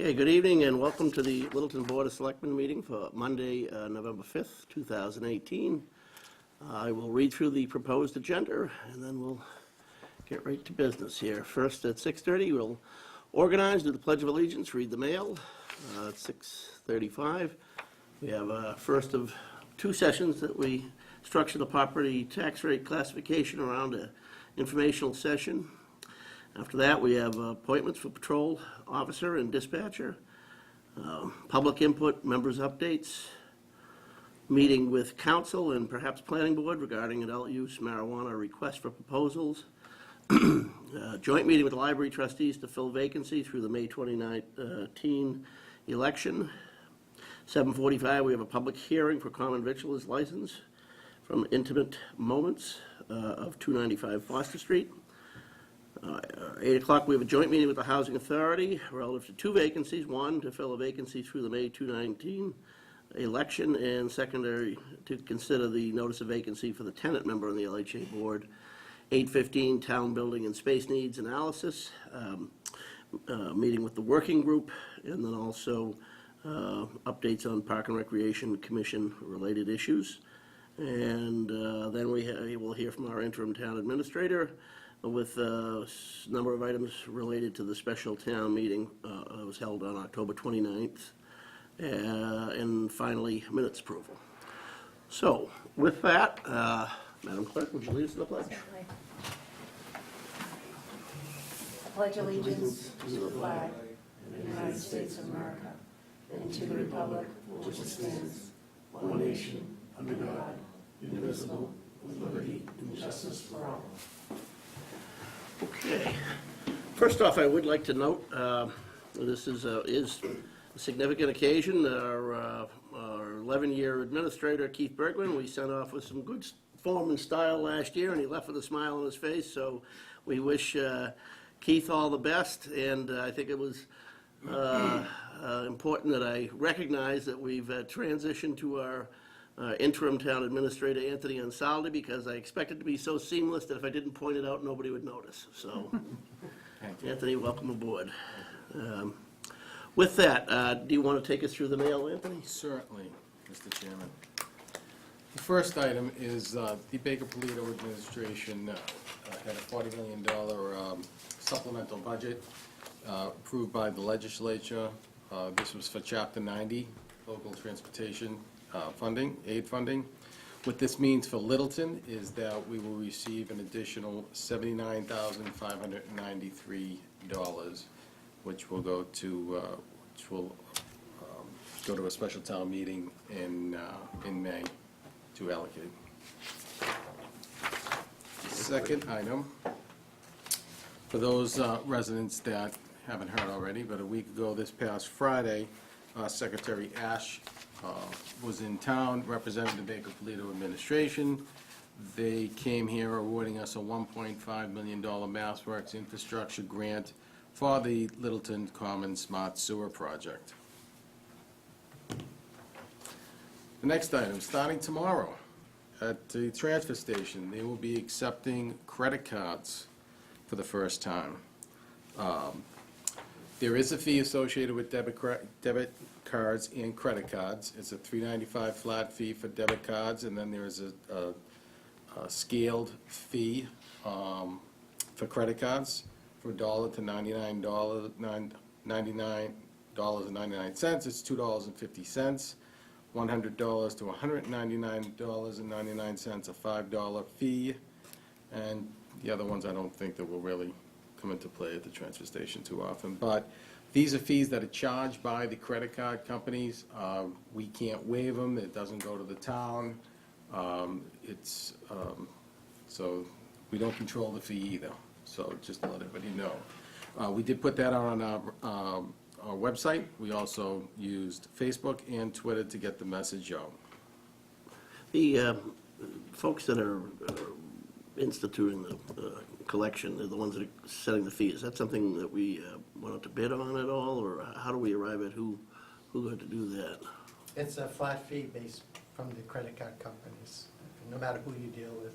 Okay, good evening and welcome to the Littleton Board of Selectmen meeting for Monday, November 5th, 2018. I will read through the proposed agenda and then we'll get right to business here. First at 6:30, we'll organize, do the Pledge of Allegiance, read the mail. At 6:35, we have a first of two sessions that we structure the property tax rate classification around an informational session. After that, we have appointments for patrol officer and dispatcher, public input, members' updates, meeting with council and perhaps planning board regarding adult use marijuana request for proposals, joint meeting with the library trustees to fill vacancy through the May 2019 election. 7:45, we have a public hearing for common victuals license from Intimate Moments of 295 Foster Street. 8 o'clock, we have a joint meeting with the Housing Authority relative to two vacancies. One, to fill a vacancy through the May 2019 election, and secondary, to consider the notice of vacancy for the tenant member on the LHA board. 8:15, town building and space needs analysis, meeting with the working group, and then also updates on Park and Recreation Commission related issues. And then we will hear from our interim town administrator with a number of items related to the special town meeting that was held on October 29th. And finally, minutes approval. So, with that, Madam Clerk, would you lead us to the pledge? Certainly. I pledge allegiance to the flag of the United States of America and to the republic for which it stands, one nation, under God, indivisible, with liberty and justice for all. Okay. First off, I would like to note, this is a significant occasion. Our 11-year administrator, Keith Bergman, we sent off with some good form and style last year, and he left with a smile on his face, so we wish Keith all the best, and I think it was important that I recognize that we've transitioned to our interim town administrator, Anthony Ansaldi, because I expect it to be so seamless that if I didn't point it out, nobody would notice. So, Anthony, welcome aboard. With that, do you want to take us through the mail, Anthony? Certainly, Mr. Chairman. The first item is the Baker Polito administration had a $40 million supplemental budget approved by the legislature. This was for Chapter 90, local transportation funding, aid funding. What this means for Littleton is that we will receive an additional $79,593, which will go to a special town meeting in May to allocate. Second item, for those residents that haven't heard already, but a week ago this past Friday, Secretary Ash was in town representing the Baker Polito administration. They came here awarding us a $1.5 million MassWorks infrastructure grant for the Littleton Common Smart Sewer Project. The next item, starting tomorrow at the transfer station, they will be accepting credit cards for the first time. There is a fee associated with debit cards and credit cards. It's a $3.95 flat fee for debit cards, and then there is a scaled fee for credit cards from $1 to $99.99. It's $2.50. $100 to $199.99, a $5 fee, and the other ones I don't think that will really come into play at the transfer station too often. But these are fees that are charged by the credit card companies. We can't waive them. It doesn't go to the town. So we don't control the fee either. So just to let everybody know. We did put that on our website. We also used Facebook and Twitter to get the message out. The folks that are instituting the collection, they're the ones that are setting the fee. Is that something that we wanted to bid on at all, or how do we arrive at who had to do that? It's a flat fee based from the credit card companies. No matter who you deal with,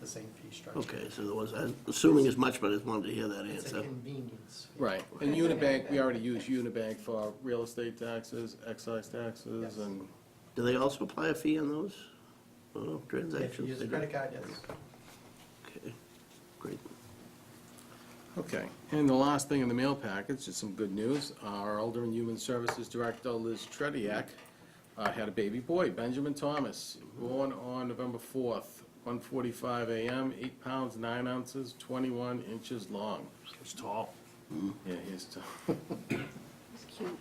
the same fee structure. Okay, so there was, I'm assuming as much, but I just wanted to hear that It's a answer. convenience. fee. Right, and Unibank, we already use Unibank for real estate taxes, excise taxes, Yes. and, Do they also apply a fee on those If you transactions? use They a do? credit card, yes. Okay, great. okay. And the last thing in the mail package is some good news. Our Elder and Human Services Director, Liz Trediak, had a baby boy, Benjamin Thomas, born on November 4th, 1:45 a.m., 8 pounds, 9 ounces, 21 inches long. It's tall. Yeah, he's tall. It's cute.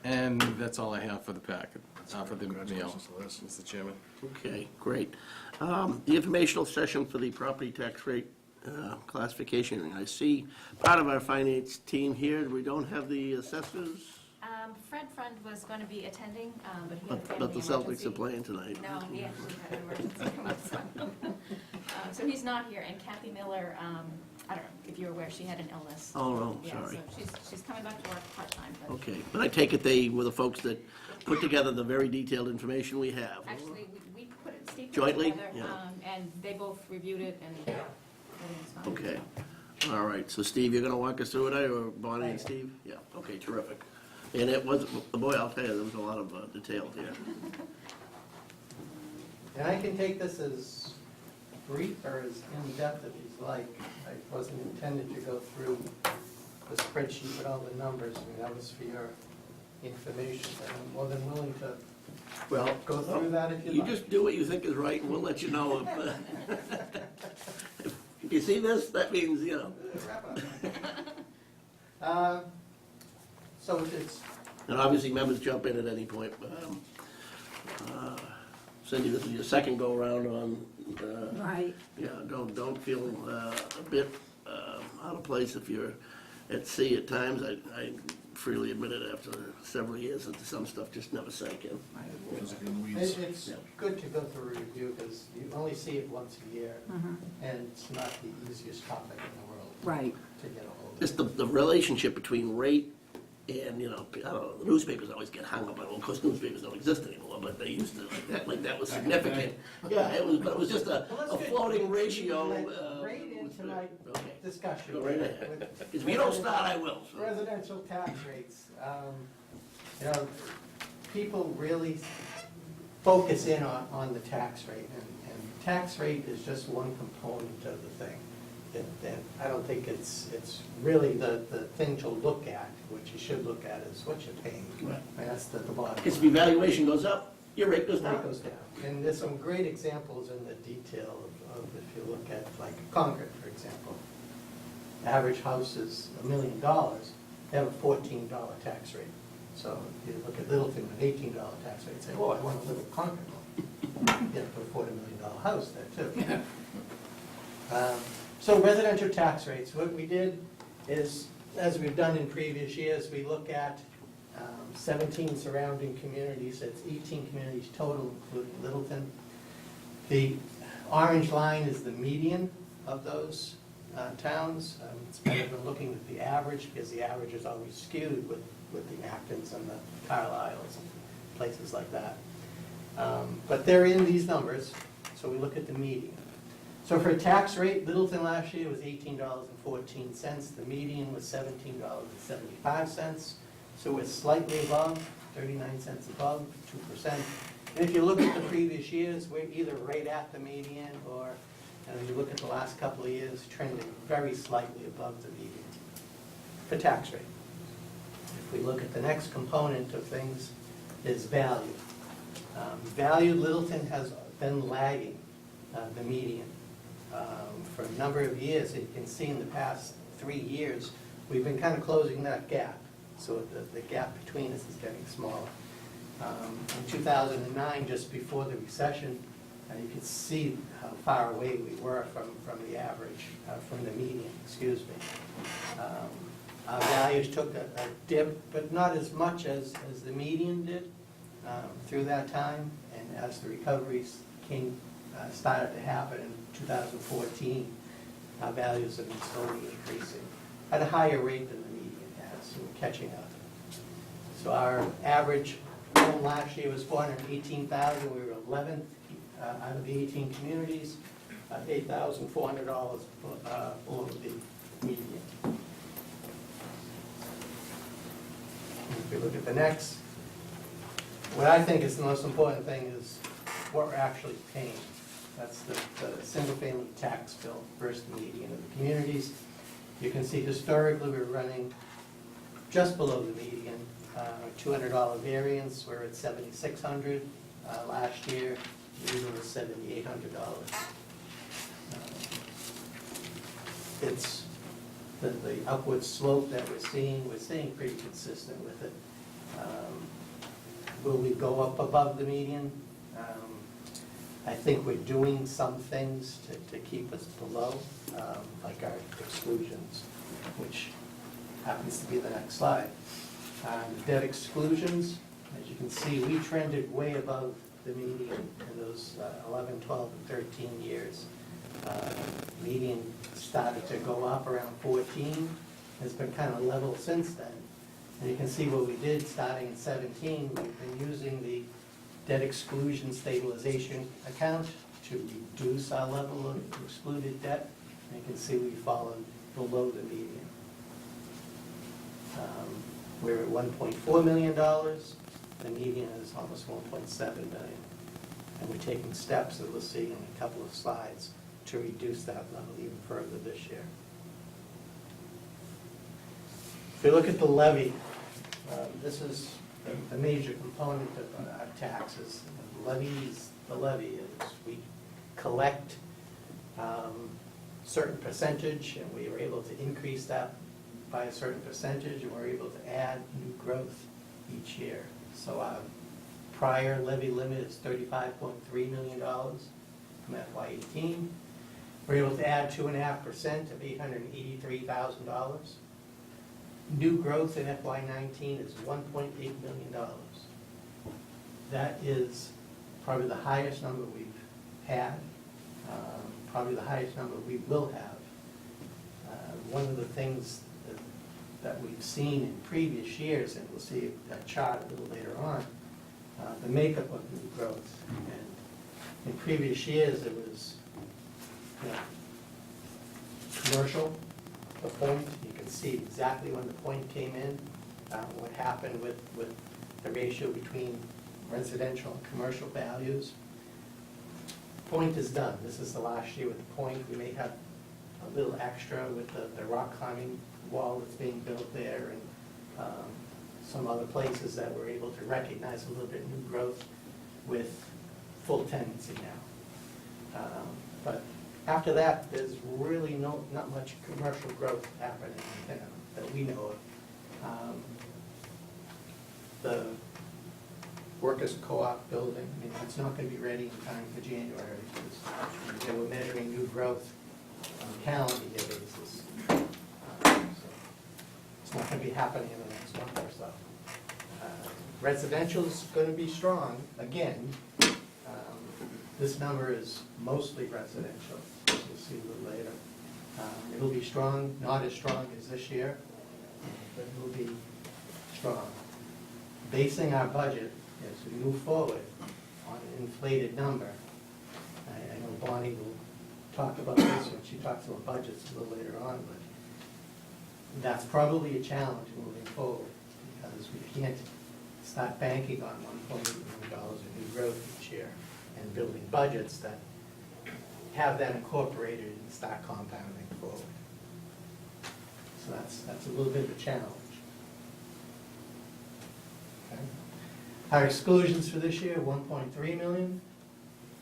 And that's all I have for the packet, for the mail, Mr. Chairman. Okay, great. The informational session for the property tax rate classification. I see part of our finance team here. We don't have the assessors, Fred Friend was going to be attending, but he had a family but the emergency. Celtics are playing tonight. No, he actually had an emergency come up, so. So he's not here, and Kathy Miller, I don't know if you're aware, she had an illness. Oh, no, Yeah, sorry. so she's coming back to work part-time, but Okay, but I take it they were the folks that put together the very detailed information we have. actually, we put it, Steve put it Jointly? together, Yeah. and they both reviewed it, and everything's fine. Okay, all right, so Steve, you're gonna walk us through it, or Bonnie and Steve? Yeah, okay, terrific. And it was, boy, I'll tell you, there was a lot of detail here. And I can take this as brief or as in-depth if you'd like. I wasn't intended to go through the spreadsheet with all the numbers. I mean, that was for your information. And I'm more than willing to Well, go through that if you'd you like. just do what you think is right, and we'll let you know if you see this, that means, you know. So it's, And obviously, members jump in at any point. Cindy, this is your second go-around on, Right. yeah, don't feel a bit out of place if you're at sea at times. I freely admit it after several years that some stuff just never sank in. it's Yeah. good to go through a review because you only see it once a year. And it's not the easiest topic in the world Right. to get a hold of. Just the relationship between rate and, you know, I don't know, the newspapers always get hung up on, well, of course, newspapers don't exist anymore, but they used to, like that was significant. Yeah, but it was just a floating ratio. Right into my Okay. discussion. Go right ahead. with If you don't start, I will. so. Residential tax rates. You know, people really focus in on the tax rate, and tax rate is just one component of the thing. That I don't think it's really the thing to look at. What you should look at is what you're paying. Right. And that's the bottom. Because if your valuation goes up, your rate goes Rate down. goes down. And there's some great examples in the detail of if you look at like Concord, for example. Average house is $1 million, they have a $14 tax rate. So if you look at Littleton with $18 tax rate, say, oh, I want to live in Concord. You have to put a $40 million house there too. So residential tax rates, what we did is, as we've done in previous years, we look at 17 surrounding communities, that's 18 communities total, including Littleton. The orange line is the median of those towns. It's better than looking at the average, because the average is always skewed with the Actons and the Carlisles and places like that. But they're in these numbers, so we look at the median. So for a tax rate, Littleton last year was $18.14. The median was $17.75. So we're slightly above, 39 cents above, 2%. And if you look at the previous years, we're either right at the median or, and if you look at the last couple of years, trending very slightly above the median for tax rate. If we look at the next component of things, is value. Value, Littleton has been lagging the median for a number of years. You can see in the past 3 years, we've been kind of closing that gap. So the gap between us is getting smaller. In 2009, just before the recession, you can see how far away we were from the average, from the median, excuse me. Our values took a dip, but not as much as the median did through that time. And as the recoveries started to happen in 2014, our values have been slowly increasing at a higher rate than the median has, so we're catching up. So our average home last year was $418,000. We were 11th out of the 18 communities, $8,400 below the median. If we look at the next, what I think is the most important thing is what we're actually paying. That's the single-family tax bill versus the median of the communities. You can see historically we're running just below the median, $200 variance. We're at $7,600 last year. The median was $7,800. It's the upward slope that we're seeing pretty consistent with it. Will we go up above the median? I think we're doing some things to keep us below, like our exclusions, which happens to be the next slide. Debt exclusions, as you can see, we trended way above the median in those 11, 12, and 13 years. Median started to go up around 14, has been kind of level since then. And you can see what we did starting in 17, we've been using the debt exclusion stabilization account to reduce our level of excluded debt. And you can see we've fallen below the median. We're at $1.4 million. The median is almost $1.7 million. And we're taking steps that we'll see in a couple of slides to reduce that level even further this year. If we look at the levy, this is a major component of our taxes. The levy is we collect certain percentage, and we are able to increase that by a certain percentage, and we're able to add new growth each year. So our prior levy limit is $35.3 million from FY18. We're able to add 2.5% of $883,000. New growth in FY19 is $1.8 million. That is probably the highest number we've had, probably the highest number we will have. One of the things that we've seen in previous years, and we'll see a chart a little later on, the makeup of new growth. And in previous years, it was commercial, the point. You can see exactly when the point came in, what happened with the ratio between residential and commercial values. Point is done. This is the last year with the point. We may have a little extra with the rock climbing wall that's being built there, and some other places that we're able to recognize a little bit new growth with full tenancy now. But after that, there's really not much commercial growth happening that we know of. The workers' co-op building, I mean, it's not going to be ready in time for January, because they were measuring new growth on a calendar year basis. So it's not going to be happening in the next month or so. Residential's going to be strong again. This number is mostly residential, as we'll see a little later. It'll be strong, not as strong as this year, but it will be strong. Basing our budget as we move forward on an inflated number. I know Bonnie will talk about this when she talks about budgets a little later on, but that's probably a challenge moving forward, because we can't start banking on $1.8 million of new growth each year and building budgets that have that incorporated and start compounding forward. So that's a little bit of a challenge. Okay. Our exclusions for this year, 1.3 million.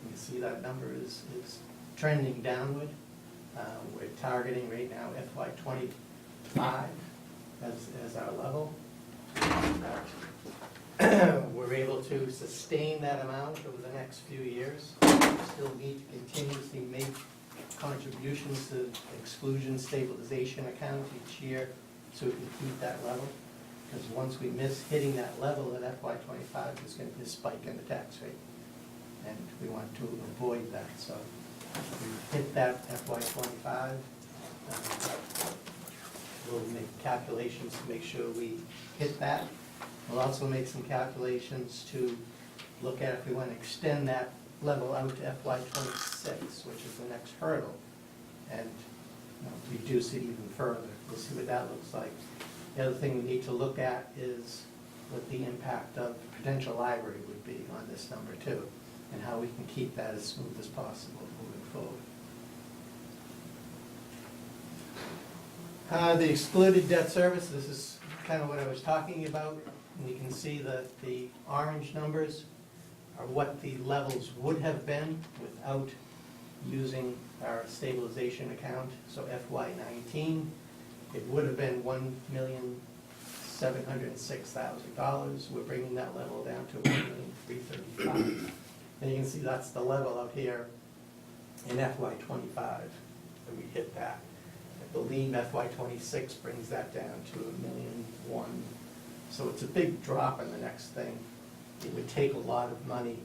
You can see that number is trending downward. We're targeting right now FY25 as our level. We're able to sustain that amount over the next few years. We still need to continuously make contributions to the exclusion stabilization account each year so we can keep that level. Because once we miss hitting that level at FY25, there's going to be a spike in the tax rate. And we want to avoid that. So we hit that FY25. We'll make calculations to make sure we hit that. We'll also make some calculations to look at if we want to extend that level out to FY '26, which is the next hurdle, and reduce it even further. We'll see what that looks like. The other thing we need to look at is what the impact of potential library would be on this number too, and how we can keep that as smooth as possible moving forward. The excluded debt service, this is kind of what I was talking about. And you can see that the orange numbers are what the levels would have been without using our stabilization account. So FY '19, it would have been $1,706,000. We're bringing that level down to $1,335,000. And you can see that's the level out here in FY '25 that we hit that. I believe FY '26 brings that down to $1,001,000. So it's a big drop in the next thing. It would take a lot of money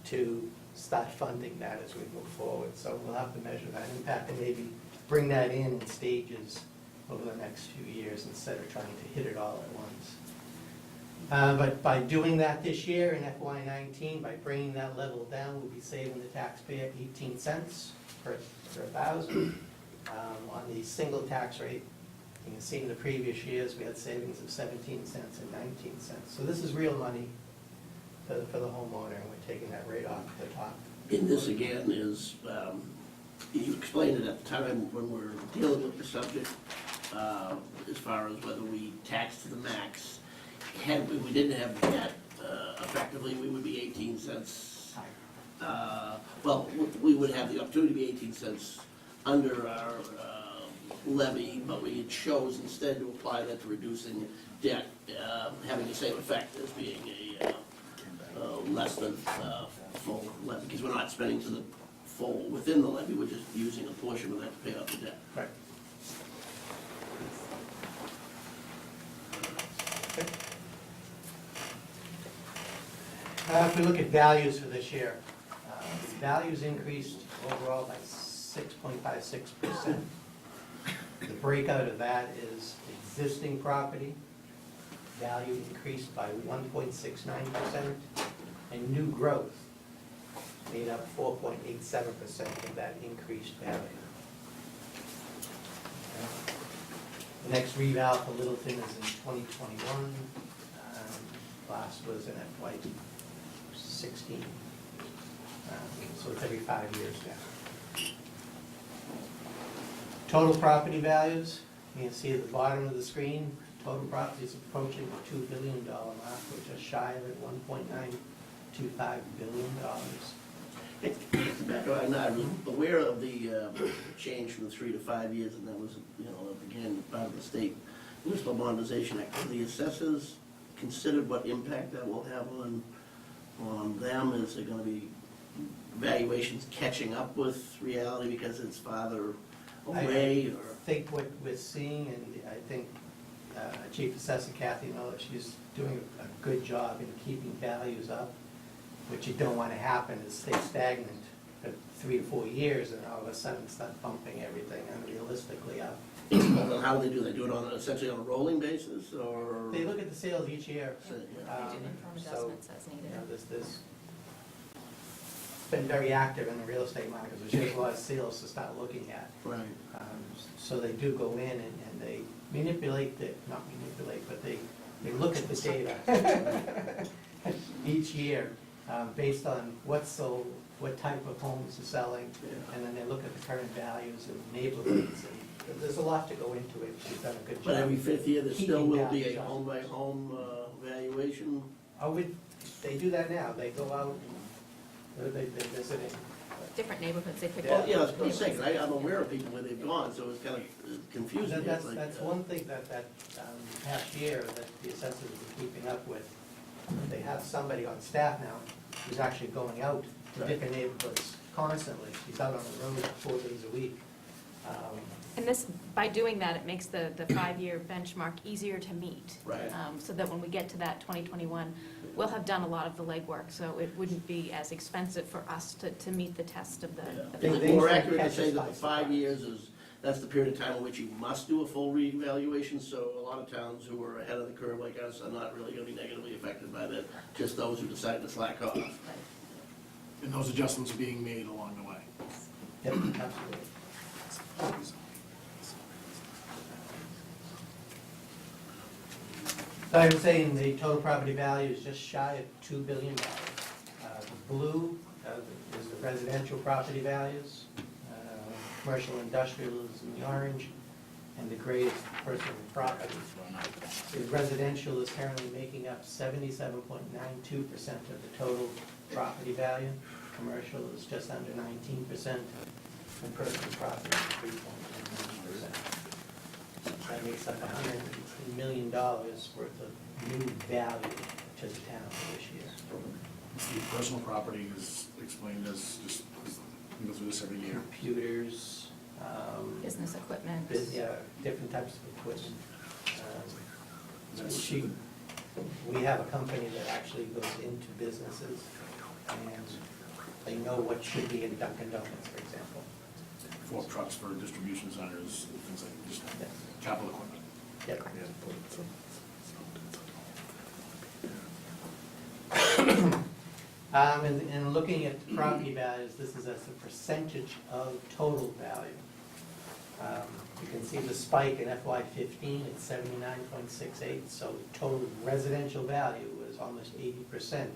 to start funding that as we move forward. So we'll have to measure that impact and maybe bring that in stages over the next few years instead of trying to hit it all at once. But by doing that this year in FY '19, by bringing that level down, we'll be saving the taxpayer 18 cents per 1,000. On the single tax rate, you can see in the previous years, we had savings of 17 cents and 19 cents. So this is real money for the homeowner, and we're taking that rate off the top. In this again is, you explained it at the time when we were dealing with the subject, as far as whether we tax to the max. Had we didn't have that, effectively, we would be 18 cents. Well, we would have the opportunity to be 18 cents under our levy, but we chose instead to apply that to reducing debt, having the same effect as being a less than full levy, because we're not spending to the full within the levy, we're just using a portion of that to pay off the debt. Right. If we look at values for this year, values increased overall by 6.56%. The breakout of that is existing property, value increased by 1.69%, and new growth made up 4.87% of that increased value. The next reval for Littleton is in 2021. Last was in FY '16. So it's every 5 years now. Total property values, you can see at the bottom of the screen, total property is approaching the $2 billion mark. We're just shy of it, $1.925 billion. I was aware of the change from 3 to 5 years, and that was, again, part of the state municipal modernization act. Have the assessors considered what impact that will have on them? Is there going to be valuations catching up with reality because it's farther away? I think what we're seeing, and I think Chief Assessor Kathy Miller, she's doing a good job in keeping values up. What you don't want to happen is stay stagnant for 3 to 4 years and all of a sudden start bumping everything unrealistically up. Well, how do they do that? Do it on essentially on a rolling basis, or? They look at the sales each year. They do interim adjustments as needed. This been very active in the real estate market, so there's a lot of sales to start looking at. Right. So they do go in and they manipulate, not manipulate, but they look at the data each year based on what's sold, what type of homes are selling, and then they look at the current values of neighborhoods. And there's a lot to go into it. She's done a good job. But every 5th year, there still keeping will be a values up. home-by-home valuation? They do that now. They go out and they visit it. Different neighborhoods, they pick Well, up. yeah, I was going to say, 'cause I'm aware of people where they've gone, so it's kind of confusing. That's It's like, that's one thing that past year that the assessors have been keeping up with. They have somebody on staff now who's actually going out to Right. different neighborhoods constantly. She's out on the road 4 days a week. And this, by doing that, it makes the 5-year benchmark easier to meet. Right. So that when we get to that 2021, we'll have done a lot of the legwork, so it wouldn't be as expensive for us to meet the test of the. Is it more accurate to say that the 5 years that's the period of time in which you must do a full reevaluation? So a lot of towns who are ahead of the curve like us are not really going to be negatively affected by that, just those who decide to slack off. Right. And those adjustments are being made along the way. Yep, absolutely. So I was saying the total property value is just shy of $2 billion. The blue is the residential property values, commercial industrial is in the orange, and the gray is personal property. The residential is currently making up 77.92% of the total property value. Commercial is just under 19%, and personal property is 3.9%. That makes up $118 million worth of new value to the town this year. The personal property is explained as just, we go through this every year. Computers, Business equipment. yeah, different types of equipment. We have a company that actually goes into businesses and they know what should be in Dunkin' Donuts, for example. Fork trucks for distribution centers, things like just Yes. capital equipment. Yep. And looking at property values, this is as a percentage of total value. You can see the spike in FY15 at 79.68, so total residential value was almost 80%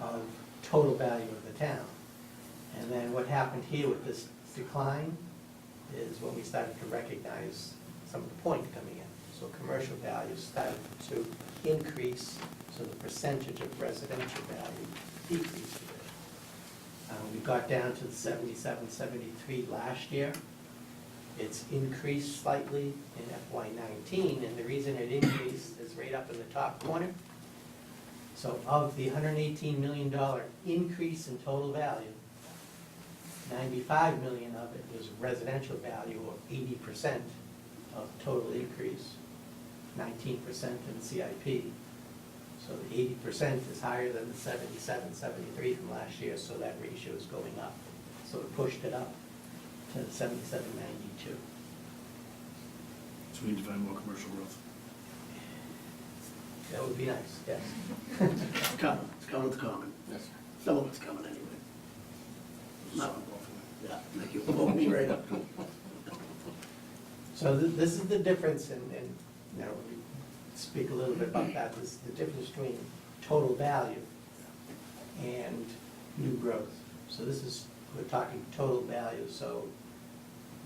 of total value of the town. And then what happened here with this decline is when we started to recognize some of the point coming in. So commercial values started to increase, so the percentage of residential value decreased a bit. We got down to the 77, 73 last year. It's increased slightly in FY19, and the reason it increased is right up in the top corner. So of the $118 million increase in total value, $95 million of it was residential value, or 80% of total increase, 19% in CIP. So the 80% is higher than the 77, 73 from last year, so that ratio is going up. So it pushed it up to 77.92. So we need to find more commercial growth. That would be nice, yes. It's coming, it's coming. Yes. Some of it's coming anyway. No. Yeah, thank you. Woke me right up. So this is the difference in, you know, we speak a little bit about that, this is the difference between total value and new growth. So this is, we're talking total value, so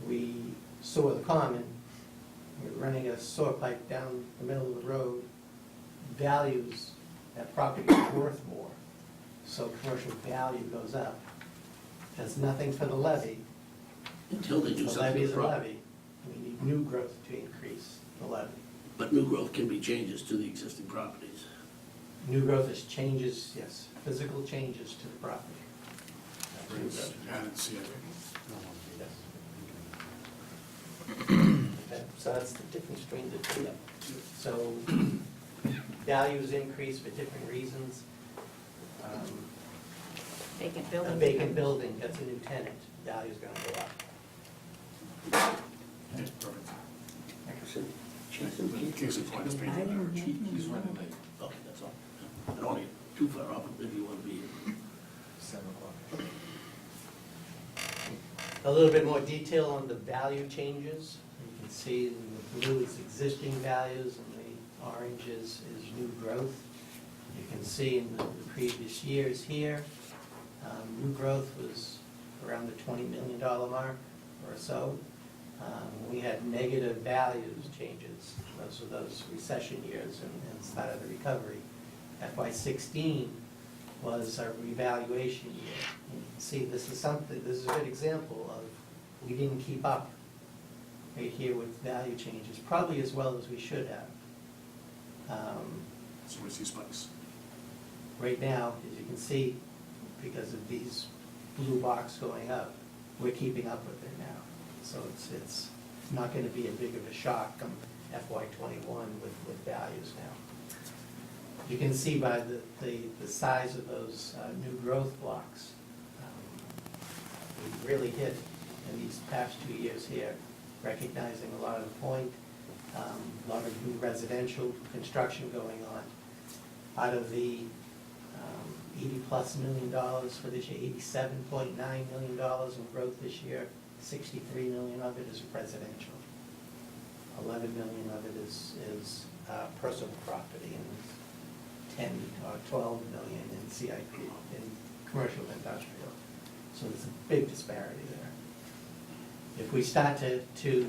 we saw the common, we're running a sewer pipe down the middle of the road, values, that property is worth more, so commercial value goes up. That's nothing for the levy. Until they do The something. levy is with a the levy. We need new growth to increase the levy. But new growth can be changes to the existing properties. New growth is changes, yes, physical changes to the property. That's new growth. Added CIP. Yes. Okay, so that's the difference between the two. So values increase for different reasons. Vacant A building. vacant building gets a new tenant, value's gonna go up. Yes, perfect. Like I said, Jason, In case of point, it's paid for marriage. He's running late. okay, that's all. I don't want to get too far off if you want to be here. 7 o'clock. A little bit more detail on the value changes. You can see in the blue is existing values and the orange is new growth. You can see in the previous years here, new growth was around the $20 million mark or so. We had negative values changes. Those were those recession years and start of the recovery. FY16 was our revaluation year. And you can see this is a good example of we didn't keep up right here with value changes, probably as well as we should have. So we see spikes. Right now, as you can see, because of these blue box going up, we're keeping up with it now. So it's not going to be a big of a shock come FY21 with values now. You can see by the size of those new growth blocks, we really hit in these past 2 years here, recognizing a lot of the point, a lot of new residential construction going on. Out of the 80+ million for this year, $87.9 million in growth this year. 63 million of it is residential. 11 million of it is personal property, and 10 or 12 million in CIP, in commercial and industrial. So there's a big disparity there. If we start to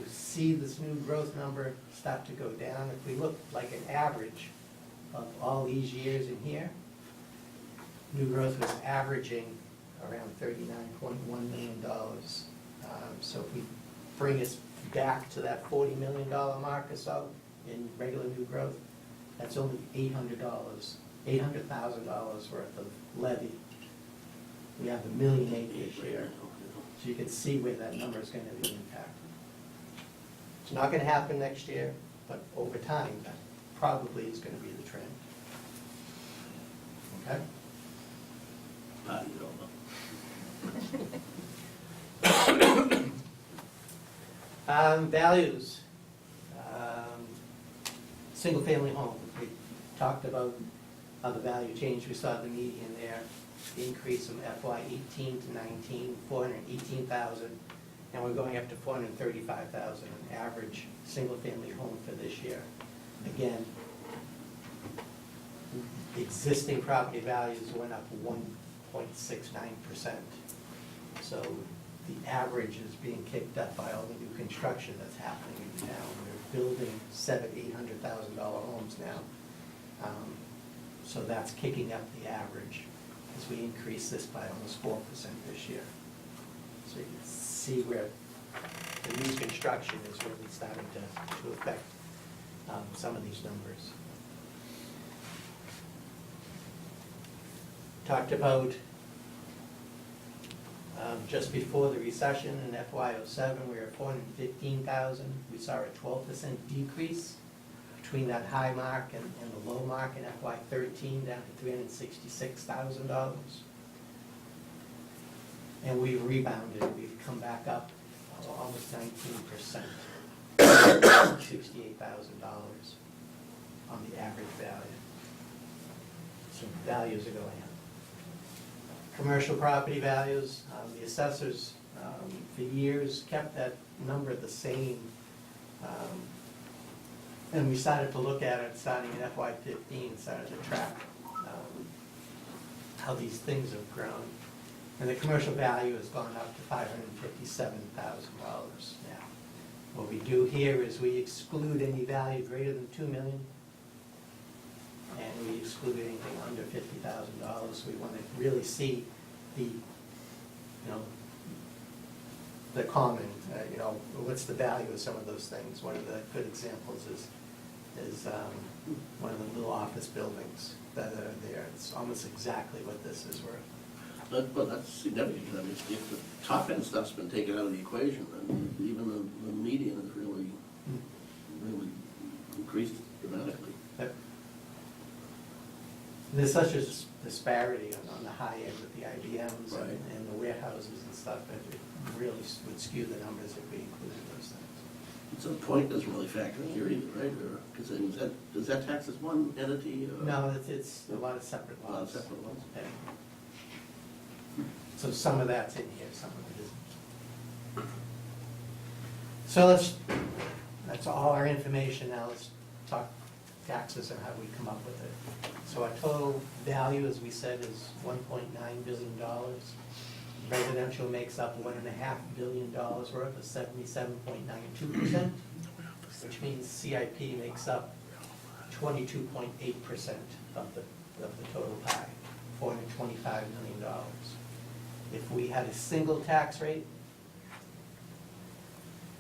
see this new growth number start to go down, if we look like an average of all these years in here, new growth was averaging around $39.1 million. So if we bring us back to that $40 million mark or so in regular new growth, that's only $800,000 worth of levy. We have $1.8 million this year. So you can see where that number is going to be impacted. It's not going to happen next year, but over time, that probably is going to be the trend. Okay? You don't know. Values. Single-family homes. We talked about the value change. We saw the median there, the increase from FY 18 to 19, 418,000, and we're going up to 435,000 an average single-family home for this year. Again, existing property values went up 1.69%. So the average is being kicked up by all the new construction that's happening in town. We're building $800,000 homes now. So that's kicking up the average as we increase this by almost 4% this year. So you can see where the new construction is really starting to affect some of these numbers. Talked about just before the recession in FY '07, we were at 415,000. We saw a 12% decrease between that high mark and the low mark in FY '13, down to $366,000. And we've rebounded. We've come back up almost 19%, $68,000 on the average value. So values are going up. Commercial property values, the assessors for years kept that number the same. And we started to look at it starting in FY '15, started to track how these things have grown. And the commercial value has gone up to $557,000 now. What we do here is we exclude any value greater than $2 million. And we exclude anything under $50,000. We want to really see the, the common, what's the value of some of those things. One of the good examples is one of the little office buildings that are there. It's almost exactly what this is worth. Well, that's significant. I mean, if the top end stuff's been taken out of the equation, then even the median is really increased dramatically. Yep. There's such a disparity on the high end with the IBMs Right. and the warehouses and stuff that it really would skew the numbers if we included those things. So the point doesn't really factor in here either, right? Because does that tax as one entity? Or No, it's a lot of separate a lot of laws. separate ones? Yeah. So some of that's in here, some of it isn't. So that's all our information. Now let's talk taxes and how we come up with it. So our total value, as we said, is $1.9 billion. Residential makes up $1.5 billion worth of 77.92%, which means CIP makes up 22.8% of the total pie, $425 million. If we had a single tax rate,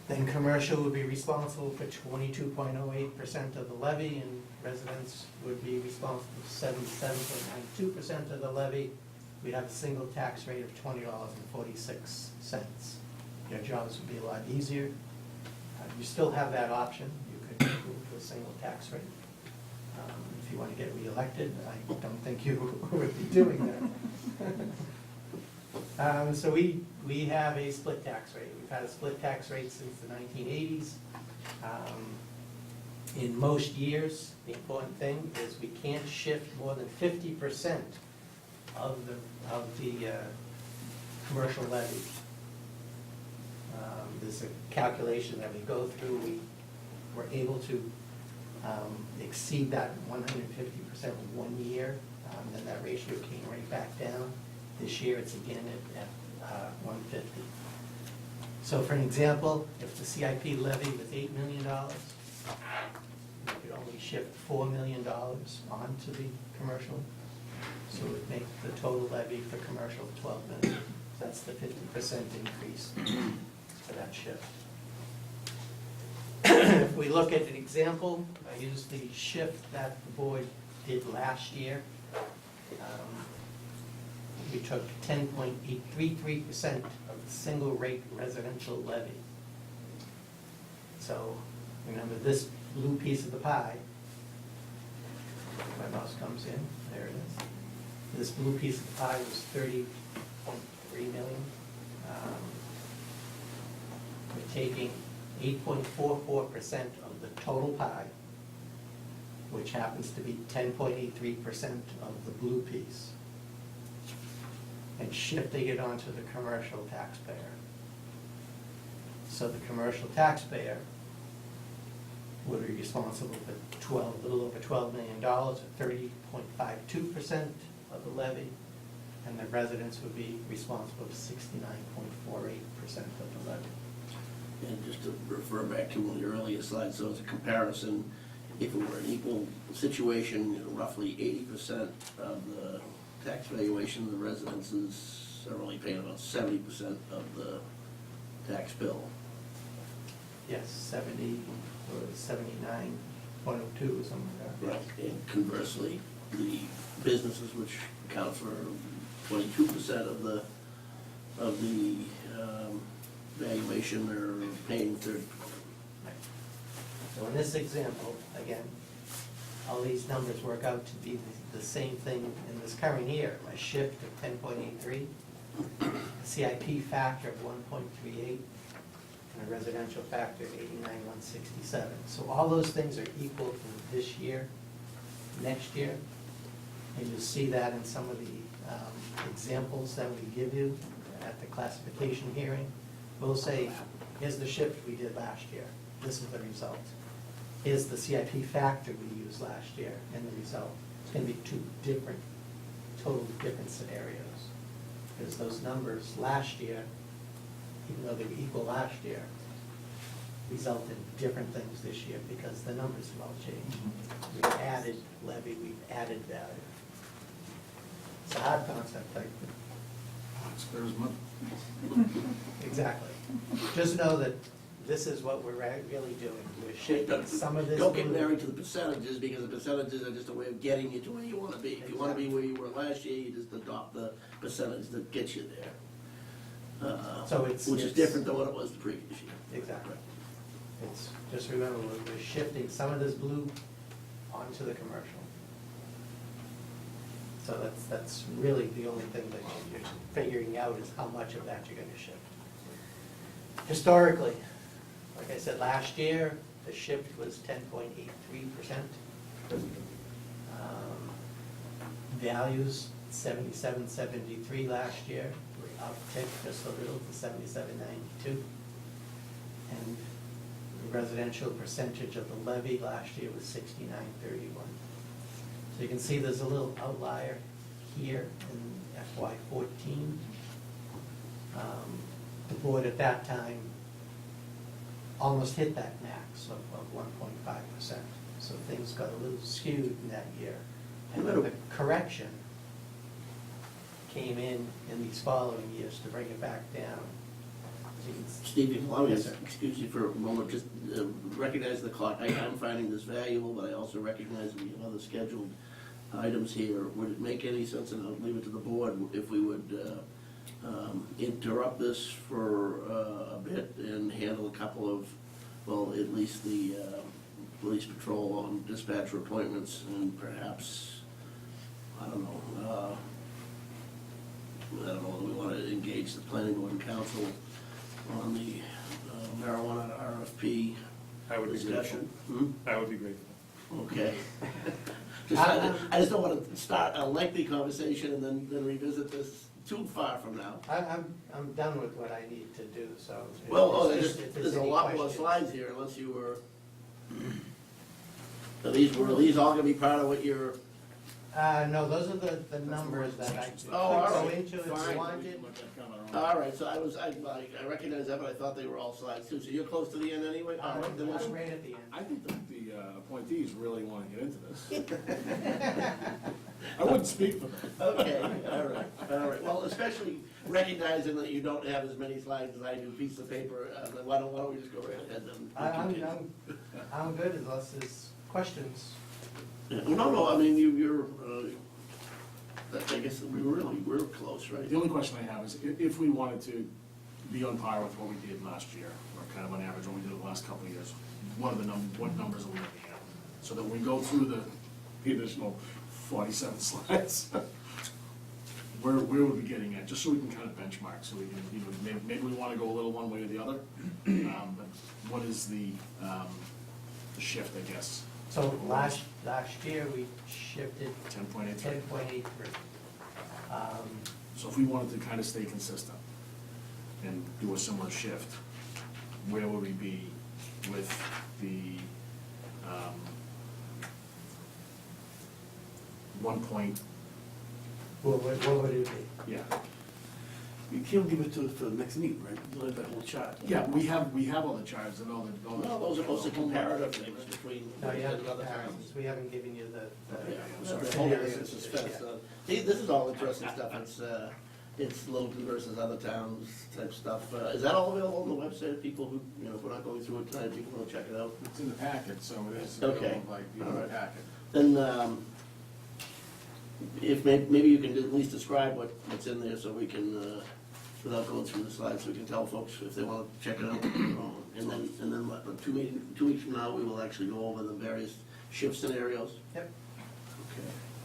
then commercial would be responsible for 22.08% of the levy, and residents would be responsible for 77.92% of the levy. We'd have a single tax rate of $20.46. Your jobs would be a lot easier. You still have that option. You could move to a single tax rate. If you want to get reelected, I don't think you would be doing that. So we have a split tax rate. We've had a split tax rate since the 1980s. In most years, the important thing is we can't shift more than 50% of the commercial levy. There's a calculation that we go through. We were able to exceed that 150% 1 year, then that ratio came right back down. This year, it's again at 150. So for an example, if the CIP levy was $8 million, we could only shift $4 million onto the commercial. So it would make the total levy for commercial 12 million. That's the 50% increase for that shift. If we look at an example, I used the shift that the board did last year. We took 10.833% of the single rate residential levy. So remember this blue piece of the pie, my mouse comes in, there it is. This blue piece of the pie was 30.3 million. We're taking 8.44% of the total pie, which happens to be 10.83% of the blue piece, and shifting it onto the commercial taxpayer. So the commercial taxpayer would be responsible for a little over $12 million, or 30.52% of the levy, and the residents would be responsible for 69.48% of the levy. And just to refer back to one of the earlier slides, so as a comparison, if it were an equal situation, roughly 80% of the tax valuation of the residences are only paying about 70% of the tax bill. Yes, 70, or 79, 102 or something like that. Right. And conversely, the businesses, which account for 22% of the valuation, are paying third. Right. So in this example, again, all these numbers work out to be the same thing in this current year. My shift of 10.83, a CIP factor of 1.38, and a residential factor of 89,167. So all those things are equal to this year, next year, and you'll see that in some of the examples that we give you at the classification hearing. We'll say, here's the shift we did last year, this is the result. Here's the CIP factor we used last year and the result. It's going to be two different, totally different scenarios. Because those numbers last year, even though they were equal last year, result in different things this year because the numbers have all changed. We've added levy, we've added value. It's a hard concept, like, It's clear as mud. exactly. Just know that this is what we're really doing. We're shaping some of this. Don't get married to the percentages, because the percentages are just a way of getting you to where you want to be. If you want to be where you were last year, you just adopt the percentage that gets you there. So it's- Which is it's- different than what it was the previous year. Exactly. It's, just remember, we're shifting some of this blue onto the commercial. So that's really the only thing that you're figuring out is how much of that you're gonna shift. Historically, like I said, last year, the shift was 10.83%. Values, 77.73 last year, we upticked just a little to 77.92. And the residential percentage of the levy last year was 69.31. So you can see there's a little outlier here in FY14. The board at that time almost hit that max of 1.5%. So things got a little skewed in that year. And then the correction came in these following years to bring it back down. So you can Steve, if you allow me Yes, to sir. excuse you for a moment, just recognize the clock. I'm finding this valuable, but I also recognize we have other scheduled items here. Would it make any sense, and I'll leave it to the board, if we would interrupt this for a bit and handle a couple of, well, at least the police patrol on dispatcher appointments, and perhaps, I don't know whether we want to engage the planning board and council on the marijuana RFP I would be discussion. grateful. I would be grateful. Okay. I just don't want to start a lengthy conversation and then revisit this too far from now. I'm done with what I need to do, so. Well, if there's a any lot more questions. slides here unless you were, are these all gonna be part of what you're, No, those are the numbers that I could Oh, all go right, into if you fine. wanted. all right, so I recognize that, but I thought they were all slides too, so you're close to the end anyway? All right, then let's- I'm right at the end. I think that the appointees really want to get into this. I wouldn't speak for them. Okay, all right, well, especially recognizing that you don't have as many slides as I do, piece of paper, then why don't we just go right ahead and continue? I'm good unless there's questions. Yeah, no, I mean, you're, I guess we're close, right? The only question I have is if we wanted to be on par with what we did last year, or kind of on average what we did the last couple of years, what numbers are we looking at? So that when we go through the additional 47 slides, where would we be getting at? Just so we can kind of benchmark, so we can, maybe we want to go a little one way or the other. But what is the shift, I guess? So last year, we shifted 10.83. 10.83. So if we wanted to kind of stay consistent and do a similar shift, where would we be with the 1 point, What would it be? yeah. You can't give it to us for the next meeting, right? You'll have that whole chart. Yeah, we have all the charts and all the. No, those are mostly comparative things between. No, you have another town. comparisons. We haven't given you the Yeah, I'm sorry. the whole this in suspense. This is all interesting stuff, it's Littleton versus other towns type stuff. Is that all available on the website, people who, if we're not going through it tonight, people will check it out? It's in the packet, so it is, Okay. like, in the packet. Then, if maybe you can at least describe what's in there so we can, without going through the slides, so we can tell folks if they want to check it out. And then what, 2 weeks from now, we will actually go over the various shift scenarios. Yep.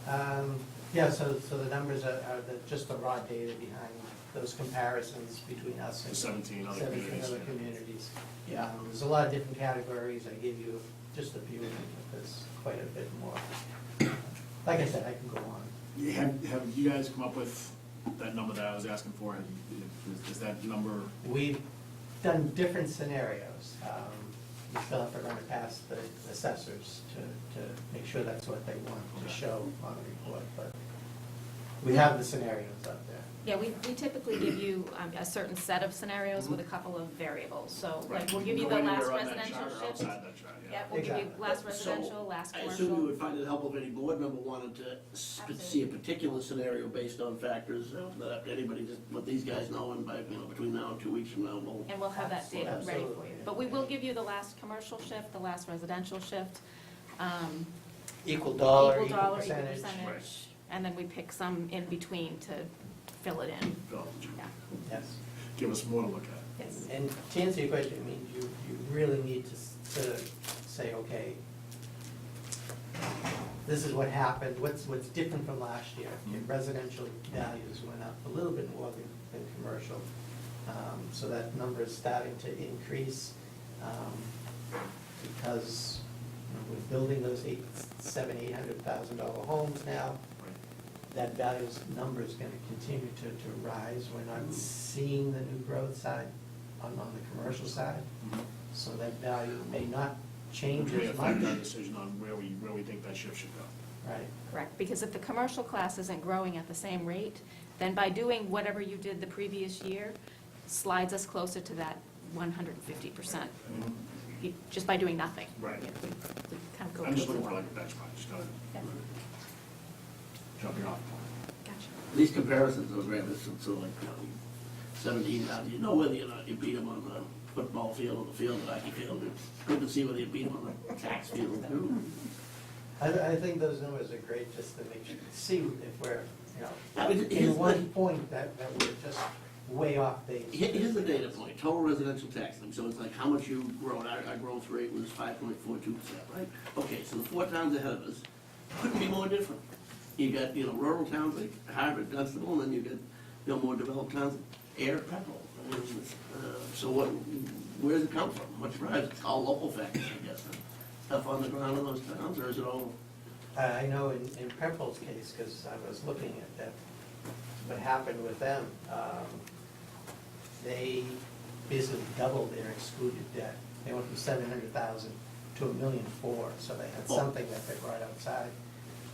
Okay. Yeah, so the numbers are just the raw data behind those comparisons between us and The 17 other 17 communities. other communities. Yeah. There's a lot of different categories. I gave you just a few, but there's quite a bit more. Like I said, I can go on. Have you guys come up with that number that I was asking for? Is that number? We've done different scenarios. We still have to run it past the assessors to make sure that's what they want to show on the report, but we have the scenarios up there. Yeah, we typically give you a certain set of scenarios with a couple of variables. So like, we'll give you Go the anywhere last on that residential chart or shift. outside that chart, Yeah, we'll give you Exactly. last So, residential, last I assume you commercial. would find it helpful if any board member wanted to see a particular scenario based on factors that anybody, just what these guys know, and by, between now and 2 weeks from now, we'll. And we'll have that data ready for Absolutely. you. But we will give you the last commercial shift, the last residential shift. Equal dollar, Equal equal dollar, equal percentage. percentage. And then we pick some in between to fill it in. Yeah, Yes. Give us more to look at. yes. And to answer your question, I mean, you really need to sort of say, okay, this is what happened, what's different from last year? Your residential values went up a little bit more than commercial, so that number is starting to increase, because we're building those $800,000 homes now. That value's number is gonna continue to rise. We're not seeing the new growth side on the commercial side, so that value may not change Which may as affect our much. decision on where we think that shift should go. Right, Correct, because if the commercial class isn't growing at the same rate, then by doing whatever you did the previous year, slides us closer to that 150%. Just by doing nothing. Right. We kind of go. I'm just towards looking for the like a benchmark, just kind of Yeah, jumping off point. gotcha. These comparisons are great, it's so like, 17, you know whether or not you beat them on the football field or the field, the hockey field. It's good to see whether you beat them on the tax field too. I think those numbers are great, just to make sure, see if we're, I mean, here's in one the- point that we're just way off base. Here's the data point, total residential tax thing, so it's like how much you grown, our growth rate was 5.42%, right? Okay, so the 4 towns ahead of us couldn't be more different. You got, rural towns like Harvard, Dunstable, and then you got, more developed towns, Air, Pepperell. So where does it come from? What's drives? It's all local factors, I guess. Stuff on the ground in those towns, or is it all? I know in Prempel's case, because I was looking at that, what happened with them, they basically doubled their excluded debt. They went from 700,000 to $1.4 million, so they had something that they brought outside,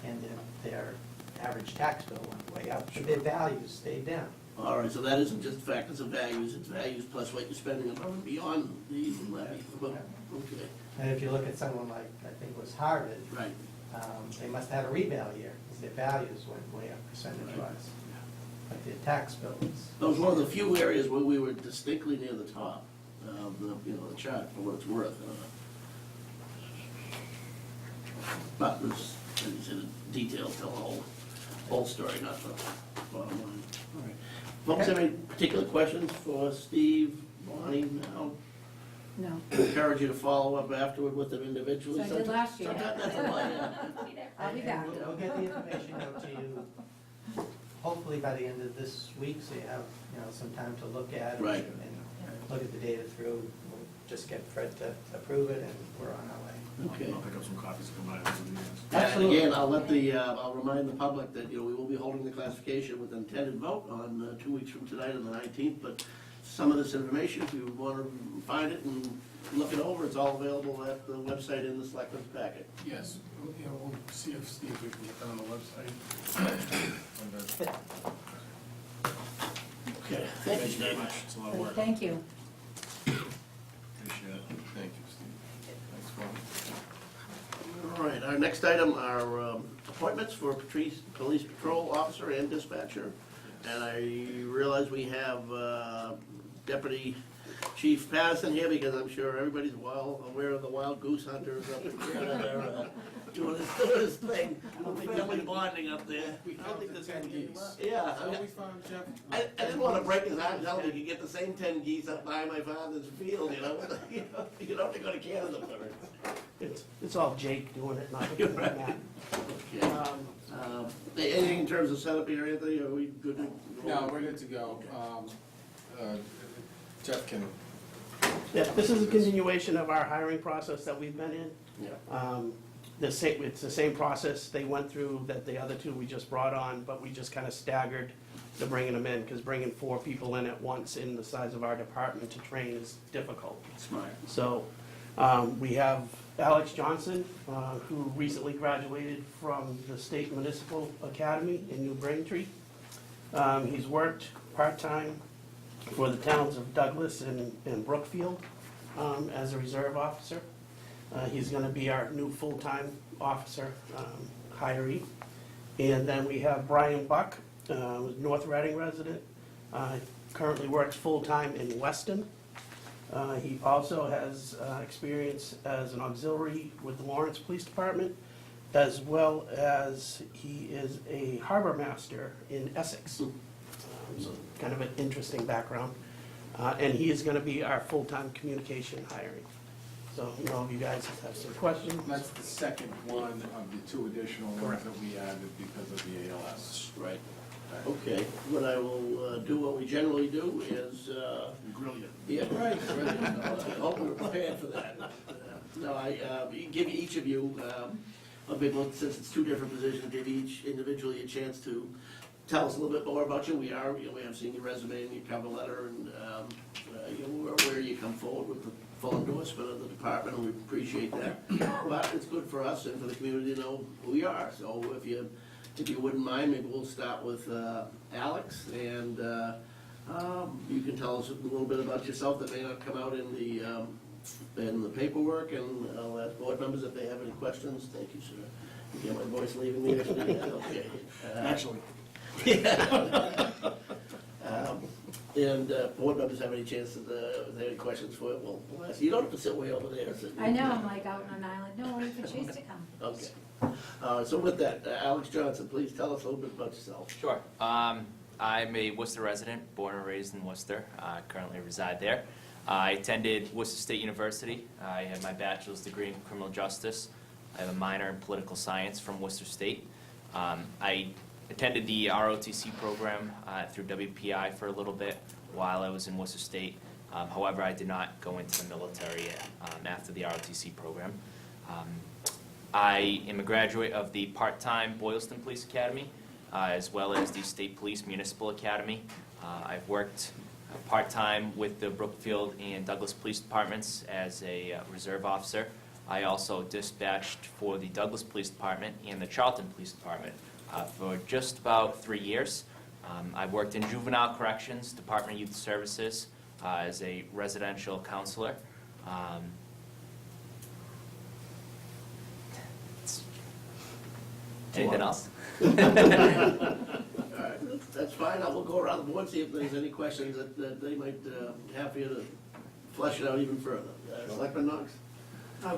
and their average tax bill went way up, but their values stayed down. All right, so that isn't just factors of values, it's values plus what you're spending above and beyond the levy. Well, okay, And if you look at someone like, I think it was Harvard, right. they must have had a rebound year, because their values went way up percentage-wise. But their tax bill was. That was one of the few areas where we were distinctly near the top of the, the chart, for what it's worth. But there's, as you said, the details tell the whole story, not the bottom line. All right. Folks, have any particular questions for Steve, Bonnie, now? No. Encourage you to follow up afterward with them individually. So I did last year. Sometimes that's a lie, yeah. I'll be back. And I'll get the information out to you, hopefully by the end of this week, so you have, some time to look at it. Right. And look at the data through. We'll just get Fred to approve it, and we're on our way. Okay. I'll pick up some copies and come by and do these. And Absolutely. again, I'll remind the public that, we will be holding the classification with intended vote on 2 weeks from tonight on the 19th, but some of this information, if you want to find it and look it over, it's all available at the website in the Selectmen's packet. Yes, we'll see if Steve, we can get that on the website. Okay, thank you, very Steve. much, it's a lot of work. Thank you. Appreciate it. Thank you, Steve. Thanks, Bob. All right, our next item are appointments for police patrol officer and dispatcher. And I realize we have Deputy Chief Patterson here, because I'm sure everybody's well aware of the wild goose hunters up in Canada, doing his thing. I don't think they'll be bonding up there. I don't think there's gonna be. Yeah. So we found Jeff. I didn't want to break his heart and tell him he could get the same 10 geese up by my father's field, You can only go to Canada for it. It's all Jake doing it, not You're right. Matt. Okay. Anything in terms of setup here, Anthony? Are we good to go? No, we're good to go. Jeff can, Yeah, this is a continuation of our hiring process that we've been in. Yeah. It's the same process they went through that the other two we just brought on, but we just kind of staggered the bringing them in, because bringing 4 people in at once in the size of our department to train is difficult. Smart. So, we have Alex Johnson, who recently graduated from the State Municipal Academy in New Braintree. He's worked part-time for the towns of Douglas and Brookfield, as a reserve officer. He's gonna be our new full-time officer, hiree. And then we have Brian Buck, North Reading resident, currently works full-time in Weston. He also has experience as an auxiliary with the Lawrence Police Department, as well as he is a harbor master in Essex. So kind of an interesting background. And he is gonna be our full-time communication hiring. So, if you guys have some questions. that's the second one of the 2 additional ones that we added because of the ALS. Right. Okay, what I will do, what we generally do is, Grill you. yeah, right. I hope we're prepared for that. No, I give each of you, since it's 2 different positions, give each individually a chance to tell us a little bit more about you. We have seen your resume and your cover letter, and where you come forward with the full endorsement of the department, and we appreciate that. But it's good for us and for the community to know who you are. So if you wouldn't mind, maybe we'll start with Alex, and you can tell us a little bit about yourself that may not come out in the paperwork, and I'll ask board members if they have any questions. Thank you, sir. You get my voice leaving me? Okay. Actually. And board members have any chance, if they have any questions for it, we'll ask. You don't have to sit way over there. I know, I'm like out on an island, no, wait for Chase to come. Okay. So with that, Alex Johnson, please tell us a little bit about yourself. Sure. I'm a Worcester resident, born and raised in Worcester. I currently reside there. I attended Worcester State University. I have my bachelor's degree in criminal justice. I have a minor in political science from Worcester State. I attended the ROTC program through WPI for a little bit while I was in Worcester State. However, I did not go into the military after the ROTC program. I am a graduate of the part-time Boylston Police Academy, as well as the State Police Municipal Academy. I've worked part-time with the Brookfield and Douglas Police Departments as a reserve officer. I also dispatched for the Douglas Police Department and the Charlton Police Department for just about 3 years. I've worked in juvenile corrections, Department of Youth Services, as a residential counselor. Anything else? All right, that's fine. I will go around the board, see if there's any questions that they might have for you to flesh it out even further. Selectman Knox?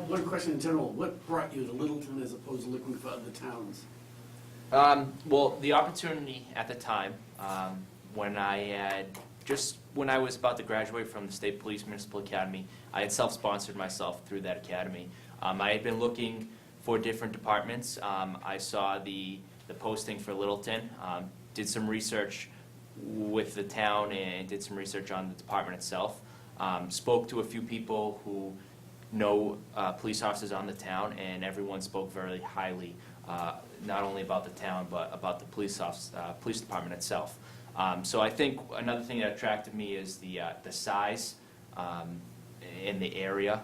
One question in general, what brought you to Littleton as opposed to looking for other towns? Well, the opportunity at the time, when I was about to graduate from the State Police Municipal Academy, I had self-sponsored myself through that academy. I had been looking for different departments. I saw the posting for Littleton, did some research with the town and did some research on the department itself. Spoke to a few people who know police officers on the town, and everyone spoke very highly, not only about the town, but about the police department itself. So I think another thing that attracted me is the size in the area.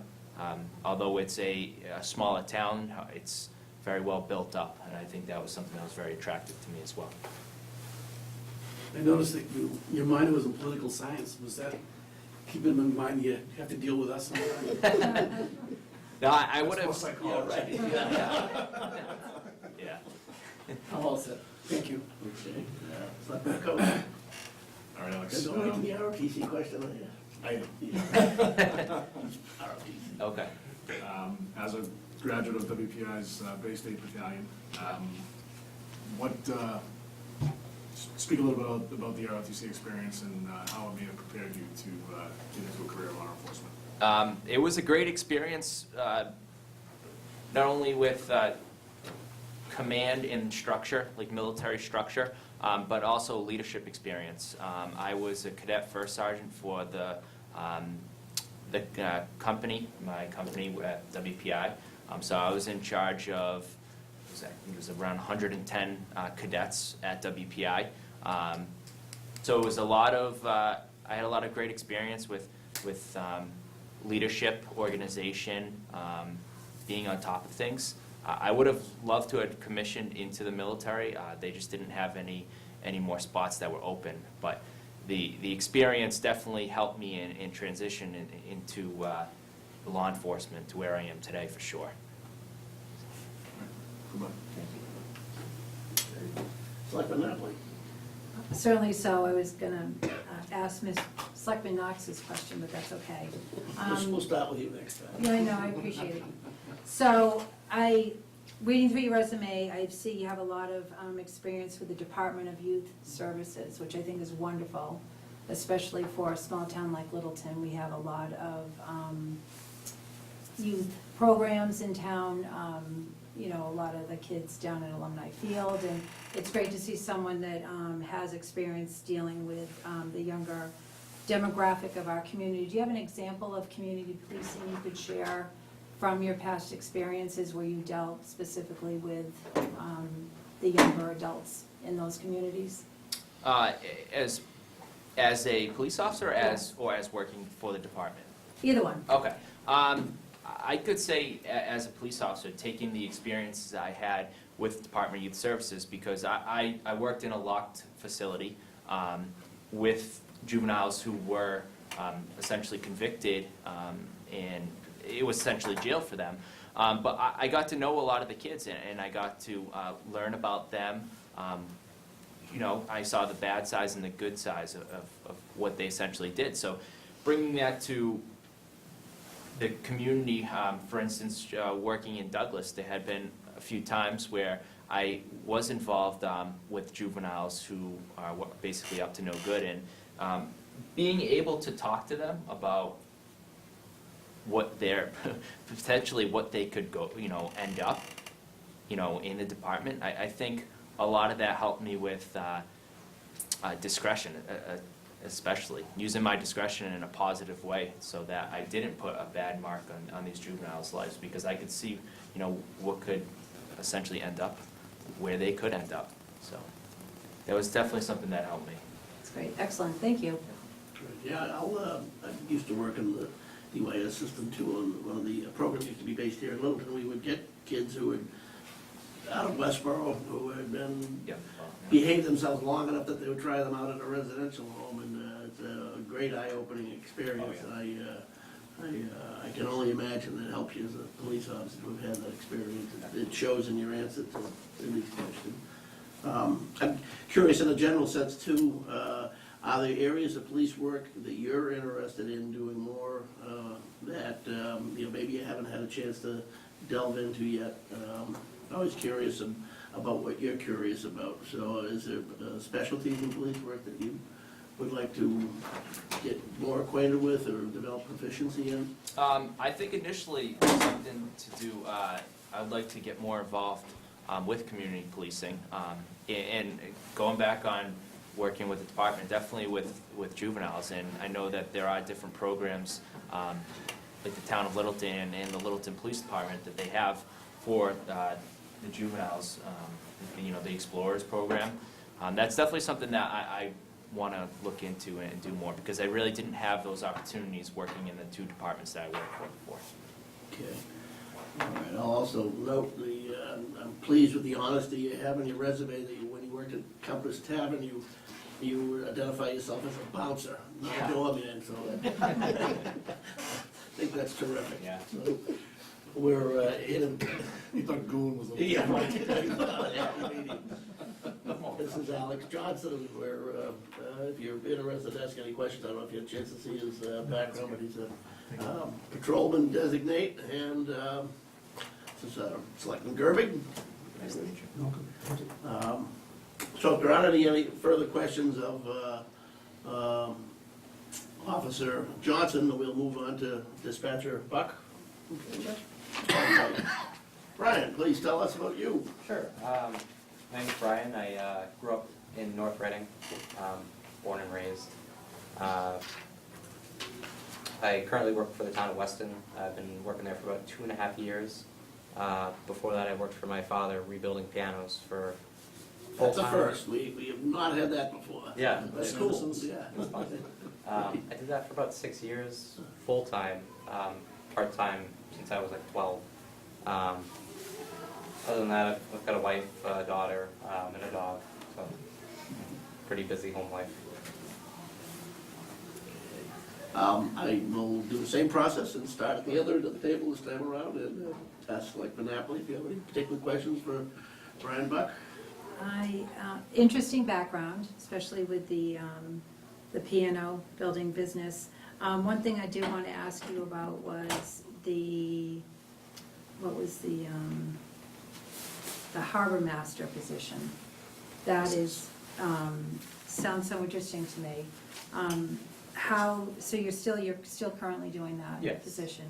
Although it's a smaller town, it's very well built up, and I think that was something that was very attractive to me as well. I noticed that your minor was in political science. Was that, keeping in mind you have to deal with us sometimes? No, I would have. That's more psychology. Yeah. I'm all set. Thank you. Okay. Selectman Coach? All right, Alex. Don't get to the ROTC question, are you? I am. ROTC. Okay. As a graduate of WPI's Bay State Battalion, speak a little bit about the ROTC experience and how it may have prepared you to get into a career of law enforcement. It was a great experience, not only with command and structure, like military structure, but also leadership experience. I was a cadet first sergeant for the company, my company at WPI. So I was in charge of, it was around 110 cadets at WPI. So it was a lot of, I had a lot of great experience with leadership, organization, being on top of things. I would have loved to have commissioned into the military. They just didn't have any more spots that were open. But the experience definitely helped me in transition into law enforcement to where I am today, for sure. Good luck. Selectman Napoli? Certainly so. I was going to ask Ms. Selectman Knox's question, but that's okay. We'll start with you next time. Yeah, I know, I appreciate it. So reading through your resume, I see you have a lot of experience with the Department of Youth Services, which I think is wonderful, especially for a small town like Littleton. We have a lot of youth programs in town, a lot of the kids down at Alumni Field, and it's great to see someone that has experience dealing with the younger demographic of our community. Do you have an example of community policing you could share from your past experiences where you dealt specifically with the younger adults in those communities? As a police officer, or as working for the department? Either one. Okay. I could say, as a police officer, taking the experiences I had with Department of Youth Services, because I worked in a locked facility with juveniles who were essentially convicted, and it was essentially jail for them. But I got to know a lot of the kids, and I got to learn about them. I saw the bad sides and the good sides of what they essentially did. So bringing that to the community, for instance, working in Douglas, there had been a few times where I was involved with juveniles who are basically up to no good, and being able to talk to them about what their potentially what they could go, end up, in the department. I think a lot of that helped me with discretion, especially, using my discretion in a positive way so that I didn't put a bad mark on these juveniles' lives, because I could see, what could essentially end up, where they could end up. So that was definitely something that helped me. That's great, excellent, thank you. Yeah, I used to work in the DYS system too, on one of the programs used to be based here in Littleton. We would get kids who had, out of Westboro, who had been, Yep. behaved themselves long enough that they would try them out at a residential home, and it's a great eye-opening experience. Oh, And I can only imagine that helps you as a police officer to have had that experience. It shows in your answer to Cindy's question. I'm curious in a general sense too, are there areas of police work that you're interested in doing more, that, maybe you haven't had a chance to delve into yet? Always curious about what you're curious about. So is there specialties in police work that you would like to get more acquainted with or develop proficiency in? I think initially something to do, I'd like to get more involved with community policing. And going back on working with the department, definitely with juveniles. And I know that there are different programs, like the town of Littleton and the Littleton Police Department, that they have for the juveniles, the Explorers program. That's definitely something that I want to look into and do more, because I really didn't have those opportunities working in the two departments that I worked for before. Okay. All right, I'll also note I'm pleased with the honesty you have in your resume that when you worked at Compass Tavern, you identify yourself as a bouncer, not a doorman, so I think that's terrific. Yeah. So we're in. You thought goon was a... Yeah, right. This is Alex Johnson, where, if you're interested to ask any questions, I don't know if you had a chance to see his background, but he's a patrolman designate, and this is Selectman Gerbig. Nice to meet you. So if there aren't any further questions of Officer Johnson, we'll move on to Dispatcher Buck. Brian, please tell us about you. Sure. My name's Brian. I grew up in North Reading, born and raised. I currently work for the town of Weston. I've been working there for about 2.5 years. Before that, I worked for my father rebuilding pianos for That's a full-time. first. We have not had that before. Yeah. That's cool. Yeah. It was fun. I did that for about 6 years, full-time, part-time since I was like 12. Other than that, I've got a wife, a daughter, and a dog, so pretty busy home life. I will do the same process and start at the other end of the table this time around and ask Selectman Napoli if you have any particular questions for Brian Buck. Interesting background, especially with the piano building business. One thing I do want to ask you about was the harbor master position. That is, sounds so interesting to me. So you're still currently doing that Yes. position?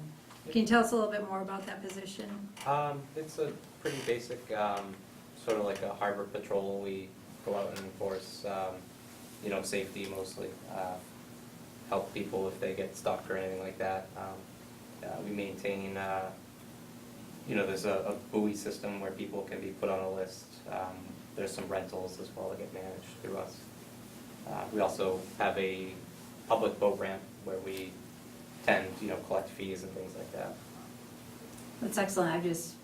Can you tell us a little bit more about that position? It's a pretty basic, sort of like a harbor patrol. We go out and enforce, safety mostly, help people if they get stuck or anything like that. We maintain, there's a buoy system where people can be put on a list. There's some rentals as well that get managed through us. We also have a public boat ramp where we tend, collect fees and things like that. That's excellent. I'm just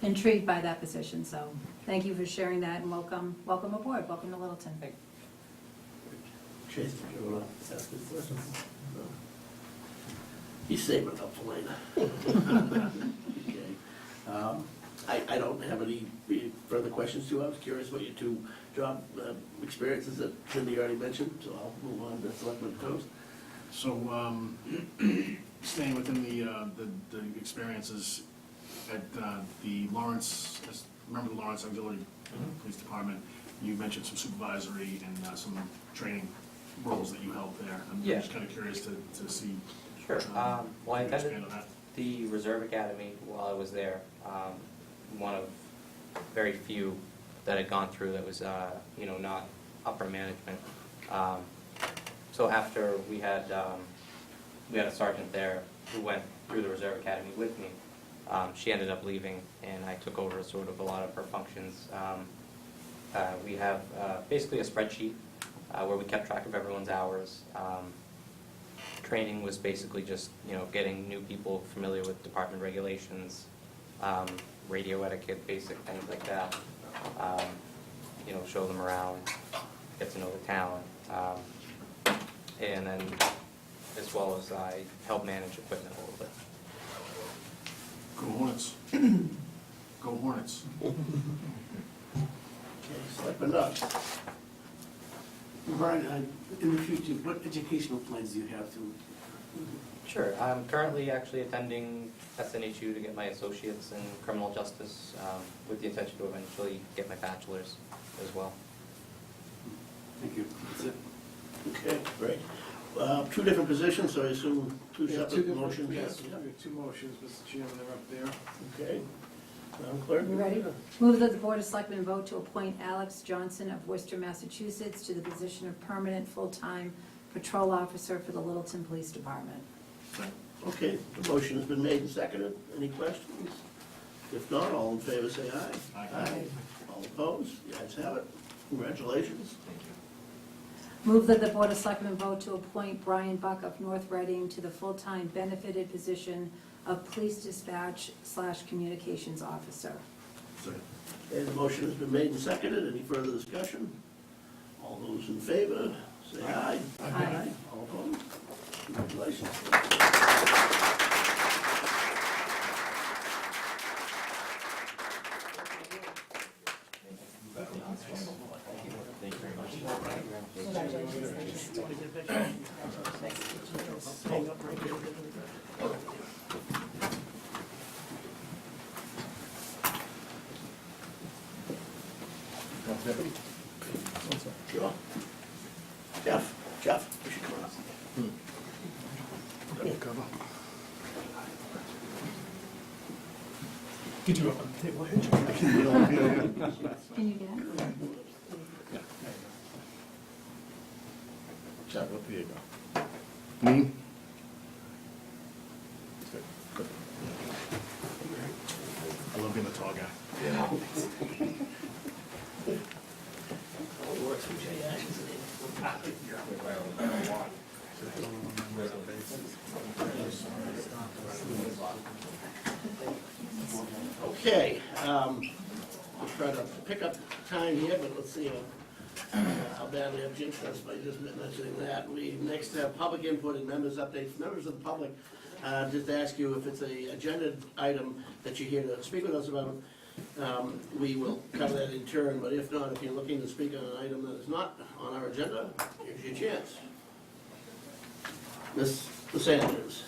intrigued by that position, so thank you for sharing that and welcome aboard. Welcome to Littleton. Thank Chase, did you want to ask this question? No. He's saving it up for later. Okay. I don't have any further questions to you. I was curious about your two job experiences that Cindy already mentioned, so I'll move on to Selectman Coast. So, staying within the experiences at the Lawrence, remember the Lawrence Auxiliary Police Department, you mentioned some supervisory and some training roles that you held there. I'm Yeah. just kind of curious to see. Sure. Well, I Can you expand attended on that? the Reserve Academy while I was there. One of very few that had gone through that was, not upper management. So So after we had a sergeant there who went through the Reserve Academy with me. She ended up leaving, and I took over sort of a lot of her functions. We have basically a spreadsheet where we kept track of everyone's hours. Training was basically just, getting new people familiar with department regulations, radio etiquette, basic things like that. Show them around, get to know the town. And then, as well as I help manage equipment a little bit. Go Hornets. Go Hornets. Okay, Selectman Knox. Brian, in the future, what educational plans do you have to? Sure. I'm currently actually attending SNHU to get my associates in criminal justice with the intention to eventually get my bachelor's as well. Thank you. That's it. Okay, great. Two different positions, so I assume two separate motions? Yes, we have two motions, Mr. Chairman, they're up there. Okay. Madam Clerk? You ready? Move that the Board of Selectmen vote to appoint Alex Johnson of Worcester, Massachusetts to the position of permanent full-time patrol officer for the Littleton Police Department. Okay, the motion has been made and seconded. Any questions? If not, all in favor say aye. Aye. All opposed? The ayes have it. Congratulations. Move that the Board of Selectmen vote to appoint Brian Buck of North Reading to the full-time benefited position of Police Dispatch / Communications Officer. Okay, the motion has been made and seconded. Any further discussion? All those in favor, say aye. Aye. All opposed? Congratulations. Sure. Jeff, you should come up. Did you up on the table? Can you get it? Chad, up here you go. Me? I love being the tall guy. Okay, we'll try to pick up time here, but let's see how badly I've jinxed us by just mentioning that. We next have public input and members updates. Members of the public, just ask you if it's a agenda item that you're here to speak with us about. We will cover that in turn, but if not, if you're looking to speak on an item that is not on our agenda, here's your chance. Ms. Sanders.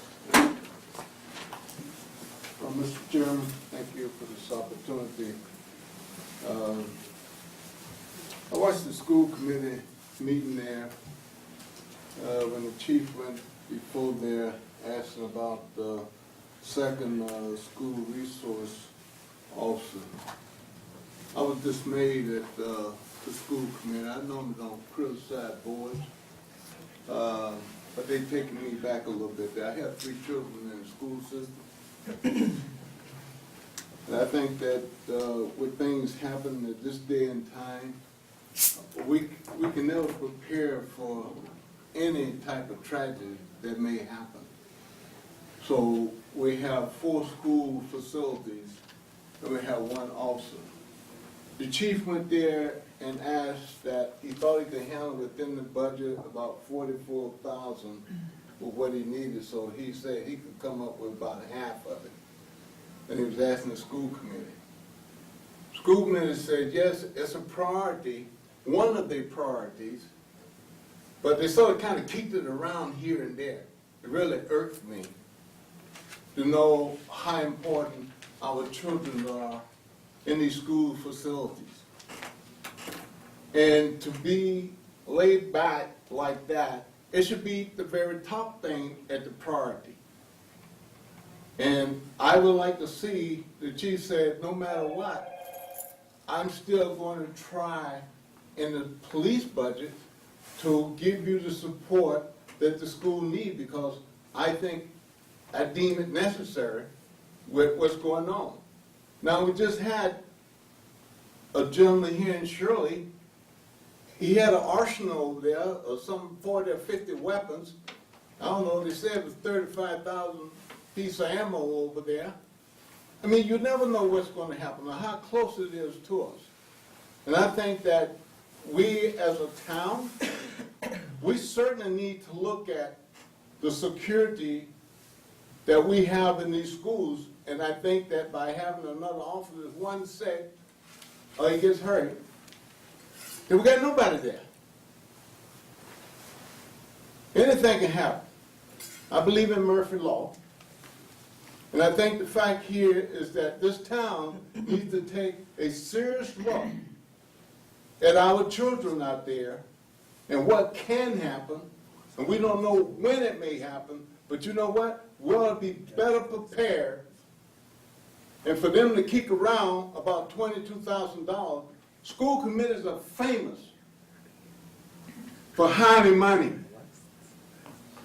Mr. Chairman, thank you for this opportunity. I watched the school committee meeting there when the chief went before there asking about the second school resource officer. I was dismayed at the school committee. I normally don't criticize boards, but they've taken me back a little bit there. I have 3 children in the school system. And I think that with things happening at this day and time, we can never prepare for any type of tragedy that may happen. So we have 4 school facilities and we have 1 officer. The chief went there and asked that he thought he could handle within the budget about $44,000 with what he needed, so he said he could come up with about half of it. And he was asking the school committee. School committee said, yes, it's a priority, one of their priorities, but they sort of kind of kicked it around here and there. It really irked me to know how important our children are in these school facilities. And to be laid back like that, it should be the very top thing at the priority. And I would like to see, the chief said, no matter what, I'm still going to try in the police budget to give you the support that the school needs, because I deem it necessary with what's going on. Now, we just had a gentleman here in Shirley. He had an arsenal over there of some 40 or 50 weapons. I don't know, they said it was 35,000 piece of ammo over there. I mean, you never know what's going to happen or how close it is to us. And I think that we as a town, we certainly need to look at the security that we have in these schools. And I think that by having another officer, if one sick or he gets hurt, then we got nobody there. Anything can happen. I believe in Murphy law. And I think the fact here is that this town needs to take a serious look at our children out there and what can happen. And we don't know when it may happen, but you know what? We ought to be better prepared. And for them to kick around about $22,000, school committees are famous for hiding money.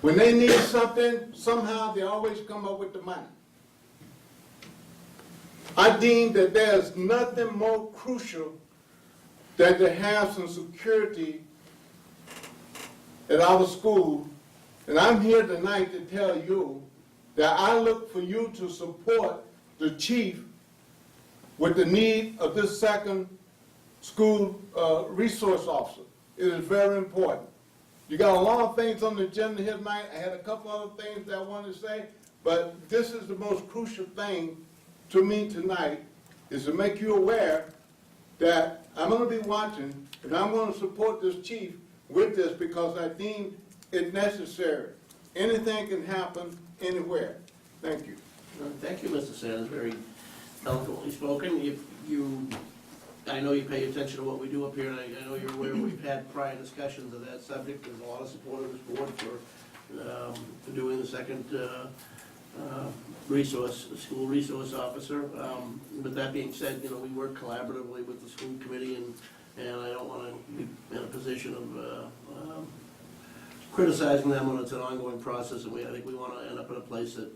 When they need something, somehow they always come up with the money. I deem that there's nothing more crucial than to have some security at our school. And I'm here tonight to tell you that I look for you to support the chief with the need of this second school resource officer. It is very important. You got a lot of things on the agenda here tonight. I had a couple other things that I wanted to say, but this is the most crucial thing to me tonight, is to make you aware that I'm going to be watching and I'm going to support this chief with this because I deem it necessary. Anything can happen anywhere. Thank you. Thank you, Mr. Sanders, very eloquently spoken. I know you pay attention to what we do up here, and I know you're aware we've had prior discussions of that subject. There's a lot of support of this board for doing the second school resource officer. With that being said, we work collaboratively with the school committee, and I don't want to be in a position of criticizing them when it's an ongoing process, and I think we want to end up in a place that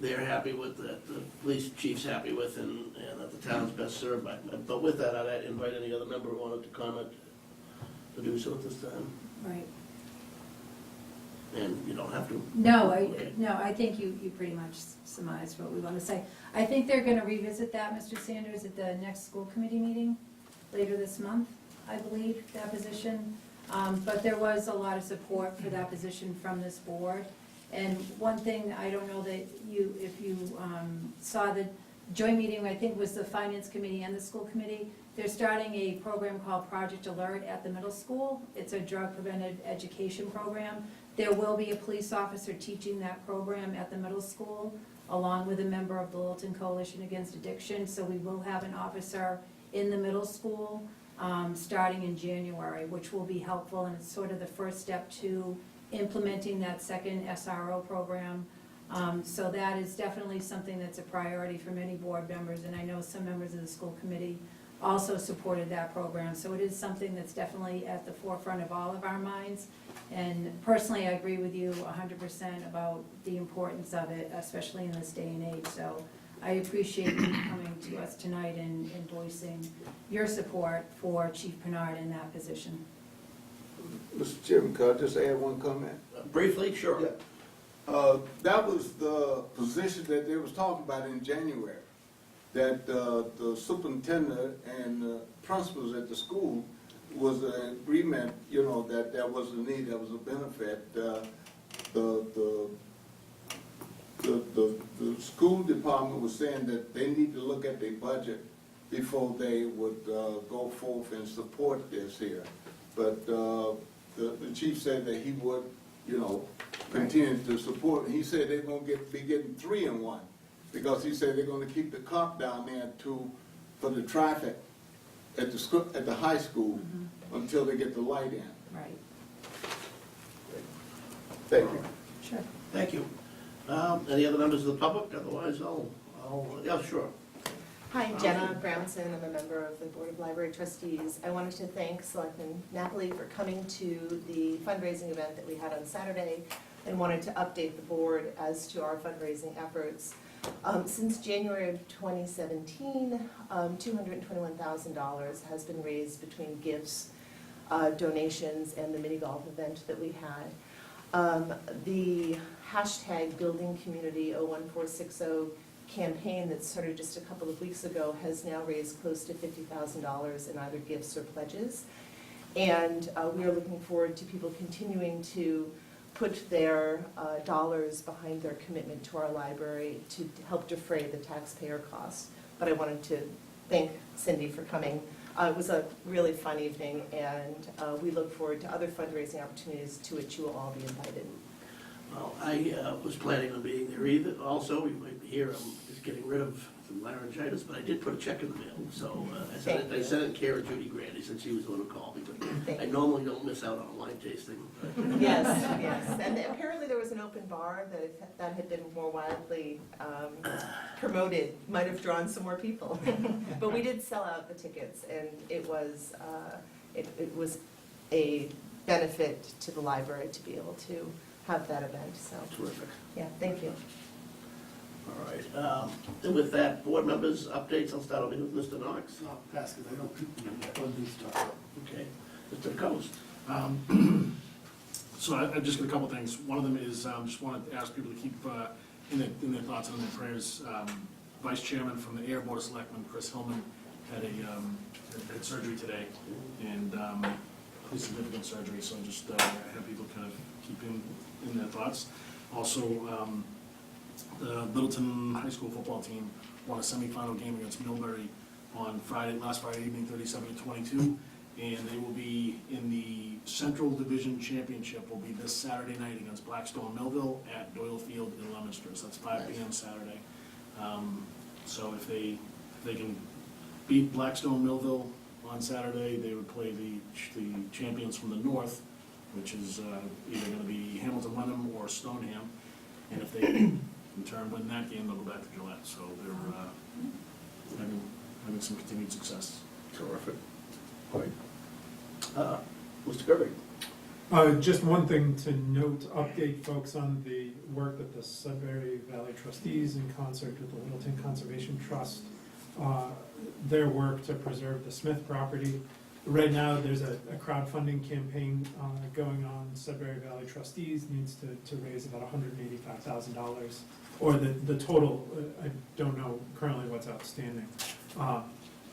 they're happy with, that the police chief's happy with, and that the town's best served by. But with that, I'd invite any other member who wanted to comment to do so at this time. Right. And you don't have to. No, Okay. I think you pretty much surmised what we want to say. I think they're going to revisit that, Mr. Sanders, at the next school committee meeting later this month, I believe, that position. But there was a lot of support for that position from this board. And one thing, I don't know that if you saw the joint meeting, I think was the Finance Committee and the School Committee, they're starting a program called Project Alert at the middle school. It's a drug preventive education program. There will be a police officer teaching that program at the middle school, along with a member of the Littleton Coalition Against Addiction. So we will have an officer in the middle school starting in January, which will be helpful, and it's sort of the first step to implementing that second SRO program. So that is definitely something that's a priority for many board members, and I know some members of the school committee also supported that program. So it is something that's definitely at the forefront of all of our minds. And personally, I agree with you 100% about the importance of it, especially in this day and age. So I appreciate you coming to us tonight and voicing your support for Chief Bernard in that position. Mr. Chairman, could I just add one comment? Briefly, sure. Yeah. That was the position that they was talking about in January, that the superintendent and principals at the school was an agreement, that there was a need, there was a benefit. The school department was saying that they need to look at their budget before they would go forth and support this here. But the chief said that he would, continue to support. And he said they're going to be getting 3 in 1, because he said they're going to keep the cop down there for the traffic at the high school until they get the light in. Right. Thank you. Sure. Thank you. Any other members of the public? Otherwise, yeah, sure. Hi, I'm Jenna Brownson. I'm a member of the Board of Library Trustees. I wanted to thank Selectman Napoli for coming to the fundraising event that we had on Saturday and wanted to update the board as to our fundraising efforts. Since January of 2017, $221,000 has been raised between gifts, donations, and the mini golf event that we had. The hashtag Building Community 01460 campaign that started just a couple of weeks ago has now raised close to $50,000 in either gifts or pledges. And we are looking forward to people continuing to put their dollars behind their commitment to our library to help defray the taxpayer costs. But I wanted to thank Cindy for coming. It was a really fun evening, and we look forward to other fundraising opportunities to which you will all be invited. Well, I was planning on being there either. Also, you might hear I'm just getting rid of some laryngitis, but I did put a check in the mail. So I sent it in care of Judy Grant. He said she was the one who called me. But I normally don't miss out on a wine tasting. Yes, yes. And apparently there was an open bar that had been more widely promoted, might have drawn some more people. But we did sell out the tickets, and it was a benefit to the library to be able to have that event. So Terrific. yeah, thank you. All right. And with that, board members' updates, I'll start over with Mr. Knox. I'll pass, because I don't think we have other things to talk about. Okay. Mr. Coast. So I just got a couple things. One of them is, just wanted to ask people to keep in their thoughts and in their prayers. Vice Chairman from the Air Board of Selectmen, Chris Hillman, had surgery today, and pretty significant surgery, so just have people kind of keep him in their thoughts. Also, the Littleton High School football team won a semifinal game against Millbury on last Friday evening, 37-22, and they will be in the Central Division Championship, will be this Saturday night against Blackstone Millville at Doyle Field in Leominster, so that's 5 p.m. Saturday. So if they can beat Blackstone Millville on Saturday, they would play the champions from the north, which is either going to be Hamilton Wenham or Stoneham, and if they in turn win that game, they'll go back to Gillette. So they're having some continued success. Terrific. All right. Mr. Gerber. Just one thing to note, update folks on the work that the Sudbury Valley trustees in concert with the Littleton Conservation Trust, their work to preserve the Smith property. Right now, there's a crowdfunding campaign going on. Sudbury Valley trustees needs to raise about $185,000, or the total, I don't know currently what's outstanding,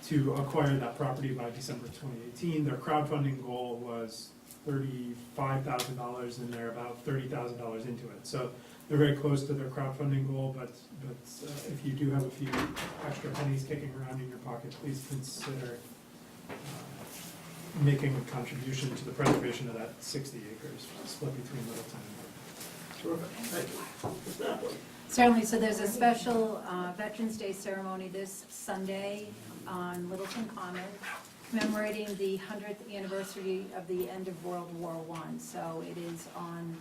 to acquire that property by December 2018. Their crowdfunding goal was $35,000, and they're about $30,000 into it. So they're very close to their crowdfunding goal, but if you do have a few extra pennies kicking around in your pocket, please consider making a contribution to the preservation of that 60 acres split between Littleton and Terrific. Thank you. Ms. Napoli. Certainly, so there's a special Veterans Day ceremony this Sunday on Littleton Common, commemorating the 100th anniversary of the end of World War I. So it is on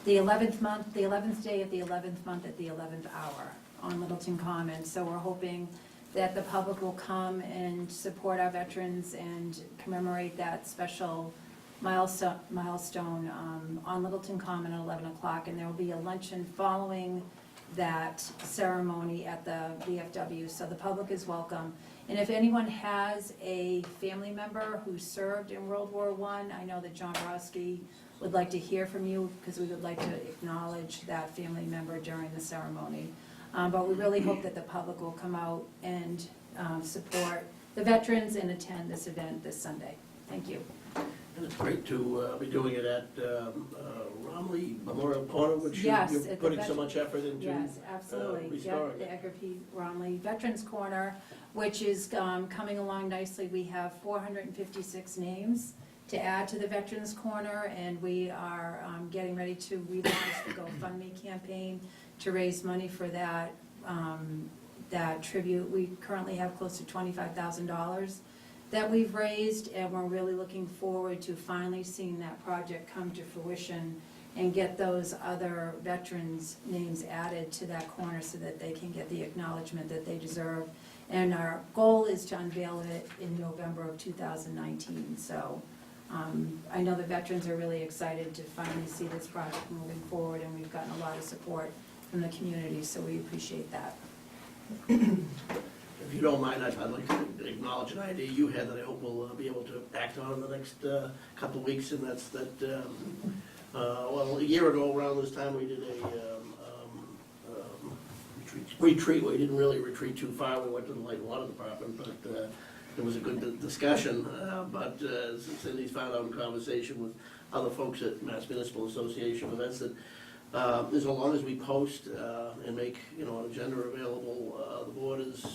the 11th day of the 11th month at the 11th hour on Littleton Common. So we're hoping that the public will come and support our veterans and commemorate that special milestone on Littleton Common at 11 o'clock. And there will be a luncheon following that ceremony at the VFW, so the public is welcome. And if anyone has a family member who served in World War I know that John Borowski would like to hear from you, because we would like to acknowledge that family member during the ceremony. But we really hope that the public will come out and support the veterans and attend this event this Sunday. Thank you. And it's great to be doing it at Romley Memorial Corner, which Yes, you're at the putting so much effort into Yes, absolutely. restoring The it. Edgar P. Romley Veterans Corner, which is coming along nicely. We have 456 names to add to the Veterans Corner, and we are getting ready to relaunch the GoFundMe campaign to raise money for that tribute. We currently have close to $25,000 that we've raised, and we're really looking forward to finally seeing that project come to fruition and get those other veterans' names added to that corner so that they can get the acknowledgement that they deserve. And our goal is to unveil it in November of 2019. So I know the veterans are really excited to finally see this project moving forward, and we've gotten a lot of support from the community, so we appreciate that. If you don't mind, I'd like to acknowledge an idea you had that I hope we'll be able to act on in the next couple of weeks, and that's that, well, a year ago around this time, we did a retreat. We didn't really retreat too far. We went to the Light and Water Department, but it was a good discussion. But since Cindy's found out in conversation with other folks at Mass Municipal Association events that as long as we post and make, you know, an agenda available, the board is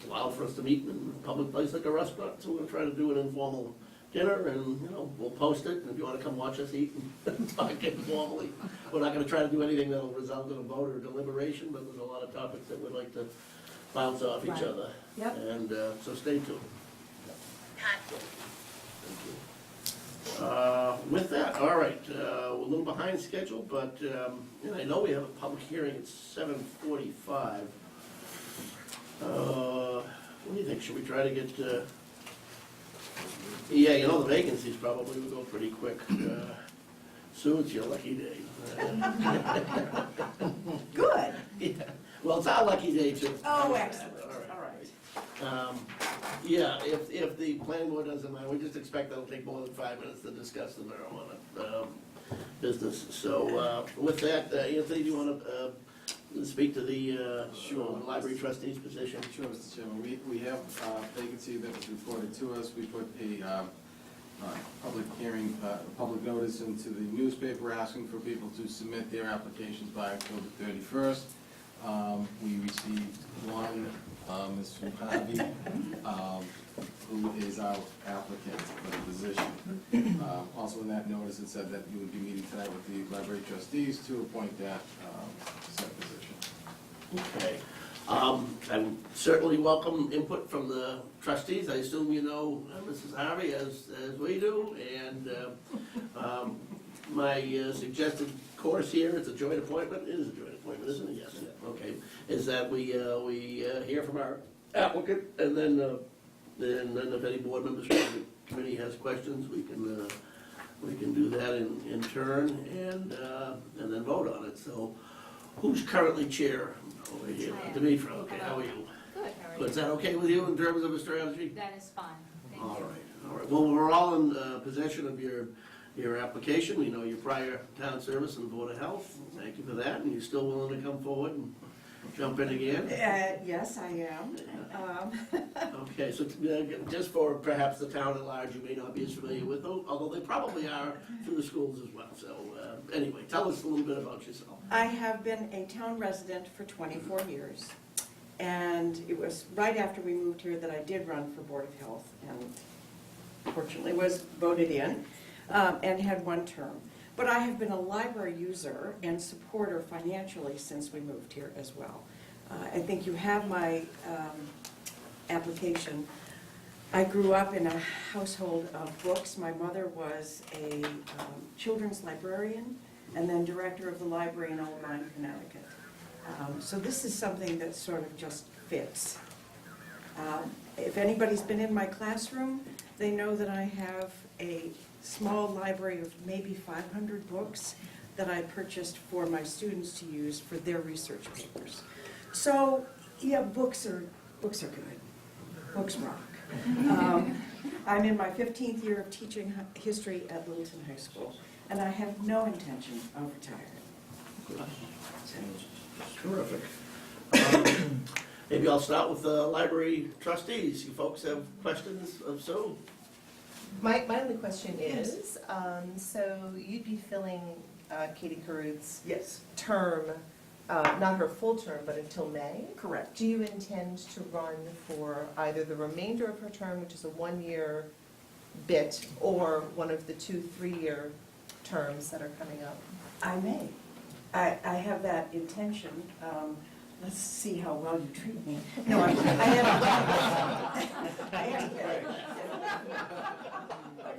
allowed for us to meet in a public place like a restaurant. So we're gonna try to do an informal dinner, and, you know, we'll post it, and if you wanna come watch us eat and talk informally. We're not gonna try to do anything that'll result in a vote or deliberation, but there's a lot of topics that we'd like to bounce off each Right. other. Yep. And so stay tuned. Thank you. With that, all right, we're a little behind schedule, but, and I know we have a public hearing at 7:45. What do you think, should we try to get, yeah, you know, the vacancies probably will go pretty quick. Sue, it's your lucky day. Good. Yeah. Well, it's our lucky day too. Oh, excellent. All right. Yeah, if the planning board doesn't mind, we just expect that'll take more than 5 minutes to discuss the marijuana business. So with that, Anthony, do you want to speak to the Sure. library trustee's position? Sure, Mr. Chairman. We have a vacancy that was reported to us. We put a public hearing, public notice into the newspaper asking for people to submit their applications by October 31st. We received one, Ms. Harvey, who is our applicant for the position. Also in that notice, it said that you would be meeting tonight with the library trustees to appoint that said position. Okay. I certainly welcome input from the trustees. I assume you know Mrs. Harvey as we do, and my suggested course here, it's a joint appointment, it is a joint appointment, isn't it? Yes. Okay, is that we hear from our applicant, and then if any board members from the committee has questions, we can do that in turn, and then vote on it. So, who's currently chair over here? I am. Demetra, okay, how are you? Good, how Good. Is that okay with you in terms of a strategy? That is fine, thank you. All right. Well, we're all in possession of your application. We know your prior town service and Board of Health. Thank you for that, and you're still willing to come forward and jump in again? Yes, I am. Okay, so just for perhaps the town at large, you may not be as familiar with them, although they probably are through the schools as well. So anyway, tell us a little bit about yourself. I have been a town resident for 24 years, and it was right after we moved here that I did run for Board of Health, and fortunately was voted in, and had one term. But I have been a library user and supporter financially since we moved here as well. I think you have my application. I grew up in a household of books. My mother was a children's librarian and then director of the library in Old Lyme, Connecticut. So this is something that sort of just fits. If anybody's been in my classroom, they know that I have a small library of maybe 500 books that I purchased for my students to use for their research papers. So, yeah, books are good. Books rock. I'm in my 15th year of teaching history at Littleton High School, and I have no intention of retiring. Terrific. Maybe I'll start with the library trustees. You folks have questions of Sue? My only question is, so you'd be filling Katie Caruth's Yes, term, not her full term, but until May? correct. Do you intend to run for either the remainder of her term, which is a one-year bit, or one of the 2 3-year terms that are coming up? I may. I have that intention. Let's see how well you treat me. No, I am.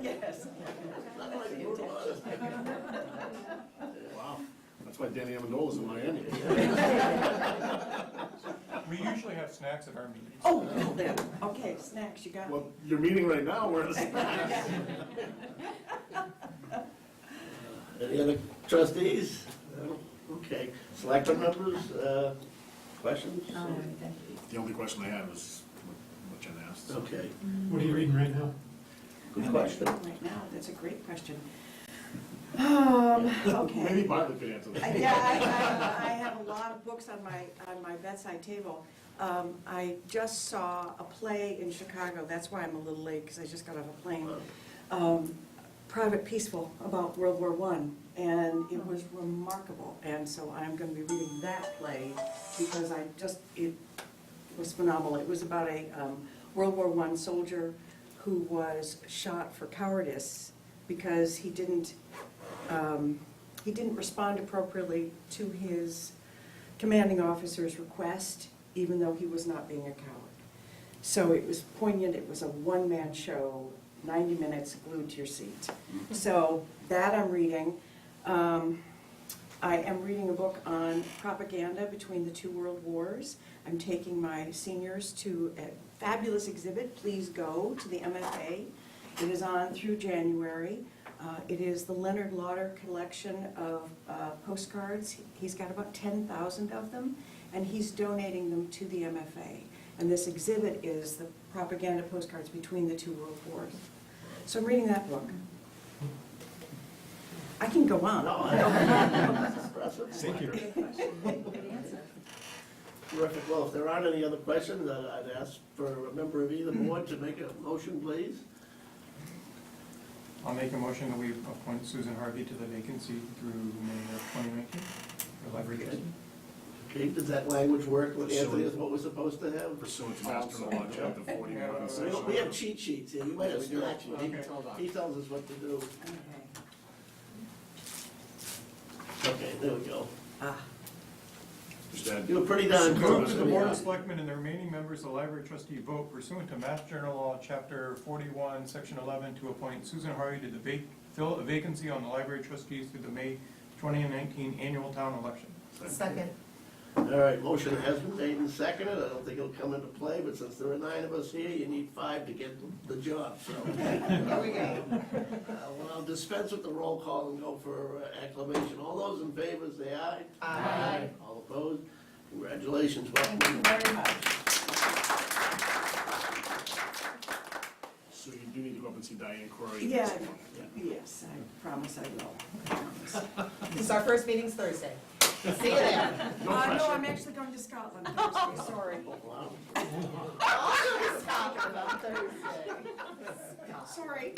Yes. Wow, that's why Danny Amendola's in Miami. We usually have snacks at our meetings. Oh, well then, okay, snacks, you got me. Well, you're meeting right now, we're at a Any other trustees? No? Okay. Selectmen members, questions? The only question I had was what Jen asked. Okay, What are you reading right now? good question. Right now, that's a great question. Maybe Okay. Bartlett could answer that. Yeah, I have a lot of books on my bedside table. I just saw a play in Chicago, that's why I'm a little late, because I just got off a plane. Private Peaceful, about World War I, and it was remarkable. And so I'm going to be reading that play, because it was phenomenal. It was about a World War I soldier who was shot for cowardice because he didn't respond appropriately to his commanding officer's request, even though he was not being a coward. So it was poignant, it was a one-man show, 90 minutes glued to your seat. So that I'm reading. I am reading a book on propaganda between the two world wars. I'm taking my seniors to a fabulous exhibit. Please go to the MFA. It is on through January. It is the Leonard Lauder collection of postcards. He's got about 10,000 of them, and he's donating them to the MFA. And this exhibit is the propaganda postcards between the two world wars. So I'm reading that book. I can go on. Thank you. Terrific. Well, if there aren't any other questions, I'd ask for a member of either board to make a motion, please. I'll make a motion that we appoint Susan Harvey to the vacancy through May of 2019 for library trustee. Okay, does that language work with Anthony, is what we're supposed to have? Pursuant to Master Law, Chapter 41, Section. We have cheat sheets here, you might have snatched it. Okay. He tells us what to do. Okay. Okay, there we go. Just add- You were pretty darn Move close. to the Board of Selectmen and the remaining members of the library trustee vote pursuant to Mass General Law, Chapter 41, Section 11, to appoint Susan Harvey to fill a vacancy on the library trustees through the May 2019 annual town election. Second. All right, motion has been made and seconded. I don't think it'll come into play, but since there are 9 of us here, you need 5 to get the job, so. Here we go. Well, I'll dispense with the roll call and go for acclamation. All those in favor, say aye. Aye. All opposed? Congratulations, welcome. Thank you very much. So you do need to go up and see Diane Croy. Yeah, yes, I promise I will. I promise. This is our first meeting's Thursday. See you there. No, I'm actually going to Scotland Thursday, sorry. Wow. I'll go to Scotland on Thursday. Sorry.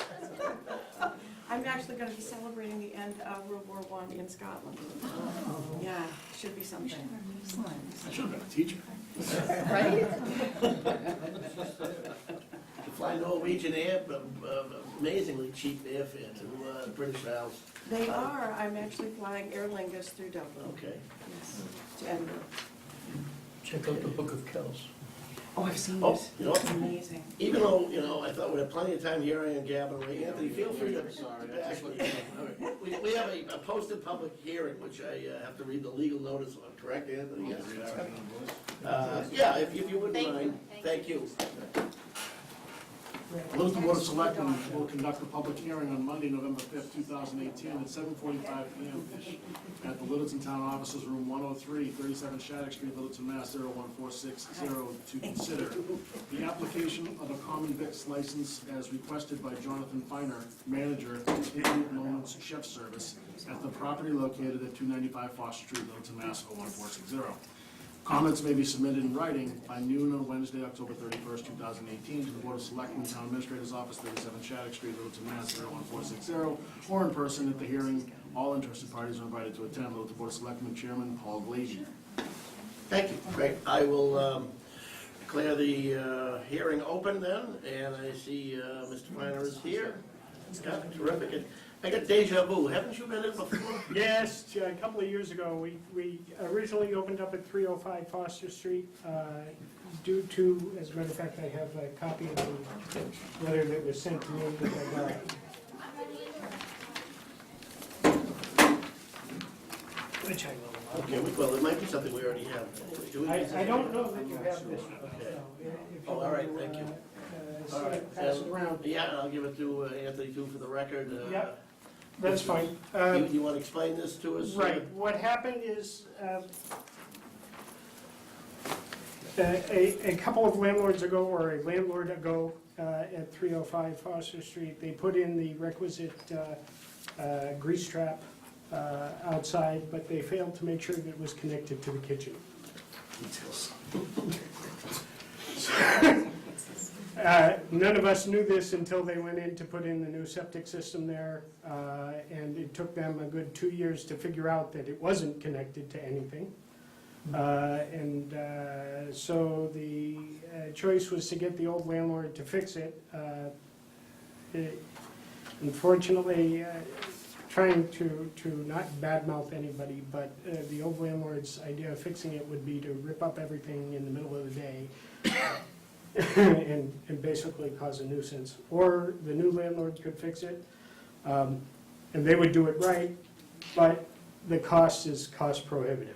I'm actually going to be celebrating the end of World War I in Scotland. Yeah, should be something. I should have been a teacher. Right? To fly Norwegian Air, amazingly cheap airfare to British Isles. They are. I'm actually flying Aer Lingus through Dublin. Okay. Yes, to Edinburgh. Check out the Book of Kells. Oh, I've seen Oh, this. you know, It's amazing. even though, I thought we had plenty of time, here I am gabbing away. Anthony, feel free to. Sorry, to actually- We have a posted public hearing, which I have to read the legal notice on, correct, Anthony? Yes. Yeah, if you wouldn't mind, thank you. Littleton Board of Selectmen will conduct a public hearing on Monday, November 5th, 2018, at 7:45 p.m. at the Littleton Town Offices, Room 103, 37 Shattuck Street, Littleton, Mass. 01460, to consider the application of a common vic's license as requested by Jonathan Feiner, manager, Idiot Moments Chef Service, at the property located at 295 Foster Street, Littleton, Mass. 01460. Comments may be submitted in writing by noon on Wednesday, October 31st, 2018, to the Board of Selectmen, Town Administrator's Office, 37 Shattuck Street, Littleton, Mass. 01460, or in person at the hearing. All interested parties are invited to attend. Littleton Board of Selectmen Chairman Paul Levy. Thank you, great. I will declare the hearing open then, and I see Mr. Feiner is here. Yeah, terrific. I got deja vu, haven't you been in before? Yes, a couple of years ago, we originally opened up at 305 Foster Street, due to, as a matter of fact, I have a copy of the letter that was sent to me that I got. which I will. Okay, well, it might be something we already have. Do we- I don't know that you have this one. Okay. so if Oh, all right, thank you. All right, Pass it around. Yeah, I'll give it to Anthony too for the record. Yep, that's fine. You want to explain this to us? Right, what happened is, a couple of landlords ago, or a landlord ago, at 305 Foster Street, they put in the requisite grease trap outside, but they failed to make sure that it was connected to the kitchen. None of us knew this until they went in to put in the new septic system there, and it took them a good 2 years to figure out that it wasn't connected to anything. So the choice was to get the old landlord to fix it. Unfortunately, trying to not badmouth anybody, but the old landlord's idea of fixing it would be to rip up everything in the middle of the day and basically cause a nuisance. Or the new landlord could fix it, and they would do it right, but the cost is cost prohibitive.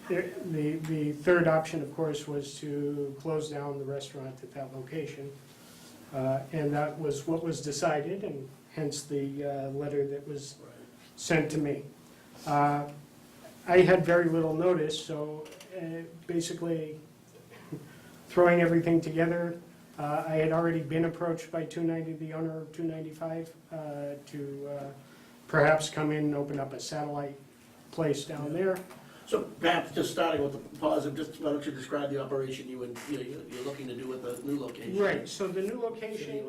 The third option, of course, was to close down the restaurant at that location. And that was what was decided, and hence the letter that was sent to me. I had very little notice, so basically throwing everything together, I had already been approached by 290, the owner of 295, to perhaps come in and open up a satellite place down there. So perhaps just starting with the positive, just why don't you describe the operation you're looking to do with the new location? Right, so the new location,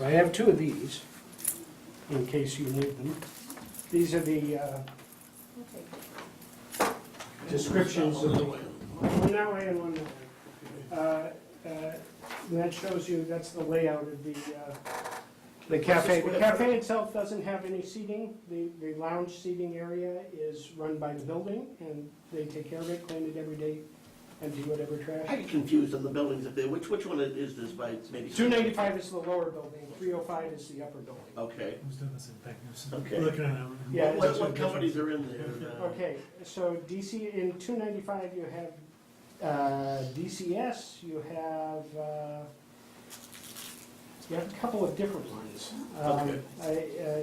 I have two of these, in case you need them. These are the descriptions of the, one that way and one that way. And that shows you, that's the layout of the cafe. The cafe itself doesn't have any seating. The lounge seating area is run by the building, and they take care of it, clean it every day, empty whatever I trash. get confused on the buildings up there. Which one is this by maybe? 295 is the lower building, 305 is the upper building. Okay. Who's doing this in Pegnos? Okay. Looking at them. Yeah, What companies are in there? Okay, so DC, in 295, you have DCS, you have a couple of different ones. Okay.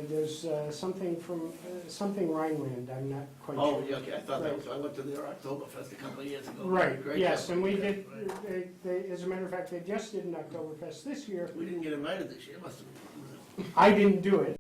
There's something from, something Rhineland, I'm not quite sure. Oh, yeah, okay, I thought that was, I went to their Oktoberfest a couple of years ago. Right, Great yes, company. and we did, as a matter of fact, they just did an Oktoberfest this year. We didn't get invited this year, must have. I didn't do it,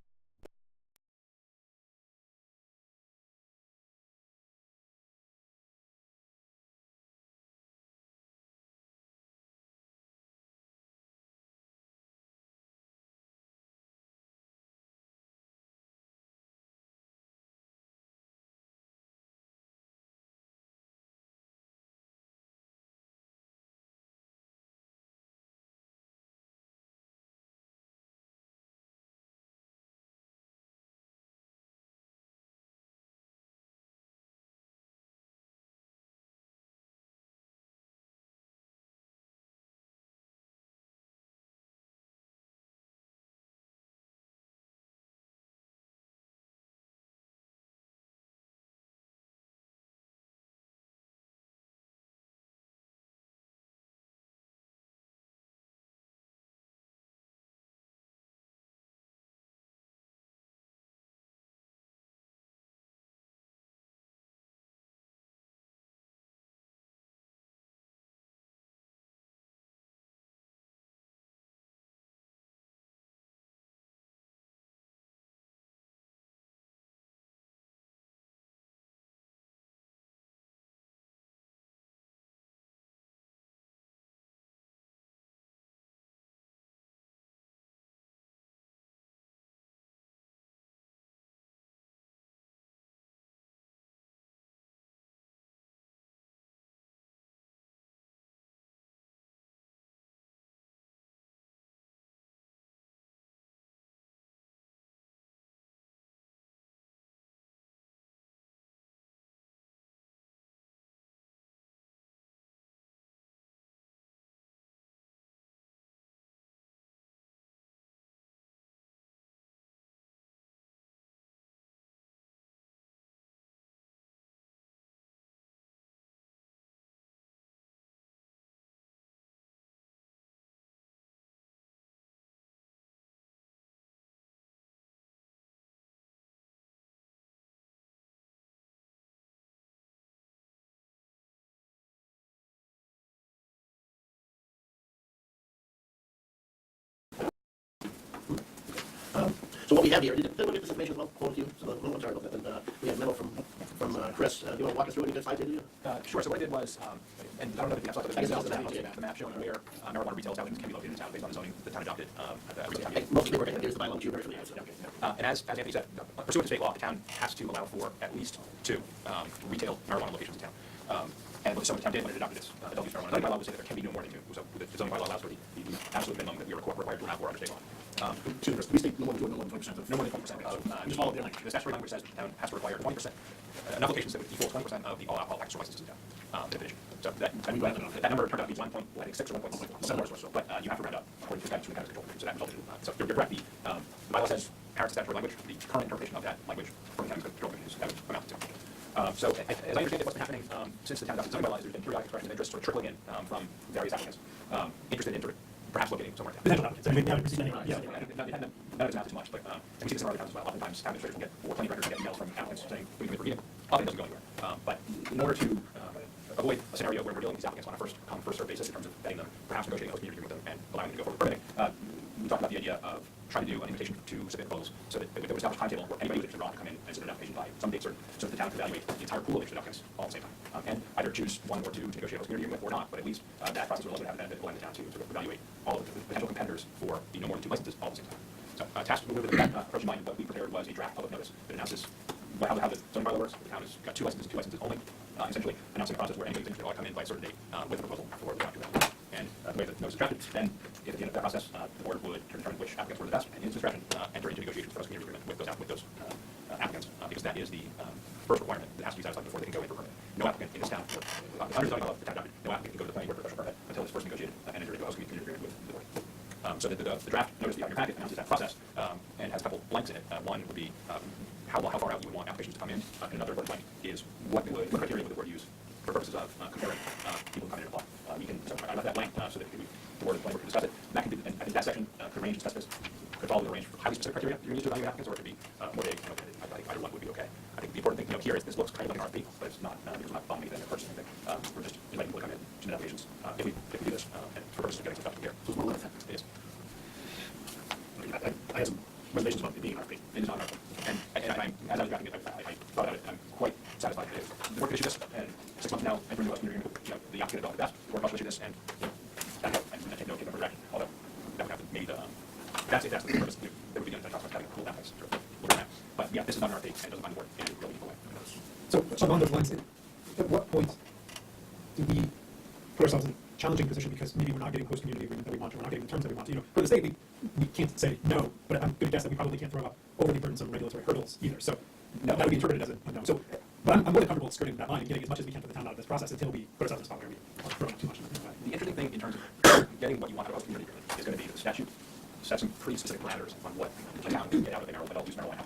So what we have here, did we get this information as well, quoted to you? So, I'm sorry about that, but we have a memo from Chris. Do you want to walk us through any good slides, did you? Sure, so what I did was, and I don't know if the map showing where marijuana retail establishments can be located in town based on the zoning the town adopted. Most of the work, here's the bylaw, which you're very familiar with. And as Anthony said, pursuant to state law, the town has to allow for at least 2 retail marijuana locations in town. And what the town did when it adopted its adult use marijuana zoning bylaw was say that there can be no more than 2. So the zoning bylaw allows for the absolute minimum that we are required to allow for under state law. We state no more than 20% of. No more than 20% of, Just follow their language. the statutory language says the town has to require 20%, enough locations that would equal 20% of the all alcohol liquor licenses in town, definition. So that number turned out to be 1.6 or 1.7 or so, but you have to round up according to the guidance from the Cannabis Control Commission. So that resulted in, so you're correct, the bylaw says parents statutory language, the current interpretation of that language from the Cannabis Control Commission is that would amount to. So as I understand it, what's been happening since the town adopted zoning bylaws, there's been periodic expressions of interest sort of trickling in from various applicants interested in perhaps locating somewhere in town. None of it's amounted too much, but and we see this in other towns as well. Oftentimes, town administrators will get, or planning directors will get emails from applicants saying, we can meet. Often it doesn't go anywhere. But in order to avoid a scenario where we're dealing with these applicants on a first come, first served basis in terms of vetting them, perhaps negotiating a host community agreement with them and allowing them to go forward with permitting, we talked about the idea of trying to do an invitation to submit proposals so that there was established timetable where anybody who's interested in to come in and submit an application by some date certain, so that the town can evaluate the entire pool of interested applicants all at the same time. And either choose 1 or 2 to negotiate a host community agreement with or not, but at least that process will also have the benefit of allowing the town to sort of evaluate all of the potential competitors for the no more than 2 licenses all at the same time. So tasked with that approach in mind, what we prepared was a draft public notice that announces how the zoning bylaw works. The town has got 2 licenses only, essentially announcing a process where anybody who's interested ought to come in by a certain date with a proposal for the town to evaluate. And the way the notice is drafted, then if at the end of that process, the board would determine which applicants were the best, and in its discretion, enter into negotiations for a community agreement with those applicants, because that is the first requirement that has to be satisfied before they can go in for permit. No applicant in this town, under zoning bylaw, the town adopted, no applicant can go to the planning board for a special permit until it's first negotiated and enter into a host community agreement with the board. So that the draft notice you have in your packet announces that process and has a couple blanks in it. One would be how far out you would want applications to come in, and another blank is what criteria would the board use for purposes of comparing people who come in and apply. I left that blank so that the board and planning board can discuss it. And that could be, and I think that section could range in specifics, could follow the range for highly specific criteria you're used to evaluate applicants, or it could be more vague. I think either one would be okay. I think the important thing here is this looks kind of like an RFP, but it's not because we're not buying anything or purchasing anything. We're just inviting people to come in, submit applications if we do this, and for purposes of getting some stuff here. So it's more like that. It is. I have some reservations about it being an RFP. It is not an RFP. And as I was drafting it, I thought about it. I'm quite satisfied. The board can issue this, and 6 months from now, enter into a community agreement. The applicant adopted that. The board must issue this, and that's how I take no further action. Although that would have to be made. That's the purpose. There would be another talk about having a pool of applicants. But yeah, this is not an RFP, and it doesn't bind the board in a really meaningful way. So along those lines, at what point do we put ourselves in a challenging position because maybe we're not getting host community agreement that we want, or we're not getting the terms that we want? For the state, we can't say no, but I'm going to guess that we probably can't throw up overly burdensome regulatory hurdles either. So that would be interpreted as a no. So, but I'm more than comfortable skirting that line and getting as much as we can for the town out of this process until we put ourselves in a spot where we are throwing too much. The interesting thing in terms of getting what you want out of a host community agreement is going to be that the statute sets some pretty specific parameters on what a town can get out of an adult use marijuana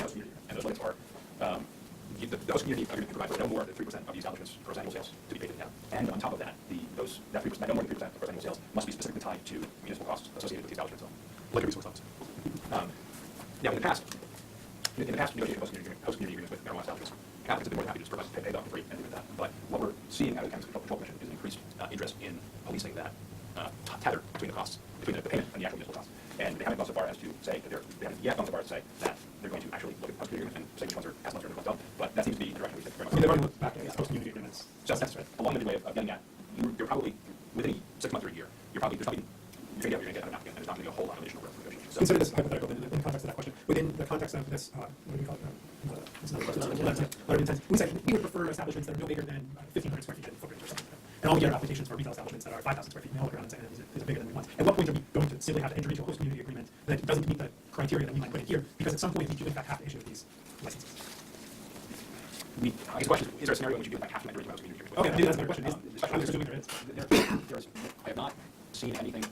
house community. And those limits are the host community agreement can provide for no more than 3% of the establishment's gross annual sales to be paid to the town. And on top of that, that 3%, no more than 3% of gross annual sales must be specifically tied to municipal costs associated with the establishment's liquor resource loans. Now, in the past, negotiating host community agreements with marijuana establishments, applicants have been more than happy to just pay them for free and do that. But what we're seeing out of the Cannabis Control Commission is an increased interest in policing that tether between the costs, between the payment and the actual municipal costs. And they haven't gone so far as to say that they haven't yet gone so far as to say that they're going to actually look at host community agreements and say which ones are as much or which ones don't. But that seems to be the direction we take very much. They've already looked back at host community agreements. Just that's right. Along the way of getting at, you're probably within 6 months or a year. You're going to get an applicant, and there's not going to be a whole lot of additional work for negotiation. So consider this hypothetical in the context of that question. Within the context of this, what do we call it? Letter of intent. We say we would prefer establishments that are no bigger than 1,500 square feet in footprint or something. And all we get are applications for retail establishments that are 5,000 square feet. And they all look around and say, is it bigger than we want? At what point are we going to simply have to enter into a host community agreement that doesn't meet the criteria that we might put in here? Because at some point we do in fact have to issue these licenses. I guess the question is there a scenario in which you do in fact have to enter into a host community agreement? Okay, maybe that's my question. I'm assuming there is. I have not seen anything.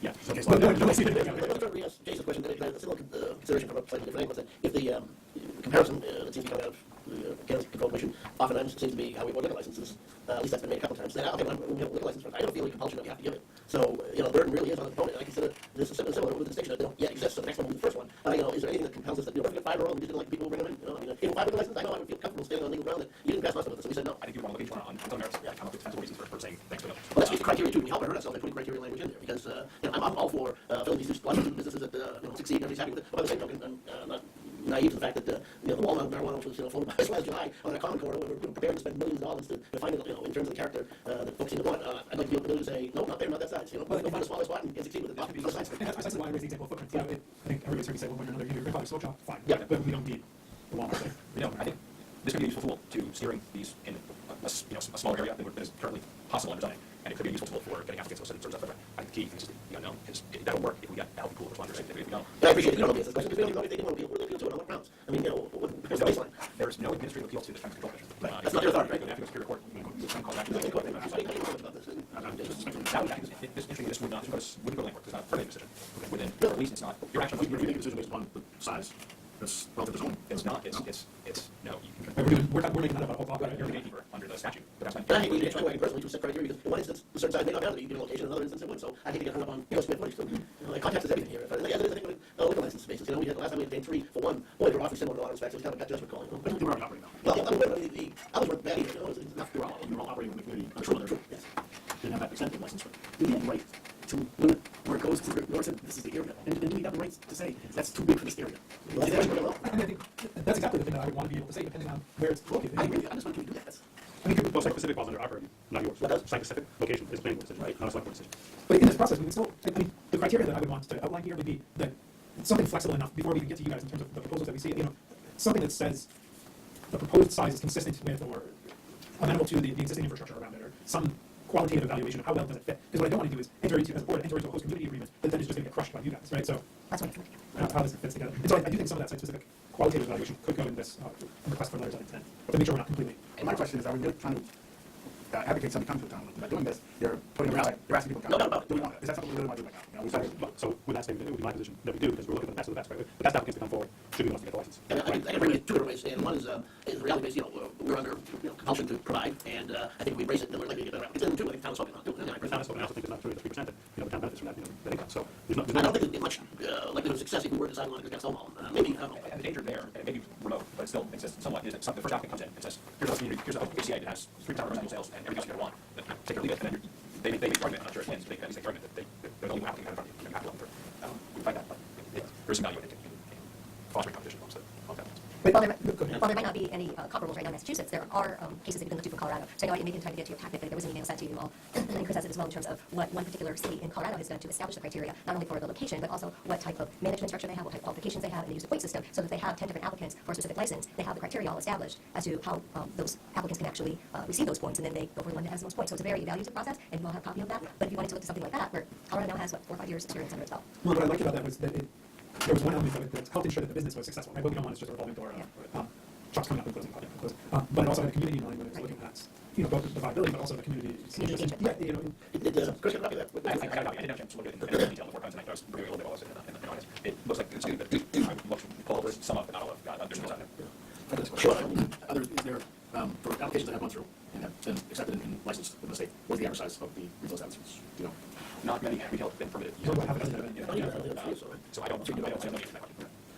Yeah. Okay. So, Jason's question, that's a little consideration from a slightly different angle, is that if the comparison that seems to be coming out of the Cannabis Control Commission oftentimes seems to be how we award liquor licenses, at least that's been made a couple of times, then, okay, when we have a liquor license, I don't feel any compulsion that we have to give it. So, the burden really is on the proponent, and I consider this is similar with the distinction that they don't yet exist, so the next one will be the first one. Is there anything that compels us that, if we get 5 or we just didn't like people bring them in? If 5 liquor license, I know I would feel comfortable standing on legal ground that you didn't pass muster with us, so we said no. I think you want to look at each one on its own merits. Yeah, come up with defensible reasons for saying thanks, but no. Well, that's the criteria criteria too, we help hurt ourselves by putting criteria language in there, because, I'm all for, filling these businesses that, succeed, everybody's happy with it. By the same token, I'm not naive to the fact that, the Walnut marijuana, which was, floated by us last July on a common corridor, we're prepared to spend millions of dollars to find it, in terms of the character, that folks seem to want. I'd like to be able to say, no, not there, not that size, go find a smaller spot and succeed with it. Other sides. And that's why I raised the example of footprints. I think everybody's heard me say one way or another, your grandfather's smoke shop, fine. Yeah. But we don't need the Walmart there. I think this could be a useful tool to steering these in a smaller area that is currently possible under zoning, and it could be a useful tool for getting applicants listed in terms of, I think the key thing is the unknown, is that'll work if we get a healthy pool of responders, if we don't. I appreciate it, you don't know the answer to this question, because we don't even know if they didn't want to appeal. What do they appeal to, and on what grounds? I mean, what's the baseline? There is no administrative appeal to the Traffic Control Commission. That's not their authority, right? They have to go to Superior Court, some call back to This the court. would Wouldn't go anywhere, because it's not a permanent decision. Within, at least it's not, your action, You're making a decision based upon the size, that's relative to zoning. it's not, no, you can. We're making that about a whole block, right? You're the gatekeeper under the statute, but that's not. But I hate to try to personally to set criteria, because in one instance, a certain size may not have to be a location, in another instance it would, so I hate to get hung up on, square footage, so, like, context is everything here. As it is, I think, with liquor license basis, we had, last time we had 3 for 1, boy, they were awfully similar in a lot of respects, so we kind of got judgment calling. But they were already operating now. Well, I'm aware of the others weren't bad either, it's not, You're all operating in the community, I'm sure they're true. yes. Didn't have that executive license, but we have the right to limit where it goes to, Laura said, this is the area, and we have the right to say, that's too big for this area. Well, that's actually well. And I think that's exactly the thing that I would want to be able to say, depending on where it's located. I agree, I just want you to do that. I think those site-specific laws under operating, not yours. What does? Site-specific location is a planning board decision, Right. not a select board decision. But in this process, we can still, I mean, the criteria that I would want to outline here would be that something flexible enough before we even get to you guys in terms of the proposals that we see, something that says the proposed size is consistent with or amenable to the existing infrastructure around it, or some qualitative evaluation of how well does it fit. Because what I don't want to do is enter into, as a board, enter into a host community agreement that then is just going to get crushed by you guys, right? So That's what how this fits together. And so I do think some of that site-specific qualitative evaluation could go in this request for letters of intent, to make sure we're not completely. And my question is, are we really trying to advocate somebody come to the town? By doing this, you're putting them outside, you're asking people to come. No, no, no. Do we want it? Is that something we really want to do right now? So with that statement, it would be my position that we do, because we're looking for the best of the best, right? The best applicants to come forward should be able to get the license. And I can bring it two different ways, and one is reality-based, we're under, compulsion to provide, and I think if we embrace it, then we're likely to get better applicants. And two, I think town is hoping not to. The town is hoping, I also think there's an opportunity for 3% that, the town benefits from that, that income. So there's I don't think there's much likelihood of success if we were deciding on it, because that's all, maybe, I don't know. And the danger there, and maybe remote, but it still exists somewhat, is that the first applicant comes in and says, here's a community, here's a HCA that has 3,000 residential sales and everything else you ever want, but take it or leave it, and then they make the argument, I'm not sure it wins, but they can at least make the argument that they're the only applicant in front of you, you have to look through. We find that, but there's some value in fostering competition amongst that. Well, there might not be any comparables right now in Massachusetts. There are cases that have been looked to for Colorado. So I know I maybe trying to get to your tactic, but there was an email sent to you all, and Chris has it as well in terms of what one particular city in Colorado has done to establish the criteria, not only for the location, but also what type of management structure they have, what type of qualifications they have, and they use a point system, so that they have 10 different applicants for a specific license. They have the criteria all established as to how those applicants can actually receive those points, and then they go for the one that has the most points. So it's a very evaluative process, and you all have a copy of that. But if you wanted to look at something like that, where Colorado now has, 4 or 5 years experience under its belt. Well, what I liked about that was that there was one element of it that helped ensure that the business was successful. Right? What we don't want is just a revolving door, shops coming up and closing, popping up and closing. But it also had a community in mind when it was looking at, both the viability, but also the community. Yeah, Chris, can I copy that? I got a copy. I didn't have a chance to look at it in detail before coming tonight. I was reviewing a little bit while I was in the audience. It looks like it's something that I would look to pull over some of, but not all of. There's no time. Sure. Others, there, for applications that have gone through and have been accepted and licensed within the state, what's the average size of the retail establishments? Not many retail have been permitted. So So I don't see that question.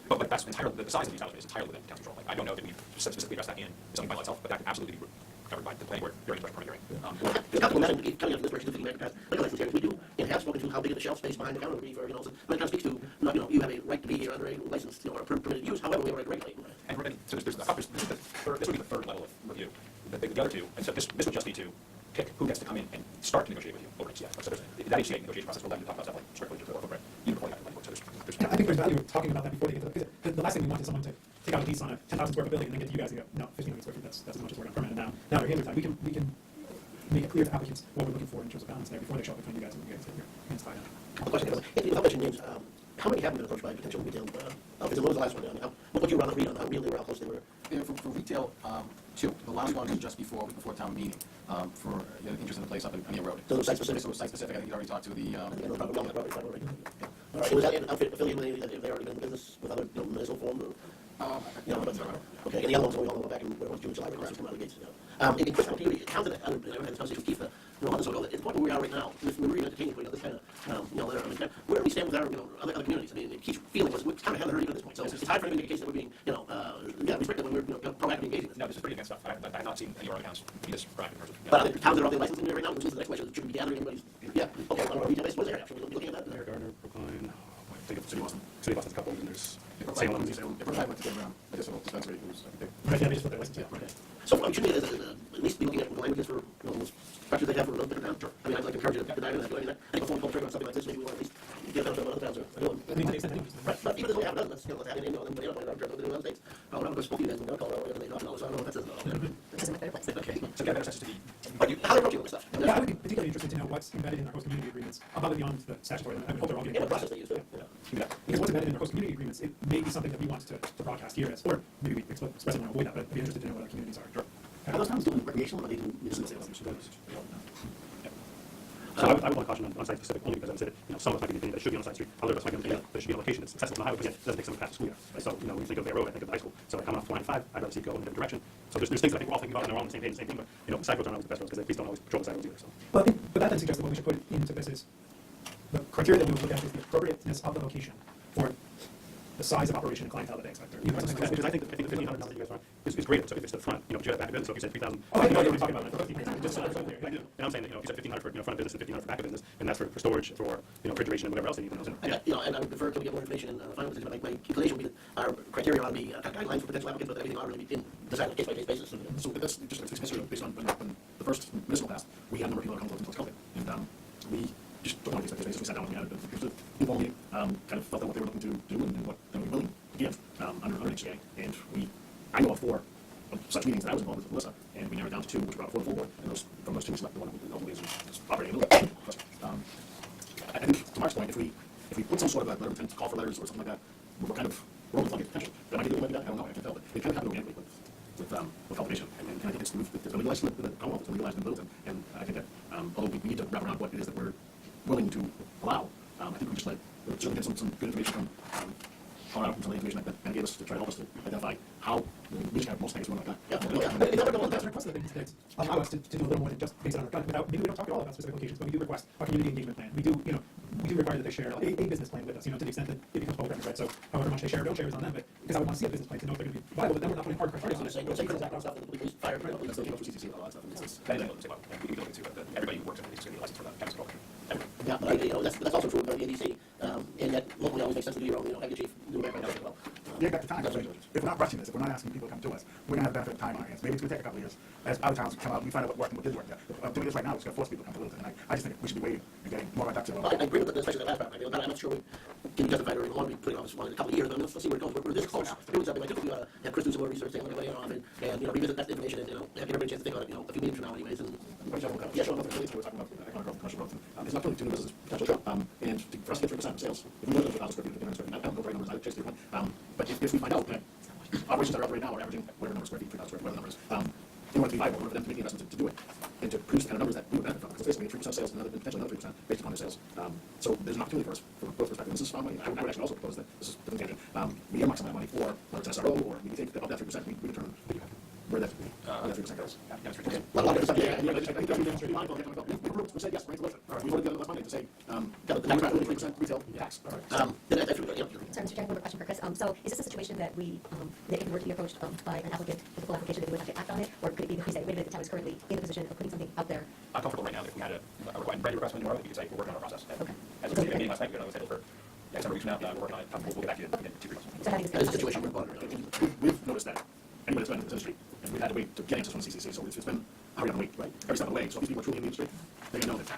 But that's entirely, the size of the establishment is entirely within town control. Like, I don't know that we've specifically addressed that in something by itself, but that can absolutely be covered by the planning board during the special permit hearing. It's not coming out of this version, like a license here, we do, and have spoken to how big the shelf space behind the counter would be for, so when it kind of speaks to, not, you have a right to be here under a license, or a permitted use, however, we have a right to regulate. And so this would be the third level of review. The other two, and so this would just be to pick who gets to come in and start to negotiate with you over HCA. So that HCA negotiation process will then talk about stuff like square footage or footprint, even before you have the planning board. So I think there's value of talking about that before they get to the last thing we want is someone to take out a lease on a 10,000 square foot building and then get to you guys and go, no, 1,500 square feet, that's as much as we're going to permit. And now we're here with that. We can make it clear to applicants what we're looking for in terms of balance there before they show up in front of you guys and you guys get your hands tied up. Question, without mentioning names, how many have been approached by potential retail, what was the last one? What would you read on how real they were, how close they were? Yeah, for retail, 2. The last one was just before town meeting, for interest in the place up in Pioneer Road. So it was site-specific? So it was site-specific. I think you already talked to the. All right, was that affiliated with anything, if they already been in business with other municipal forms? Okay, and the other ones we all know back in, when it was June, July, when it came out of the gates. In Chris, you counted it, I had this conversation with Keith, months ago, at the point where we are right now, if we were even entertaining putting out this kind of, letter, where do we stand with our, other communities? I mean, it keeps feeling we're kind of having hurt at this point, so it's hard for me to make a case that we're being, restricted when we're, proactively engaging this. no, this is pretty advanced stuff. I have not seen any of our accounts be this proactive in terms of. But I think the towns that are already licensing it right now, which is the next question, should we be gathering anybody's Yeah, okay, on a retail basis, what's the area? Should we be looking at that? Mayor Gardner, Brookline, I think it's City of Boston. City of Boston's a couple, and there's Salem, Salem, went to get around medicinal dispensary, who's, I think they. Right, yeah, they just put their license, yeah, right. So should we at least be looking at languages for, those structures they have for a little bit of town? I mean, I'd like to encourage you to dive into that. I mean, I think before we pull the trigger on something like this, maybe we want to at least get that to other towns are doing. I mean, to the extent that you- Right, but even if we haven't done this, let's have it in, them, but you know, they're doing it in other states. I'm going to spoke to you guys in Colorado, whatever they don't know, so I don't know what that says. This is my better place. Okay. So get better access to the. But how they're approaching all this stuff. Yeah, I would be particularly interested to know what's embedded in our host community agreements above and beyond the statutory. I would hope they're all Yeah, getting what process they use, too. Yeah. Because what's embedded in our host community agreements, it may be something that we want to broadcast here as, or maybe we expressly want to avoid that, but I'd be interested to know what our communities are. Sure. Are those towns doing recreational, or are they doing municipal sales? So I would want to caution on site specific only because I would say that, some of us might be thinking that it should be on the side street, other of us might be thinking that there should be a location that's accessible from the highway, but yet it doesn't take someone past the school year. Right? So, when you think of Bay Road, I think of the high school. So like coming off line 5, I'd rather see it go in a different direction. So there's things that I think we're all thinking about and they're all on the same page, the same thing, but side roads aren't always the best roads because they please don't always patrol the side roads either. So. Well, I think, but that then suggests that what we should put into this is the criteria that we would look at is the appropriateness of the location for the size of operation and clientele that they expect. Because I think the 1,500 number that you guys want is great. So if it's the front, but you have back of business. So if you said 3,000. Oh, I know what you're talking about. Just so and I'm saying that, if you said 1,500 for front of business and 1,500 for back of business, and that's for storage, for refrigeration and whatever else they need. And I would prefer to get more information in the final decision, but my inclination would be that our criteria ought to be guidelines for potential applicants, but everything ought to really be decided on a case-by-case basis. So that's just a history based on when the first municipal passed, we had a number of people that come to us until COVID, and we just don't want to case-by-case basis. We sat down and we had a informal meeting, kind of felt out what they were looking to do and what they were willing to give under HCA, and I know of 4 of such meetings that I was involved with Melissa, and we narrowed down to 2, which brought it forward full board, and from those 2 we selected the one that ultimately is operating a little bit. I think, to Mark's point, if we put some sort of a letter of intent, call for letters or something like that, we're kind of rolling potential. That might be good, might be bad, I don't know, I can't tell, but it kind of happened organically with cultivation, and I think it's been legalized in the Commonwealth, it's been legalized in Littleton, and I think that although we need to wrap around what it is that we're willing to allow, I think we just certainly get some good information from Colorado, some of the information that Ben gave us to try to help us to identify how we just have most things going like that. That's a request that they allow us to do a little more than just base it on our gut. Maybe we don't talk at all about specific locations, but we do request a community engagement plan. We do require that they share a business plan with us, to the extent that it becomes public record, right? So however much they share or don't share is on them, but because I would want to see a business plan to know if they're going to be viable, but then we're not putting hard criteria on it. Saying stuff, the police, fire, That's the CCC and all that stuff. We can look into it, everybody who works in it is going to be licensed for that kind of program. yeah, but that's also true of the NDC, and yet locally always makes sense to do your own, have your chief do it right now as well. Yeah, back to time. If we're not rushing this, if we're not asking people to come to us, we're going to have benefit of time on our hands. Maybe it's going to take a couple of years. As other towns come out, we find out what worked and what didn't work. Doing this right now is going to force people to come to Littleton, and I just think we should be waiting and getting more of our ducks in a row. I agree with that, especially the last part. I'm not sure we can justify it or want to be putting off this one in a couple of years, but let's see where it goes. We're this close to doing something. I think we ought to have Chris do some more research, take a look at it on, and revisit that information, and give everybody a chance to think about it, a few meetings from now anyways. And yeah, sure. We're talking about economic commercial growth. It's not really to do business potential, and for us to get 3% of sales, if we live with 1,000 square feet, 1,500 square feet, I don't know the right numbers, I chase the one. But if we find out that operations that are operating now are averaging whatever number of square feet, 3,000 square feet, whatever the number is, in order to be viable, in order for them to make the investment to do it, and to produce the kind of numbers that we would benefit from, because it's basically 3% sales and potentially another 3% based upon their sales. So there's an opportunity for us, from both perspectives. This is fun money. I would actually also propose that this is a different tangent. We earmark some of that money for whether it's SRO or we take of that 3%, we determine where that 3% goes. Well, a lot of stuff, yeah. I think that's really mindful. We said yes, right to listen. We voted the other last Monday to say, the tax rate 3% retail tax. Sorry, Mr. Jack, one more question for Chris. So is this a situation that that if we were to be approached by an applicant with a full application, that we would have to act on it? Or could it be that we say, wait a minute, the town is currently in the position of putting something out there? I'm comfortable right now that if we had a ready request tomorrow, we could say we're working on our process. Okay. As we did a meeting last night, we got on the schedule for several weeks from now. We're working on it. We'll get back to you in 2 weeks. So how do you That is the situation we're in. We've noticed that anybody that's been in the industry, and we've had to wait to get answers from the CCC, so it's been hurry up and wait, right? Every step of the way. So if these people are truly in the industry, they can know that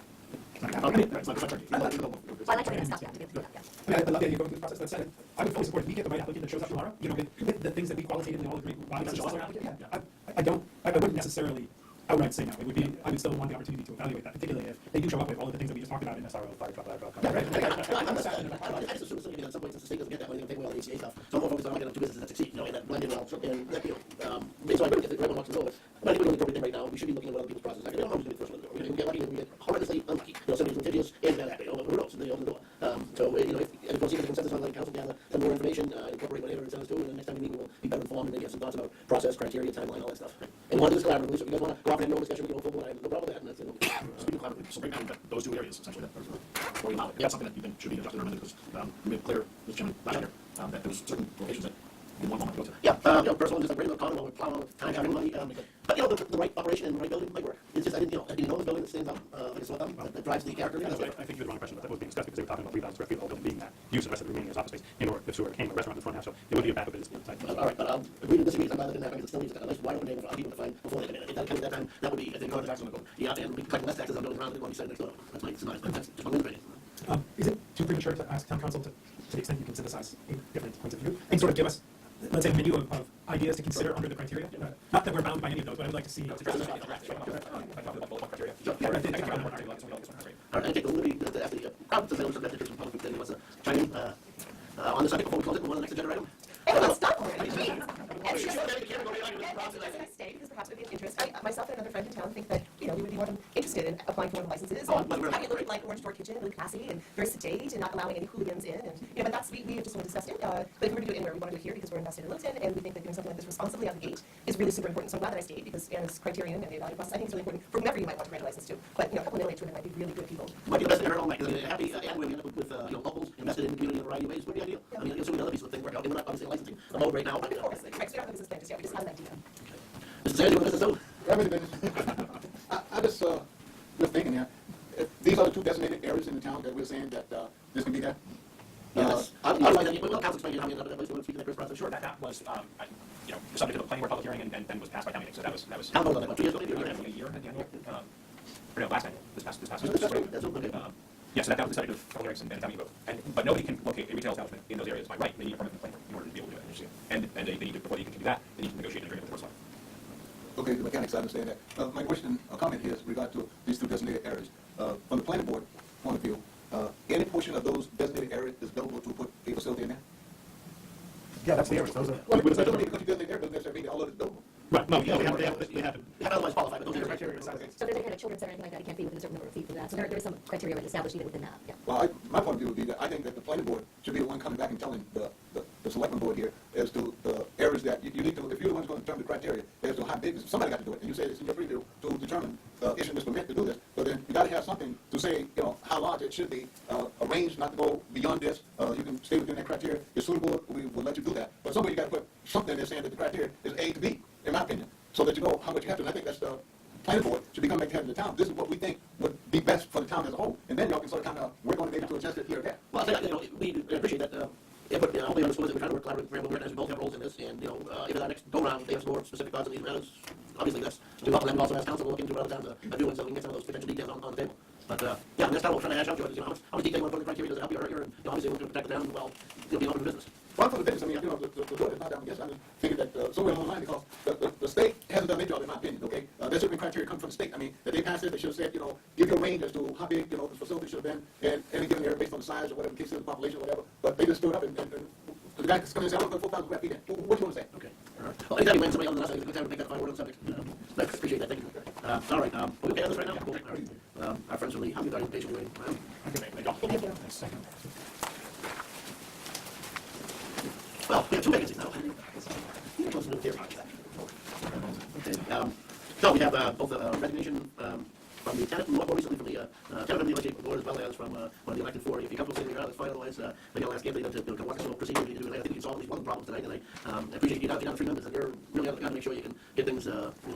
it's not going to happen. It's not turkey. Well, I like to stop you. To be able to do that, yeah. I mean, I love the idea of going through the process. That said, I would fully support if we get the right applicant that shows up tomorrow, with the things that we qualitatively all agree why this is also an applicant. Yeah, I wouldn't necessarily outright say no. It would be, I would still want the opportunity to evaluate that, particularly if they do show up with all of the things that we just talked about in SRO, fire truck, Yeah, right. I just assume at some point, since the state doesn't get that money, they're going to take away all the HCA stuff. So I'm more focused on, two businesses that succeed, and that blended well. And that, so I really think everyone wants to know it. But I think we're doing the appropriate thing right now. We should be looking at what other people's processes are. We don't know who's going to be the first one to do it. We get lucky, we get horrendously unlucky. Somebody's litigious and bad actor, but who knows? They open the door. So, if we don't see the consensus on the council, gather some more information, incorporate whatever it says to, and the next time we meet, we'll be better informed and maybe have some thoughts about process, criteria, timeline, all that stuff. And we want to do this collaboratively, so if you guys want to go off and have no discussion, we can go full, I have no problem with that, and that's it. Speaking collaboratively, so right now we've got those 2 areas essentially that are we allow it. That's something that you think should be adjusted or amended because we made it clear, Mr. Chairman, last year, that there was certain locations that we want to go to. Yeah, personally, just like right about Conwell, we're plowing all the time, having money, But, the right operation and the right building might work. It's just, I didn't know the building that stands out, like a sore thumb, that drives the character. I think you had the wrong impression that was being discussed, because they were talking about 3,000 square feet of the whole building being that use, the rest of the remaining as office space, and/or if sewer became a restaurant in the front half, so it would be a backup business inside. All right, but I'll agree to disagree, I'm glad that didn't happen, because it still leaves a nice wide open table for people to find before they come in. If that comes at that time, that would be, I think, tax on the vote. Yeah, and we collect less taxes on buildings around than what we said next door. That's my surmise, but that's just my opinion. Is it too premature to ask town council to the extent you can synthesize different points of view, and sort of give us, let's say, a menu of ideas to consider under the criteria? Not that we're bound by any of those, but I would like to see. All right, I take the liberty to ask the crowd to say what's the best interest of public, if anyone wants to chime in on the subject before we close it, move on to the next agenda item. Everyone stop already. Stay, because perhaps it would be of interest. Myself and another friend in town think that, we would be more than interested in applying for one of the licenses. Having it look like Orange Door Kitchen, really classy and very sedate, and not allowing any hooligans in. And, but that's, we just want to discuss it. But if we were to do it anywhere, we want to do it here because we're invested in Littleton, and we think that doing something like this responsibly out of the gate is really super important. So I'm glad that I stayed, because Anna's criterion and the value process, I think, is really important for whomever you might want to grant a license to. But, a couple of middle-aged women might be really good people. Might be invested in her own, because happy, and we end up with locals invested in the community in a variety of ways would be ideal. I mean, assuming other pieces of things work out. We're not obviously licensing the mode right now. Of course, right, so we don't have a business plan just yet, we just have an idea. Mr. Sandy, what does this do? I just, was thinking here, these are the two designated areas in the town that we're saying that, this can be there. Yes. I'd like that, well, council explained how many other places want to speak to that Chris process. Sure, that was, subject to the planning board public hearing, and then was passed by town meeting, so that was. How long was that, 2 years ago, maybe? A year at the annual, or no, last annual, this past. That's okay. Yeah, so that was the subject of public hearings and town meeting vote. But nobody can locate a retail establishment in those areas by right. They need a permit from the planning board in order to be able to do it. And they need to, before they can do that, they need to negotiate an agreement with the first line. Okay, the mechanics, I understand that. My question or comment here is regard to these two designated areas. From the planning board point of view, any portion of those designated areas is available to put a facility in there? Yeah, that's the areas. Those are. Well, but it doesn't mean because you designated area doesn't necessarily mean all of it's buildable. Right, no, yeah, we have otherwise qualified, but those are your criteria. So there's any kind of children's center or anything like that, it can't be within a certain number of feet for that. So there is some criteria already established even within that, yeah. Well, my point of view would be that I think that the planning board should be the one coming back and telling the selectmen board here as to the areas that you need to, if you're the ones going to determine the criteria, as to how big, somebody got to do it, and you say it's in your preview to determine, issuing this permit to do this, but then you got to have something to say, how large it should be, arranged not to go beyond this, you can stay within that criteria, it's suitable, we will let you do that, but somewhere you got to put something that's saying that the criteria is A to B, in my opinion, so that you know how much you have to, and I think that's the planning board should be coming back to the town. This is what we think would be best for the town as a whole, and then y'all can sort of kind of work on it maybe to adjust it here or there. Well, I think, we appreciate that, input, hopefully understood that we're trying to work collaboratively, we both have roles in this, and, if our next go-round, they have some more specific thoughts on these matters, obviously that's, to welcome them, also ask council to look into what other towns are doing, so we can get some of those potential details on the table. But, yeah, next time we'll try to hash out, George, how much detail you want to put in the criteria, does it help you or hurt you, and, obviously we're going to protect the town, well, it'll be an open business. Well, for the business, I mean, the board is not down against it. I'm just thinking that somewhere along the line, because the state hasn't done their job, in my opinion, okay? There's certain criteria come from the state. I mean, that they passed it, they should have said, give you a range as to how big, this facility should have been, and any given area based on the size or whatever, case of the population or whatever. But they just stood up and the guy that's coming and said, I'm going to put 4,000 square feet in. What do you want to say? Okay, all right. Well, anytime you win somebody else, I think it's a good time to make that final word on the subject. I appreciate that, thank you. All right, are we okay on this right now? Cool. All right. Our friends from the Housing Authority Patient Waiting. Thank you. Well, we have two vacancies now. Okay, so we have both a resignation from the tenant, more recently from the tenant of the LCTV board, as well as from one of the elected four. If you're comfortable sitting around, that's fine. Otherwise, maybe I'll ask Anthony to walk us through the procedure we need to do. I think you can solve at least one of the problems tonight, and I appreciate you down 3 members, and you're really got to make sure you can get things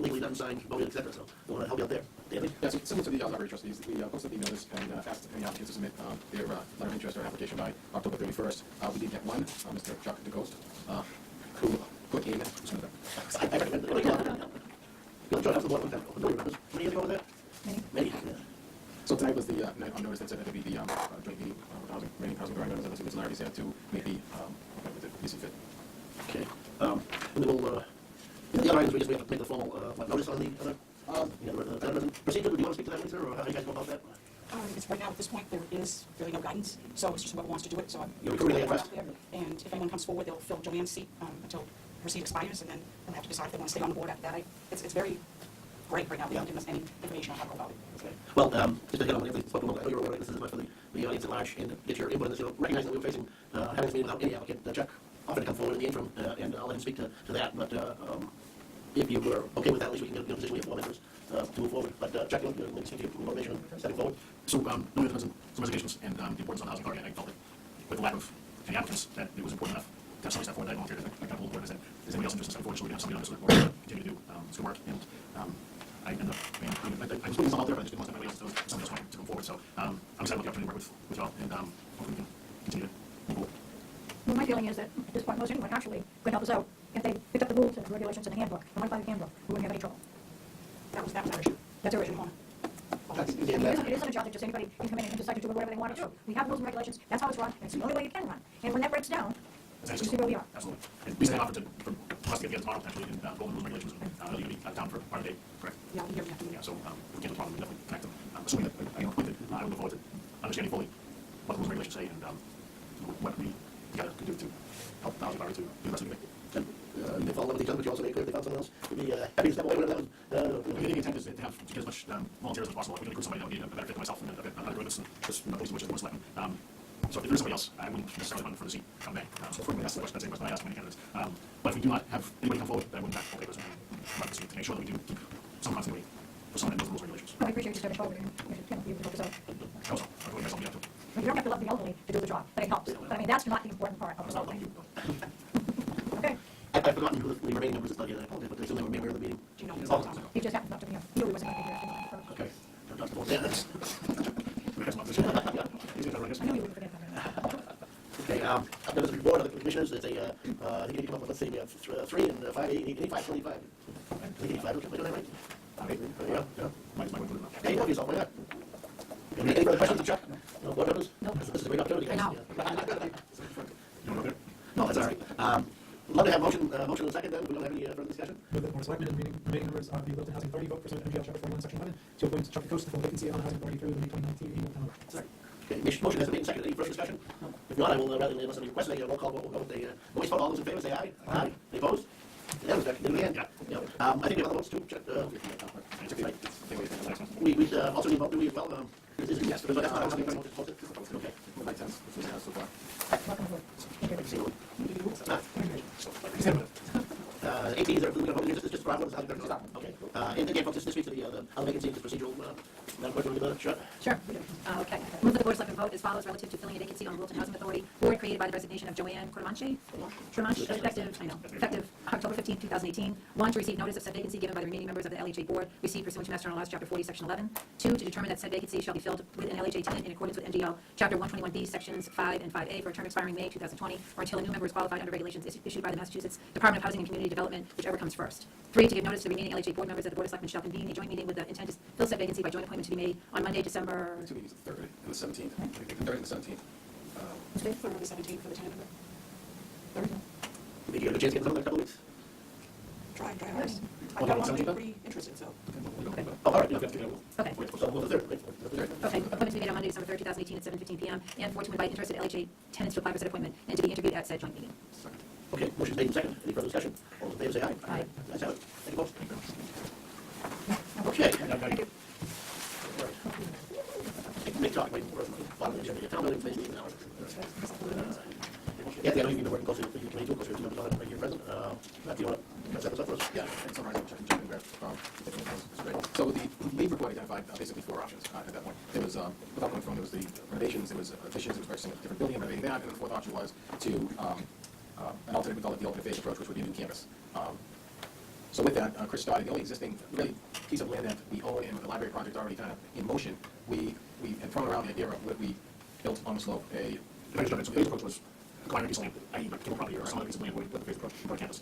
legally done, signed, voted, etc. So I want to help you out there. Anthony? Yeah, so similar to the library trustees, we posted the notice and asked any applicants to submit their letter of interest or application by October 31st. We did get one, Mr. Chuck DeGhost, who put in. I recommend that. You'll join us the board one time. How many years ago was that? Many. So tonight was the night on notice that said that it'd be the joint meeting with housing, remaining housing authority members, and Larry's there to make the PC fit. Okay. And then we'll, the other items, we have to make the formal, notice on the other, procedure. Do you want to speak to that, sir, or how do you guys go about that? It's right now, at this point, there is really no guidance, so it's just whoever wants to do it, so You're recruiting at first? and if anyone comes forward, they'll fill Joanne's seat until her seat expires, and then they'll have to decide if they want to stay on the board after that. It's very great right now, they haven't given us any information on how to go about it. Okay. Well, just to hit on what Anthony spoke about, I know you're aware, this is much for the audience at large, and to get your input on this, recognizing that we were facing, having this meeting without any applicant, Chuck offered to come forward in the interim, and I'll let him speak to that, but, if you were okay with that, at least we can get a position, we have 4 members, to move forward, but, Chuck, you want to maybe speak to your motivation on stepping forward? So, there were some reservations and the importance on the housing authority, and I felt that with the lack of any applicants, that it was important enough have somebody step forward, that I volunteered, I got a little board, I said, is anybody else interested in stepping forward, so we have somebody on this board to continue to do this good work, and I was putting some out there, but I just didn't want anybody else to, somebody else wanted to come forward, so I'm excited about the opportunity to work with y'all, and hopefully we can continue to move forward. Well, my feeling is that at this point, most anyone actually could help us out if they picked up the rules and the regulations in the handbook and went by the handbook. We wouldn't have any trouble. That was our issue. That's our issue. It isn't a job that just anybody can come in and decide to do whatever they want to do. We have rules and regulations. That's how it's run. And it's the only way it can run. And when that breaks down, you see where we are. Absolutely. And we stay offered for us to get together tomorrow, potentially, and go over the rules and regulations. You're going to be out of town for part of the day, correct? Yeah, we have to. Yeah, so we can't problem, we definitely connect them. Assuming that I get appointed, I would look forward to understanding fully what the rules and regulations say and what we together could do to help the housing authority to do the best we can. They fall in love with each other, but you also make clear if they found someone else who'd be happy to step away, whatever that was. I think the intent is to have, to get as much volunteers as possible. We can recruit somebody that would be a better fit than myself and a better doing this, just police which is more selecting. So if there's somebody else, I wouldn't necessarily run for the seat come May. So for me, that's the question, that's the question I ask many candidates. But if we do not have anybody come forward, then I wouldn't have full papers and run this week to make sure that we do keep some continuity for someone that knows the rules and regulations. I appreciate you stepping forward and you able to help us out. Also, I really guys help me out too. But you don't have to love the elderly to do the job, but it helps. But I mean, that's not the important part of the whole thing. Okay. I've forgotten who the remaining members of the study, and I apologize, but they still never made aware of the meeting. He just happened not to be here. He knew he wasn't going to be here. Okay. Yeah, that's. I knew he wouldn't forget that. Okay, I've done this before, other commissioners, it's a, I think you come up with, let's say, 3 and 5, 85, 25. I think 85, okay, am I doing that right? There you go, yeah. Okay, you help yourself, why not? Any further questions, Chuck? No board members? No. This is a great opportunity, guys. No, that's all right. Love to have motion and second then, we don't have any further discussion? Move that the Board of Selectmen and remaining members of the Littleton Housing Authority vote pursuant to MGL Chapter 41, Section 11, to appoint Chuck Coast to fill vacancy on the Housing Authority through the May 2019 annual town meeting. Sorry. Okay, motion has been made and seconded. Any further discussion? If not, I will, rather than unless somebody requests a roll call vote, we'll go with a voice vote. All those in favor say aye. Aye. Any opposed? Yeah, do it again. Yeah. I think we have other votes too. Check. We also need vote, do we as well? Yes, but that's not something we posted. Okay. So far. 18 is our, this is just for our, okay. And again, folks, this speaks to the other vacancy, this procedural, Madam Clerk, you want to shut? Sure, we do. Okay. Move that the Board of Selectmen vote as follows relative to filling a vacancy on the Littleton Housing Authority board created by the resignation of Joanne Cordemanche, effective October 15, 2018. 1, to receive notice of said vacancy given by the remaining members of the LHA board received pursuant to Mass General Laws, Chapter 40, Section 11. 2, to determine that said vacancy shall be filled with an LHA tenant in accordance with MGL Chapter 121B, Sections 5 and 5A for a term expiring May 2020 or until a new member is qualified under regulations issued by the Massachusetts Department of Housing and Community Development, whichever comes first. 3, to give notice to the remaining LHA board members that the Board of Selectmen shall convene a joint meeting with the intent to fill said vacancy by joint appointment to be made on Monday, December... 2 meetings, the 3rd and the 17th. The 3rd and the 17th. Tuesday, for the 17th for the tenant. Did you have a chance to get them in a couple weeks? Try hard. I got one pretty interested, so... Okay. Oh, all right. Okay. So we'll the 3rd. Okay, appointment to be made on Monday, December 3rd, 2018 at 7:15 p.m. and 4, to invite interested LHA tenants to apply for said appointment and to be interviewed at said joint meeting. Okay, motion's made and second. Any further discussion? All those in favor say aye. Aye. That's how it. Thank you both. Okay. Thank you. Make talk, wait, bottom of the agenda. Town building committee meeting now. Yeah, I know you've been working closely with the committee too, because you're right here present. Matt, do you want to set this up for us? Yeah, and summarize it, check and grab. That's great. So the Levy report identified basically 4 options at that point. There was, without going through, there was the renovations, there was additions, it was purchasing a different building and renovating that, and the 4th option was to, an alternate, we call it the alternate phase approach, which would be a new campus. So with that, Chris started, the only existing really piece of land that we own and with the library project already kind of in motion, we had thrown around the idea of what we built on the slope, a... So the phase approach was acquiring a piece of land, i.e. a cable property or some other piece of land where we put the phase approach on campus.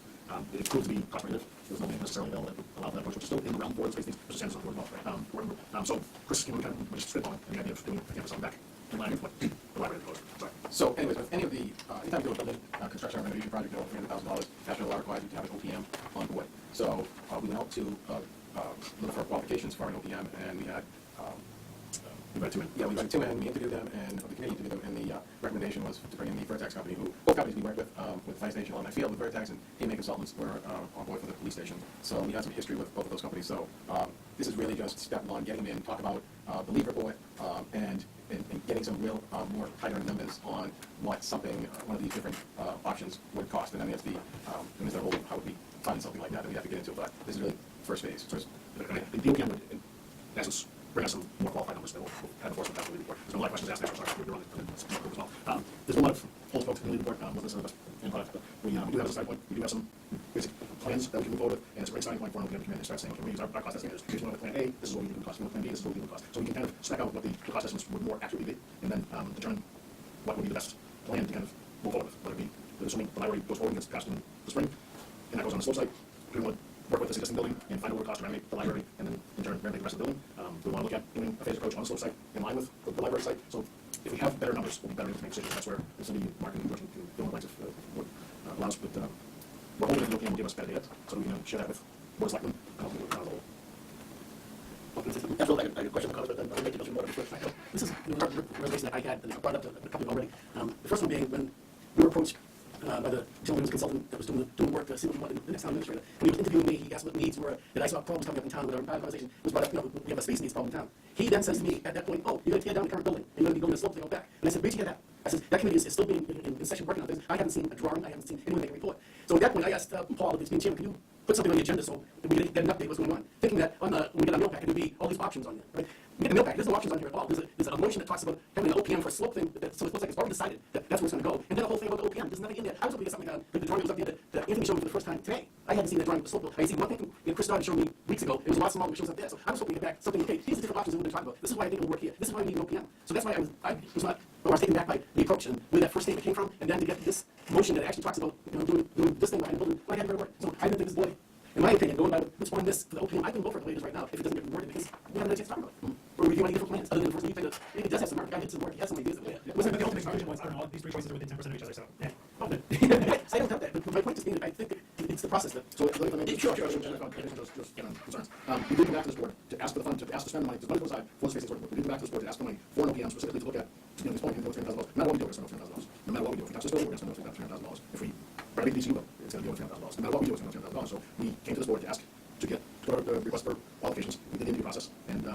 It proved to be cost prohibitive. There was no land necessarily available that allowed that approach, which is still in the realm board space, which is on board as well. So Chris came kind of just spitballing the idea of doing a campus on the back in line with what the library proposed. Sorry. So anyways, with any of the, anytime you do a building construction or renovation project over $300,000, National Law requires you to have an OPM on board. So we went out to look for qualifications for an OPM, and we had... we invited 2 in. Yeah, we invited 2 in, we interviewed them, and the committee interviewed them, and the recommendation was to bring in the Vertex company, who, both companies we worked with the Fire Station Alumni Field, with Vertex and Haymaker Consultants were on board for the police station. So we had some history with both of those companies. So this is really just step 1, getting them in, talk about the lead report, and getting some real more tighter numbers on what something, one of these different options would cost. And then there's the whole, how would we fund something like that that we have to get into. But this is really first phase. The OPM would, in essence, bring us some more qualified numbers that we'll have enforcement after the report. There's a lot of questions asked there, so sorry, we're on it as well. There's a lot of old folks in the lead report, wasn't necessarily the best in product, but point for an OPM to come in and start saying, okay, we use our cost estimators, here's one with plan A, this is what we think it would cost, plan B, this is what we think it would cost. So we can kind of spec out what the cost estimates would more accurately be, and then determine what would be the best plan to kind of move forward with, whether it be, assuming the library goes forward and gets passed in the spring, and that goes on the slope site, do we want to work with this existing building and find out what it would cost to renovate the library, and then in turn renovate the rest of the building? Do we want to look at doing a phased approach on the slope site in line with the library site? So if we have better numbers, we'll be better able to make decisions. That's where the city marketing working to fill in the blanks if would allow us, but we're hoping that the OPM will give us better data, so we can share that with board of selectmen and hopefully with the whole. That's all I got a question about, but then I'll make it more of a quick fact. This is the reservation that I had, and I brought up to a couple of already. The first one being when we were approached by the gentleman who's consultant that was doing the work, the next town administrator, and he was interviewing me. He asked what the needs were, and I saw problems coming up in town with our conversation. It was brought up, we have a space needs problem in town. He then says to me at that point, oh, you're going to tear down the current building, and you're going to be building a slope to go back. And I said, where'd you hear that? I said, that committee is still being in session working on things. I haven't seen a drawing, I haven't seen anyone make a report. So at that point, I asked Paul, if he's being chairman, can you put something on the agenda so that we get an update what's going on? Thinking that when we get a mail packet, there'd be all these options on there, right? We get a mail packet, there's no options on here at all. There's a motion that talks about having an OPM for a slope thing, so it looks like it's already decided that that's where it's going to go. And then a whole thing about the OPM, there's nothing in there. I was hoping to get something like the drawing was up there that Anthony showed me for the first time today. I hadn't seen that drawing of the slope. I had seen one thing, Chris Dodd showed me weeks ago. It was a lot smaller, it shows up there. So I was hoping to get back something, okay, these are different options that we're going to talk about. This is why I think it'll work here. This is why we need an OPM. So that's why I was taken back by the approach and where that first statement came from, and then to get this motion that actually talks about doing this thing behind the building. I hadn't heard a word. So I didn't think this boy, in my opinion, going by what's on this for the OPM, I can go for it the way it is right now if it doesn't get reworded because we haven't had a chance to talk about it. Or review any different plans other than the first thing you think maybe it does have some work. I did some work. He has some ideas. Wasn't the ultimate conclusion was, I don't know, these three choices are within 10% of each other, so, yeah. I don't have that, but my point is being, I think it's the process that, so, sure, concerns. We did come back to this board to ask for the fund, to ask to spend the money, to money put aside for the space work. We did come back to this board to ask for money for an OPM specifically to look at, this point, $300,000. No matter what we do, we're going to spend $300,000. No matter what we do, if we touch this building, we're going to spend $300,000. If we renovate the DCU, it's going to be over $300,000. No matter what we do, it's going to be $300,000. So we came to this board to ask to get the request for qualifications. We did the interview process, and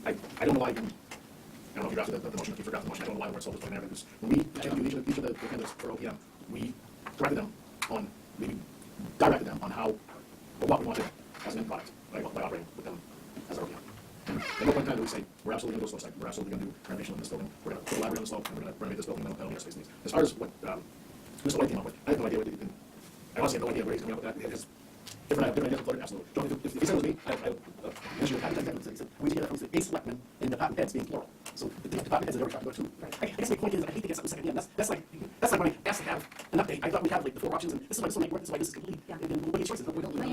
I don't know why you. I don't know if you drafted the motion, if you forgot the motion, I don't know why the word sold is put in there, because when we interviewed each of the candidates for OPM, we directed them on how, or what we wanted as an end product, by operating with them as our OPM. And at no point in time do we say, we're absolutely going to go slope site, we're absolutely going to do renovation in this building, we're going to put a library on the slope, and we're going to renovate this building, and that'll meet our space needs. As far as what Mr. White came up with, I have no idea what he did. I honestly have no idea where he's coming up with that. It's different ideas from Florida, absolutely. John, if he said it was me, I mentioned it, he said, we hear that from a selectman and department heads being plural. So the department heads are every trying to go too. I guess my point is, I hate to get something second hand. That's like when I asked to have an update. I thought we had like the 4 options, and this is why this will make work. This is why this is complete. And then what are your choices? We don't know.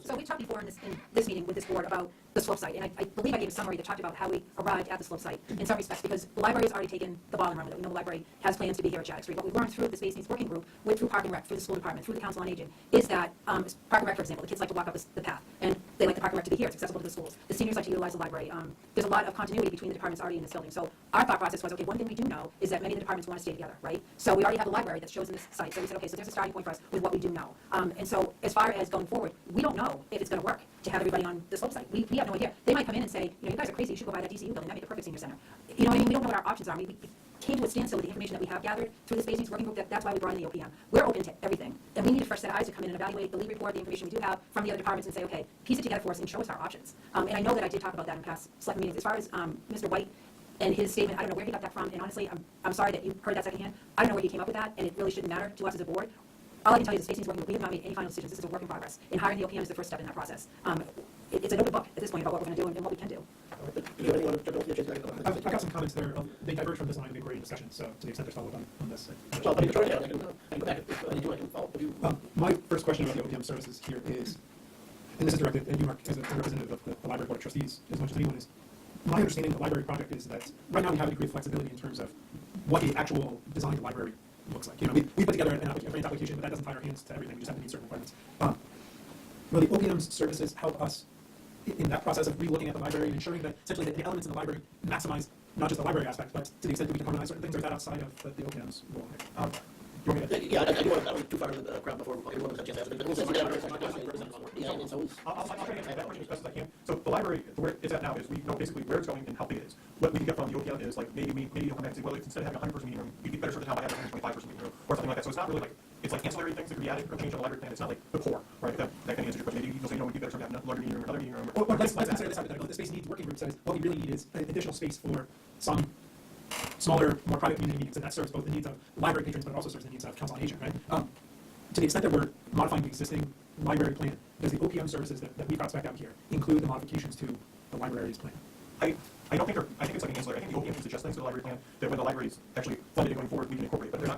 So we talked before in this meeting with this board about the slope site, and I believe I gave a summary that talked about how we arrived at the slope site in some respects, because the library has already taken the ball and run with it. We know the library has plans to be here at Shattuck Street. What we learned through the Space Needs Working Group, through Park and Rec, through the school department, through the Council on Aging, is that Park and Rec, for example, the kids like to walk up the path, and they like the Park and Rec to be here. It's accessible to the schools. The seniors like to utilize the library. There's a lot of continuity between the departments already in this building. So our thought process was, okay, one thing we do know is that many of the departments want to stay together, right? So we already have a library that's chosen this site. So we said, okay, so there's a starting point for us with what we do know. And so as far as going forward, we don't know if it's going to work to have everybody on the slope site. We have no idea. They might come in and say, you guys are crazy. You should go buy that DCU building. That'd be the perfect senior center. You know what I mean? We don't know what our options are. We came to a standstill with the information that we have gathered through the Space Needs Working Group. That's why we brought in the OPM. We're open to everything. And we need a fresh set of eyes to come in and evaluate the lead report, the information we do have from the other departments, and say, okay, piece it together for us and show us our options. And I know that I did talk about that in past select meetings. As far as Mr. White and his statement, I don't know where he got that from, and honestly, I'm sorry that you heard that secondhand. I don't know where he came up with that, and it really shouldn't matter to us as a board. All I can tell you is the Space Needs Working Group, we have not made any final decisions. This is a work in progress. And hiring the OPM is the first step in that process. It's an open book at this point about what we're going to do and what we can do. I've got some comments there. They diverge from this line of inquiry and discussion, so to the extent there's follow-up on this. Well, I can go back if I need to, I can follow up. My first question about the OPM services here is, and this is directed at you, Mark, as a representative of the Library Board of Trustees, as much as anyone is. My understanding of the library project is that right now we have a degree of flexibility in terms of what the actual design of the library looks like. We put together a grant application, but that doesn't tie our hands to everything. We just have to meet certain requirements. Will the OPM's services help us in that process of re-looking at the library and ensuring that essentially the elements in the library maximize not just the library aspect, but to the extent that we can harmonize certain things, or is that outside of the OPM's role? Yeah, I do want to too far into the crowd before everyone has a chance to answer. I'll try to answer that question as best as I can. So the library, where it's at now, is we know basically where it's going and how big it is. What we can get from the OPM is like maybe you'll come back and say, well, instead of having a 100-person meeting room, we'd be better served to have a 125-person meeting room or something like that. So it's not really like, it's like ancillary things that could be added or changed on the library plan. It's not like the core, right? That can answer your question. Maybe you'll say, we'd be better served to have another meeting room, another meeting room. Or let's consider this hypothetical. The Space Needs Working Group says what we really need is additional space for some smaller, more private community meetings, and that serves both the needs of library patrons, but it also serves the needs of Council on Aging, right? to the extent that we're modifying the existing library plan, does the OPM services that we've got spec out here include the modifications to the library's plan? I don't think I think it's like an ancillary. I think the OPM can suggest things to the library plan that when the library is actually funded and going forward, we can incorporate, but they're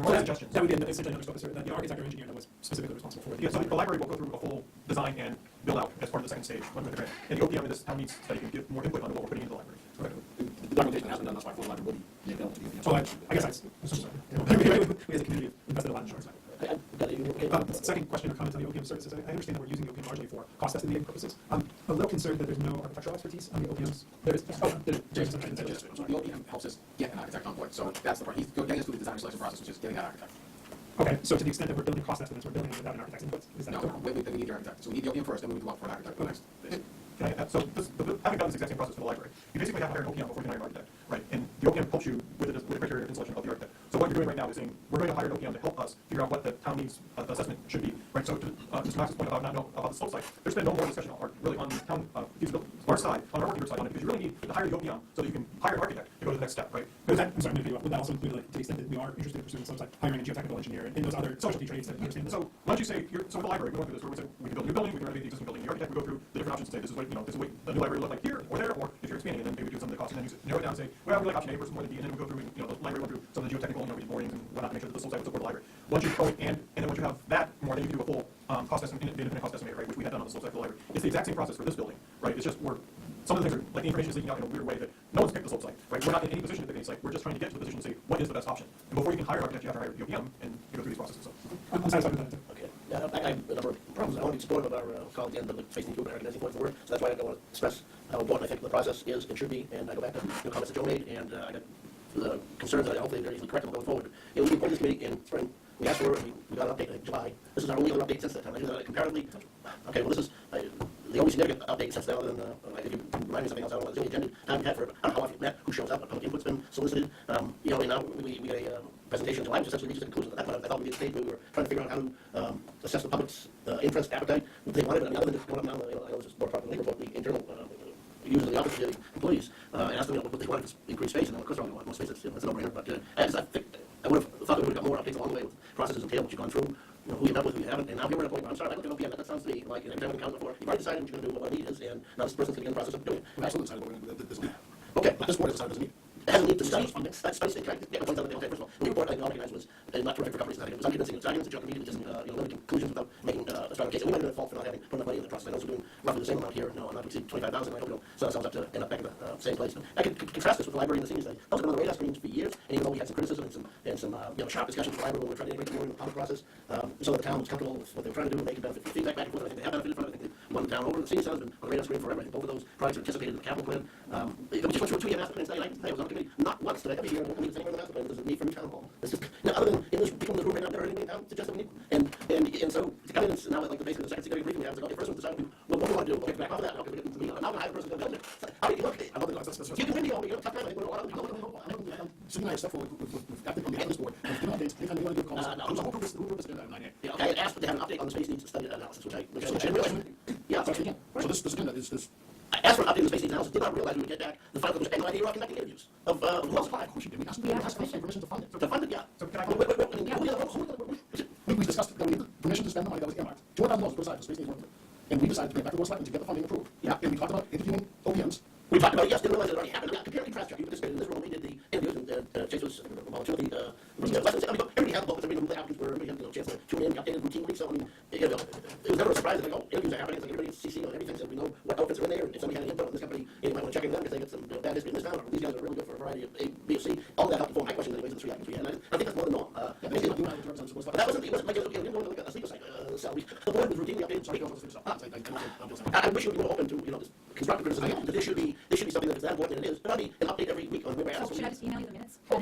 more suggestions. That would be essentially another scope, that the architect or engineer that was specifically responsible for it. Yeah, so the library will go through a full design and build out as part of the second stage, one with the grant. And the OPM in this town needs study can give more input on what we're putting into the library. The documentation hasn't done thus far for the library, will be made available to you. So I guess I'm sorry. We as a community have invested a lot in insurance. Second question or comment on the OPM services. I understand that we're using the OPM largely for cost estimating purposes. I'm a little concerned that there's no architectural expertise on the OPMs. The OPM helps us get an architect on board, so that's the part. He's getting us through the design selection process, which is getting that architect. Okay, so to the extent that we're building cost estimates, we're building it without an architect's input. Is that No, correct? we need the architect. So we need the OPM first, then we move on for an architect for the next. Can I add? So having done this exact same process for the library, you basically have to hire an OPM before you can hire an architect, right? And the OPM helps you with the criteria of selection of the architect. So what you're doing right now is saying, we're going to hire an OPM to help us figure out what the town needs assessment should be, right? So to Mr. Max's point about not knowing about the slope site, there's been no more discussion or really on town, our side, on our working group side on it, because you really need to hire the OPM so that you can hire an architect to go to the next step, right? Would that also include, like, to the extent that we are interested in pursuing slope site, hiring a geotechnical engineer and those other specialty trades that you understand? So once you say, so with the library, we go through this, where we say, we can build a new building, we can renovate the existing building. The architect, we go through the different options and say, this is what, this is what the new library will look like here or there, or if you're expanding, and then maybe do some of the costs, and then you narrow it down and say, well, we like option A versus more than B, and then we go through, and, the library went through some of the geotechnical, we did borings and whatnot to make sure that the slope site would support the library. Once you go, and then once you have that more, then you can do a full cost estimate, independent cost estimate, right, which we had done on the slope site for the library. It's the exact same process for this building, right? It's just some of the things are, like, the information is leaking out in a weird way that no one's picked the slope site, right? We're not in any position at the base, like, we're just trying to get to the position to say, what is the best option? And before you can hire an architect, you have to hire the OPM, and you go through these processes, so. I'm satisfied with that. Okay. Yeah, I have a number of problems. I want to be supportive of our colleague and the facing improvement recognizing point forward. So that's why I want to stress how important I think the process is and should be. And I go back to the comments that Joe made, and I got the concerns that I hopefully are easily correctable going forward. It was before this committee in spring. We asked for it. We got an update in July. This is our only other update since that time. I do that comparatively. Okay, well, this is the only significant update since then, other than I think you remind me of something else. I don't know. It's the only agenda time we had for it. I don't know how often you've met, who shows up, what public input's been solicited. And now we got a presentation in July, which essentially reaches a conclusion. That's what I thought we'd be at the stage where we were trying to figure out how to assess the public's interest, appetite, what they wanted. I mean, other than just going up now, I know this is more part of the labor, but the internal users of the office, the employees, and ask them what they want to increase space. And of course, they want more space. That's a no-brainer. But I think I would have thought that we would have got more updates along the way with processes and tables that you've gone through. Who you met with, who you haven't, and now here we're at a point where I'm sorry, I looked at OPM, that sounds to me like every time we count before, you've already decided what you're going to do, what the need is, and now this person's going to begin the process of doing it. We've absolutely decided what we're going to do this week. Okay, This board has decided this week. it hasn't needed to study. That's study state, right? Yeah, but okay, first of all, the report I think organized was not terrific for companies. It was unconvincing. It was arguments, a joke meeting, just limiting conclusions without making a strong case. And we might have been at fault for not having put enough money in the process. I know we're doing roughly the same amount here, not to exceed 25,000. I hope we don't set ourselves up to end up back in the same place. But I could contrast this with the library and the senior study. Those have been on the radar screens for years, and even though we had some criticism and some sharp discussions with the library when we were trying to integrate more in the public process, some of the town was comfortable with what they were trying to do, and they could benefit from feedback back and forth. I think they have benefited from it. I think they won the town over. The senior center has been on the radar screen forever. I think both of those projects are anticipated in the capital plan. We just went through a 2-year master plan study. I was on the committee not once did I ever hear anywhere in the master plan there's a need for a new town hall. It's just, other than in this room right now, I've never heard anything suggest that we need. And so to come in and now like basically the second significant briefing we have is like, okay, first we decided what do we want to do? Okay, back off of that. Okay, we get to me. I'm not gonna hire a person to build it. How do you look? I don't think that's you can win the all. You know, tough time. I think Sitting by yourself, we've got on behalf of this board. Anytime you want to give calls, who put this agenda on 9A? Yeah, okay, I asked that they have an update on the space needs study analysis, which I Yeah, so this agenda is I asked for an update on the space needs analysis. Did not realize we would get back the final conclusion. And no idea you were conducting interviews of who else applied. Of course you did. We asked for permission to fund it. To fund it, yeah. So can I We discussed that we need permission to spend the money that was earmarked. $200,000 was put aside for space needs work. And we decided to bring back the board of selectmen to get the funding approved. Yeah. And we talked about interviewing OPMs. We talked about it, yes, didn't realize it already happened. Yeah, compare and contrast, you participated in this room, we did the interviews, and Chase was volunteer with the everybody had the book, everybody knew who the applicants were, everybody had a chance to tune in, updated routinely, so I mean, it was never a surprise that interviews are happening, it's like everybody's CC on everything, so we know what outfits are in there, and if somebody had any input on this company, you might want to check in them, because they get some bad history in this town, or these guys are really good for a variety of A, B, or C, all that helped inform my questions anyways, in the 3 applicants we had, and I think that's more than normal. That wasn't like, we didn't want to look at a sleeper site, salary, the board was routinely updated, so I wish you would be more open to, this constructive criticism, because this should be something that is that important, and it is, but I mean, an update every week on where we're at. So should I just email you the minutes? I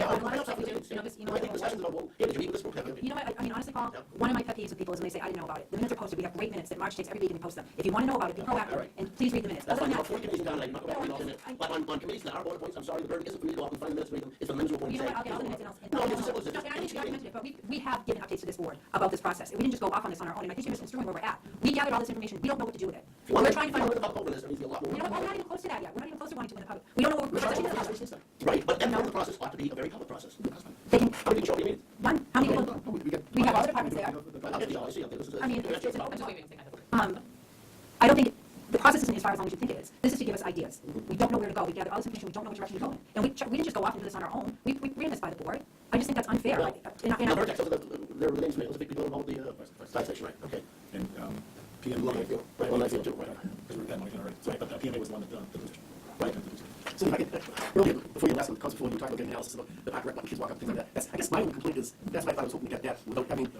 think discussions about, well, did you meet with this group? You know what, I mean, honestly, Paul, one of my pet peeves with people is when they say, I didn't know about it. The minutes are posted, we have great minutes that March takes every week and we post them. If you want to know about it, be proactive, and please read the minutes. That's Other why than there are 4 committees in town, and I'm not going to go back on committees that are board appoints, I'm sorry, the burden isn't for me to go out and find the minutes, it's for the members who are going to you know say. what, I'll get all the minutes and I'll. No, it's as simple as this. No, and I mentioned it, but we have given updates to this board about this process. We didn't just go off on this on our own, and I think you're misconstruing where we're at. We gathered all this information, we don't know what to do with it. We're trying to find. About openness, there needs to be a lot more. You know what, we're not even close to that yet. We're not even close to wanting to win the public. We don't know what we're. Right, but then the process ought to be a very public process. They can. How many people show up? One, how many people? We have all the departments there. we didn't just go off and do this on our own. We ran this by the board. I just think that's unfair. Well, no, Vertex, those are there were the names, those are the people involved with the side section, right, okay. And PM, Right, well, I feel too, right. because we had money already, so, but PMA was the one that did the position. Right. So if I could, really, before you last one, before you talk about getting analysis about the park rec, when kids walk up, things like that, that's, I guess my only complaint is, that's what I thought I was hoping to get that, without having the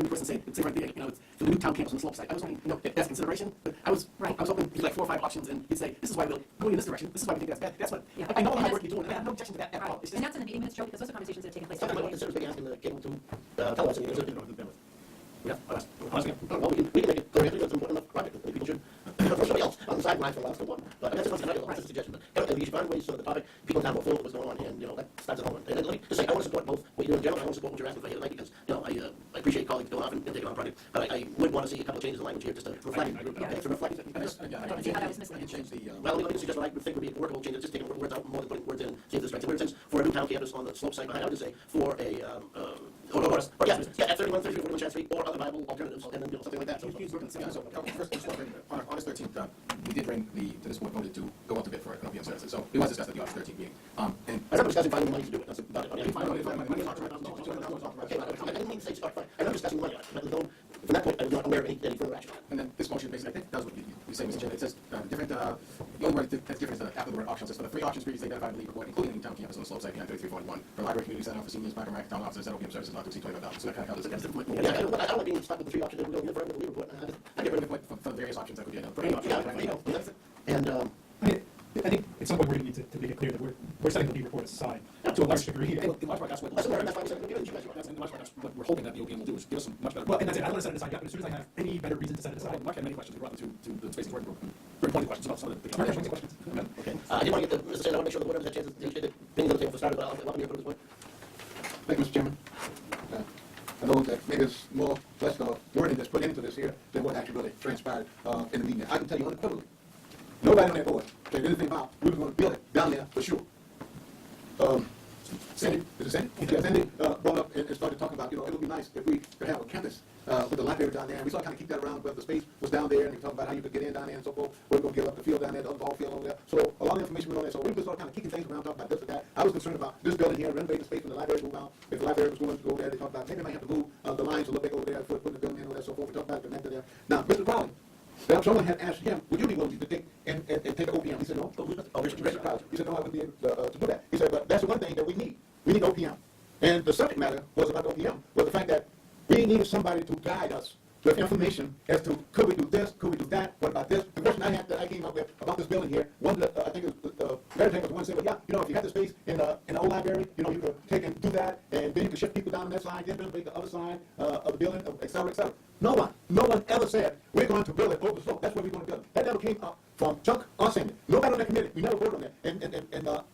person say right there, it's for the new town campus on the slope side. I was wondering, if that's consideration, but I was hoping he'd like 4 or 5 options, and he'd say, this is why we're going in this direction, this is why we think that's bad. That's what, Yeah. I know And how work you're doing, I have no objection to that at all. It's just, And that's in the meeting minutes, Joe, because those are conversations that have taken place. something I want to consider is maybe asking the cable to tell us, and yeah, Honestly, well, we can make it clear, it's an important enough project, that people should, for somebody else on the sidelines for the last one. But that's just a suggestion, but you should find ways so that the topic, people in town will feel what's going on, and, that starts at home. And let me just say, I want to support both what you're doing in general, I want to support what you're asking for here tonight, because, I appreciate colleagues going off and taking on projects, but I would want to see a couple of changes in language here, just to reflect. Okay, to reflect. Well, let me suggest what I would think would be a workable change, just taking words out more than putting words in, see if this right. For instance, for a new town campus on the slope side behind, I would just say, for a, at 31, 33, 41 Chance Street, or other viable alternatives, and then, something like that. So, first, on August 13th, we did bring to this board voted to go out to bid for OPM services. So it was discussed at the August 13th meeting. And I remember discussing finding money to do it. That's about it. I didn't mean to say start fight. I know discussing money on it, but from that point, I'm not aware of any further action. And then this motion basically, I think that was what you say, Mr. Chairman. It says different, the only word that's different is after the word options. It says for the 3 options previously identified in the lead report, including the town campus on the slope site behind 3341, for library community center, for seniors, park and rec, town offices, and OPM services not to exceed $25,000. So that kind of covers it. Yeah, I don't like being stuck with the 3 options that we go for the lead report. I get rid of it for various options that could be And, I think at some point we're going to need to make it clear that we're setting the lead report aside to a large degree. In large part, that's what we're hoping that the OPM will do, is give us some much better. Well, and that's it. I don't want to set it aside yet, but as soon as I have any better reason to set it aside. Mark had many questions. We brought them to the space and working group. Very pointed questions about some of the questions. okay. I didn't want to get Mr. Sanders, I want to make sure that whatever that chance is, Vinny's going to take for started, but I'll welcome you to this point. Thank you, Mr. Chairman. I know that maybe it's less wording that's put into this here than what actually really transpired in the meeting. I can tell you unequivocally, nobody on that board said anything about we were going to build it down there for sure. Sandy, is it Sandy? Yeah, Sandy brought up and started talking about, it would be nice if we could have a campus with the library down there, and we sort of kind of keep that around, but the space was down there, and we talked about how you could get in down there and so forth. We're going to give up the field down there, the other ball field over there. So a lot of information went on there. So we were sort of kind of kicking things around, talking about this and that. I was concerned about this building here, renovating the space when the library moved out. If the library was going to go there, they talked about maybe they might have to move the lines a little bit over there, put the building in over there, so forth. We talked about connecting there. Now, Mr. Crowley, someone had asked him, would you be willing to take and take the OPM? He said, no. Mr. Crowley. He said, no, I wouldn't be able to do that. He said, but that's the one thing that we need. We need OPM. And the subject matter was about OPM, was the fact that we needed somebody to guide us with information as to could we do this, could we do that, what about this? The question I came up with about this building here, one that I think the better was the one that said, well, yeah, if you had the space in the old library, you could take and do that, and then you could shift people down on that side, then renovate the other side of the building, et cetera, et cetera. No one ever said, we're going to build it over the slope. That's where we're going to build it. That never came up from Chuck or Sandy. Nobody on that committee. We never voted on that. And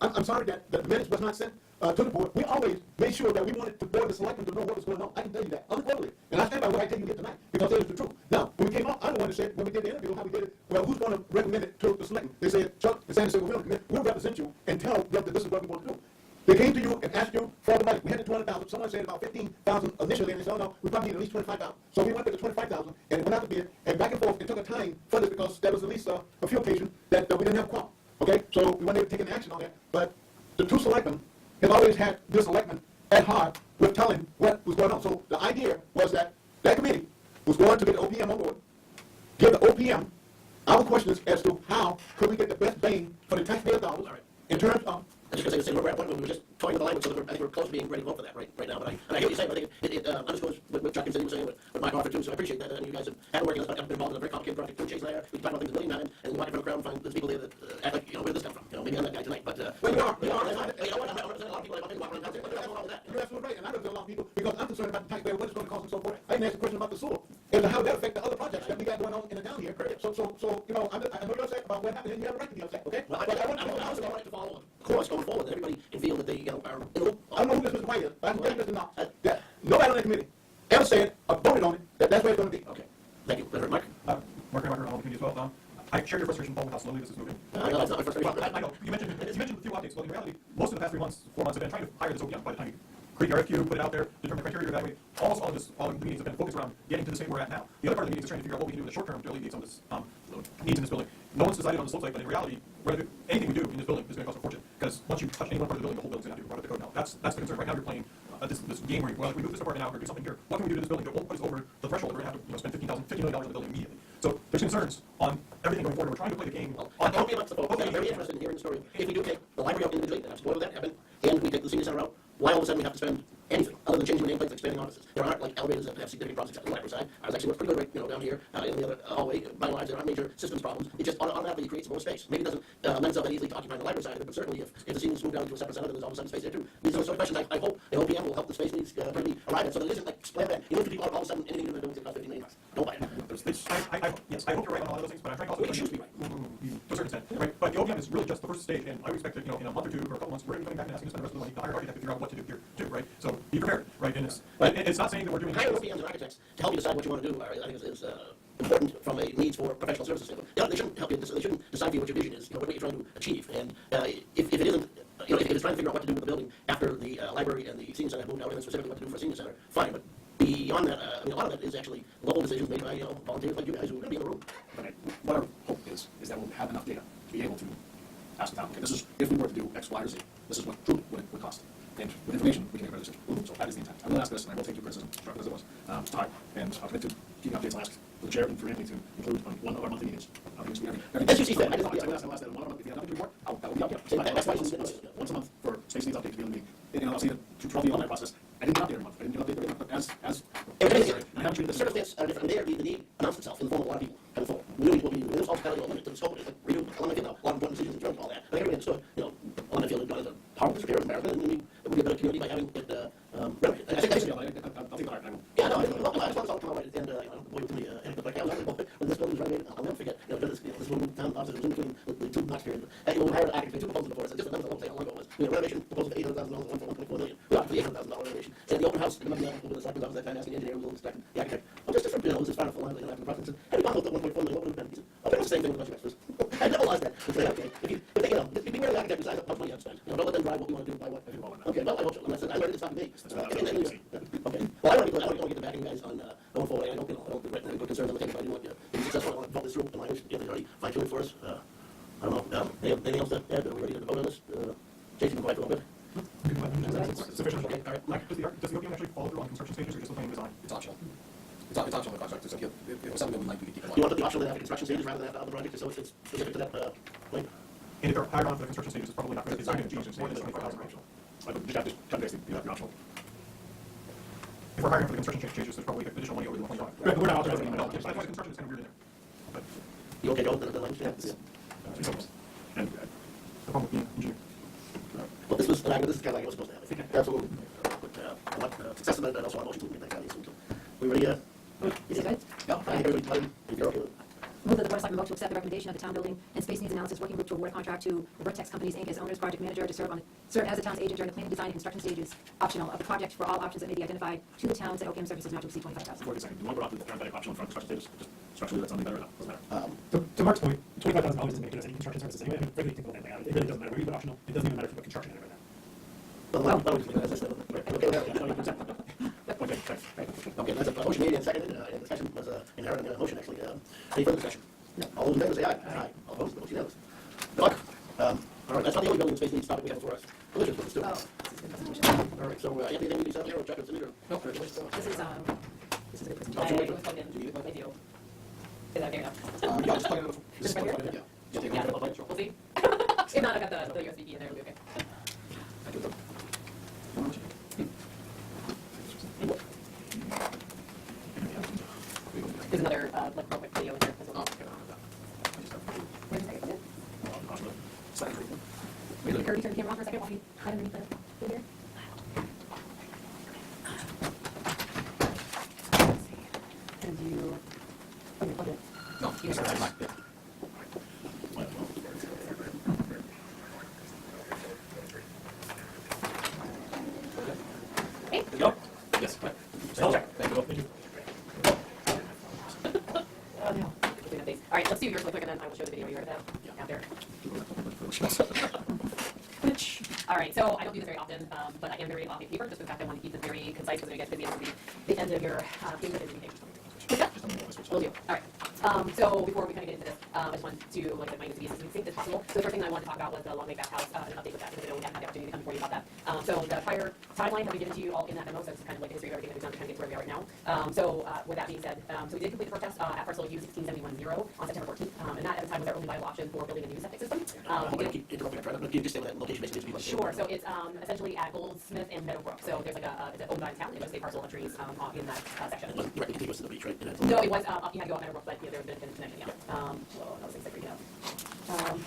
I'm sorry that the minutes was not sent to the board. We always made sure that we wanted the board of selectmen to know what was going on. I can tell you that unequivocally. And I stand by what I tell you here tonight, because it is the truth. Now, when we came out, I'm the one that said, when we did the interview, how we did it, well, who's going to recommend it to the selectmen? They said, Chuck and Sandy said, well, we'll represent you and tell them that this is what we want to do. They came to you and asked you for the money. We had the 200,000. Someone said about 15,000 initially, and they said, oh, no, we probably need at least 25,000. So we went with the 25,000, and it went out to bid, and back and forth. It took a time for this because there was at least a few occasions that we didn't have quorum. Okay, so we weren't able to take any action on that. But the two selectmen have always had this selectman at heart with telling what was going on. So the idea was that committee was going to get the OPM on board, give the OPM our questions as to how could we get the best bang for the taxpayer dollars in terms of. I was just going to say, we're at a point where we were just toying with the language, so that I think we're close to being ready to vote for that right now. But I hear what you're saying, but I think it underscores what Chuck and Cindy were saying with my offer too, so I appreciate that. And you guys have been working on this, I've been involved in a very complicated project, 2 chase there. We talk about things a million times, and we walk in front of the crowd and find there's people there that act like, where did this come from? Maybe I'm that guy tonight, but, well, you are. You know what, I'm representing a lot of people that walk around town, but there's nothing wrong with that. You're absolutely right, and I represent a lot of people because I'm concerned about the taxpayer, what it's going to cost and so forth. I didn't ask a question about the sewer and how that affect the other projects that we got going on in the town here. So I know you're upset about what happened, and you have a right to be upset, okay? Well, I was right to follow a course going forward, that everybody can feel that they, are in the loop. I don't know who this Mr. White is, but I can tell you this now. Nobody on that committee ever said or voted on it that that's where it's going to be. Okay, thank you. Mike? Mark Remarker, on the committee as well. I share your frustration, Paul, with how slowly this is moving. I know, it's not my frustration. Well, I know. You mentioned a few updates. Well, in reality, most of the past 4 months have been trying to hire this OPM by the time you create the RFQ, put it out there, determine the criteria to evaluate. Almost all of the meetings have been focused around getting to the state we're at now. The other part of the meeting is trying to figure out what we can do in the short term to alleviate some of this needs in this building. No one's decided on the slope site, but in reality, right? Anything we do in this building is gonna cost a fortune, because once you touch any one part of the building, the whole building's gonna have to be brought up to code now. That's the concern. Right now, you're playing this game where, well, if we move this apartment out or do something here, what can we do to this building that won't put us over the threshold where we're gonna have to, spend $50 million on the building immediately? So there's concerns on everything going forward, and we're trying to play the game. I hope you like the folks, I'm very interested in hearing the story. If we do take the library out individually, and I'm supportive of that, happen, and we take the senior center out, why all of a sudden we have to spend anything other than changing the nameplates, expanding offices? There aren't like elevators that have significant problems on the library side. I was actually pretty good right, down here in the other hallway. By and large, there aren't major systems problems. It just automatically creates more space. Maybe it doesn't lend itself that easily to occupying the library side of it, but certainly if the seniors move down to a separate center, then there's all of a sudden space there too. These are the sort of questions I hope the OPM will help the space needs really arrive at, so that it isn't like split that. You know, if people all of a sudden anything you're doing is cost $50 million. Don't buy it. Yes, I hope you're right on a lot of those things, but I'm trying to also. We choose to be right. To a certain extent, right? But the OPM is really just the first stage, and I would expect that, in a month or two, or a couple months, we're going to be coming back and asking to spend the rest of the money to hire an architect to figure out what to do here too, right? So be prepared, right? And it's not saying that we're doing. Hiring OPMs and architects to help you decide what you want to do, I think is important from a needs for professional services standpoint. They shouldn't help you. They shouldn't decide for you what your vision is, what you're trying to achieve. And if it isn't, if it's trying to figure out what to do with the building after the library and the senior center have moved out, and then specifically what to do for a senior center, fine. But beyond that, a lot of that is actually local decisions made by volunteers like you guys who are going to be in the room. But what our hope is that we'll have enough data to be able to ask the town, okay, this is, if we were to do X, Y, or Z, this is what truly would cost. And with information, we can make a better decision. So that is the intent. I will ask this, and I will take your criticism, as it was, time, and I'll commit to keeping updates. I'll ask the chair and for Anthony to include on one of our monthly meetings. As you see fit. I'll ask that in one of our monthly, if you have nothing to report, that will be up here. That's why once a month for space needs update to be on the meeting. And I'll see that throughout the online process, I didn't get update every month. I didn't get update every month, but as the circumstance are different. There, the need announced itself in the form of a lot of people coming forward. We knew what we knew. There was hospitality limit to the scope of it. Like, redo, a lot of important decisions in terms of all that. I think everybody understood, a lot of field is a horrible disrepair in America, and we would be a better community by having it renovated. I think that's I'll take the heart. yeah, no, I just want this all to come out right at the end, boy, with me, like, I was when this building was renovated, I'll never forget, this little town office was in between the two blocks here. And we hired an architect, two proposals before us, just the numbers I won't say how long ago it was. We had a renovation proposal for $800,000, one for $1.4 million. We offered the $800,000 renovation. And the open house, remember the with the selectmen's office that time, asking the engineer, who was the architect, well, just for, this is fine for line, after the process, had we gone with the $1.4 million, what would have been? He said, okay, it's the same thing with a bunch of extras. I never realized that. It's like, okay, if they, if you the architect decides how much money you have to spend, don't let them drive what you want to do by what. Okay, well, I hope so. And I said, I'm ready to stop me. Okay. Well, I don't want to get the backing guys on going forward. I don't regret any good concerns on the table. I do want you to be successful. I want to vote this through. And I wish you already fine-tuned for us. I don't know. Anything else to add? Are we ready to vote on this? Jason, can go back a little bit? Sufficient. Okay. All right. Mike, does the OPM actually follow through on construction stages, or just the planning design? It's optional. It's optional in the contract. So if it was something that we like, we could keep it on. You want to put the option after construction stages rather than after the project, so it's specific to that plan? And if they're hired on for the construction stages, it's probably not going to be more than $25,000 optional. Just have to cut basically the optional. If we're hiring for the construction stages, there's probably additional money over the $1.5. We're not authorizing it. That's why construction is kind of weird in there. But You okay, Joe, the language? Yeah. And the problem with being engineer. Well, this is kind of like it was supposed to happen. Absolutely. But success of that, also our motions will be that kind of thing. We ready? Is it good? Yeah. I think everybody, if you're okay with it. Move that the Board of Selectmen vote to accept the recommendation of the Town Building and Space Needs Analysis Working Group to award a contract to Vertex Companies, Inc. as owner's project manager to serve as the town's agent during the planning, design, and construction stages, optional, of the project for all options that may be identified to the towns at OPM services not to exceed $25,000. Wait a second. Do you want to go off the parenthetic optional front construction stages? Just structurally, that's something better or not? Doesn't matter. To Mark's point, $25,000 doesn't make it as any construction services anyway. I mean, really, you can pull anything out. It really doesn't matter. We put optional. It doesn't even matter if you put construction in it right now. Okay, that's a motion made and seconded, and discussion was inherent in the motion, actually. Any further discussion? No. All those in favor say aye. Aye. All opposed, the motion unanimous. Good luck. All right, that's not the only building space needs topic we have before us. Collisions, let's do it. All right, so, anything you do something here, or check it, or? No. This is a good presentation. I was plugged in. I do. Is that fair enough? Yeah, just plug it in. Just right here? Yeah. We'll see. If not, I've got the USB key in there, it'll be okay. There's another, like, real quick video in there as well. Wait a second. Maybe Kirby, turn the camera on for a second while we hide underneath the figure. And you, oh, you plug it. No, You just sorry. Hey. Go. Yes. Spell check. Thank you. Thank you. Oh, no. All right, let's do yours real quick, and then I will show the video you heard about after. All right, so I don't do this very often, but I am very off paper, just for the fact I want to keep this very concise, because when it gets to the end of the end of your presentation. Just on the list, which Will do, all right. So before we kind of get into this, I just wanted to, like I said, my to be as succinct as possible. So the first thing I wanted to talk about was the long make back house and an update with that, because I know we haven't had the opportunity to come before you about that. So the prior timeline that we given to you all in that memo, so it's kind of like a history of everything that we've done to kind of get to where we are right now. With that being said, so we did complete the protest at parcel U16710 on September 14th, and that at the time was our only viable option for building a new septic system. I want to keep interrupting, but can you just say that location basically needs to be like? Sure, so it's essentially at Goldsmith and Meadowbrook. So there's like it's owned by the town, and there's a parcel of trees in that section. It wasn't directly contiguous to the beach, right? No, it was you had to go up Meadowbrook, but there's been a connection, yeah. Well, another thing's like freaking out.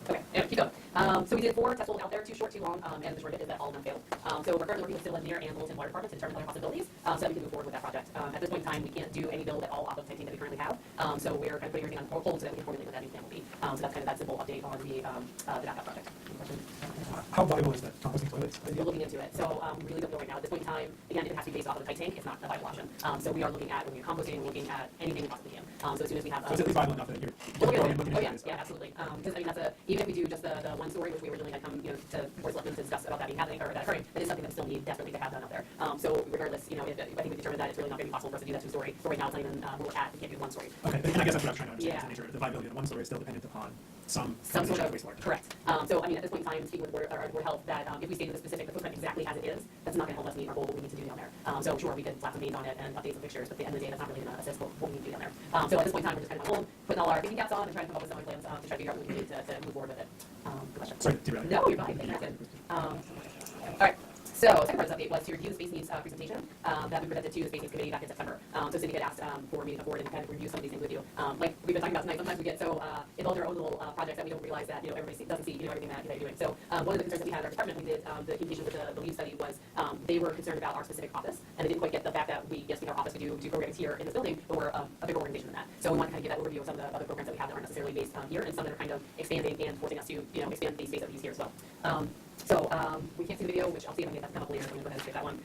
Okay, anyway, keep going. So we did 4 test holes out there, 2 short, 2 long, and the short of it is that all of them failed. So we're currently working with civil engineer and Littleton Water Department to determine other possibilities, so that we can move forward with that project. At this point in time, we can't do any build at all off of 10 that we currently have. So we're kind of putting everything on hold so that we can formulate what that new plan will be. So that's kind of that simple update on the backup project. Any questions? How viable is that composting toilets? We're looking into it. So we really don't know right now. At this point in time, again, it has to be based off of the tight tank. It's not a viable option. So we are looking at, when we're composting, we're looking at anything we possibly can. So as soon as we have... So it's at least viable enough that you're oh, looking yeah, into this? yeah, absolutely. Because I mean, that's even if we do just the one story, which we originally had come, to Board of Selectmen to discuss about that being happening or that occurring, that is something that we still need desperately to have done out there. So regardless, if I think we determined that it's really not going to be possible for us to do that 2-story. So right now, it's not even where we're at. We can't do 1 story. Okay, and I guess that's what I was trying to understand. Yeah. Is the nature of the viability of the 1 story is still dependent upon some sort of wastewater. correct. So I mean, at this point in time, speaking with Board of Health, that if we stay to the specific footprint exactly as it is, that's not going to help us meet our goal what we need to do down there. So sure, we could slap some paint on it and update some pictures, but at the end of the day, that's not really going to assist what we need to do down there. So at this point in time, we're just kind of on hold, putting all our thinking caps on and trying to come up with some plans to try to figure out what we need to move forward with it. Good question. Sorry, derailed. No, you're fine. That's good. All right. So, second part of this update was to review the space needs presentation that we presented to the space needs committee back in September. So Cindy had asked for me to come forward and kind of review some of these things with you. Like we've been talking about tonight, sometimes we get so involved in our own little projects that we don't realize that everybody doesn't see everything that you're doing. So one of the concerns that we had in our department, we did the communication with the lead study was they were concerned about our specific office, and they didn't quite get the fact that yes, our office, we do programs here in this building, but we're a bigger organization than that. So we want to kind of give that overview of some of the other programs that we have that aren't necessarily based here, and some that are kind of expanding and forcing us to expand the space that we use here as well. So we can't see the video, which I'll see if I can get that to come up later. So I'm going to go ahead and skip that one.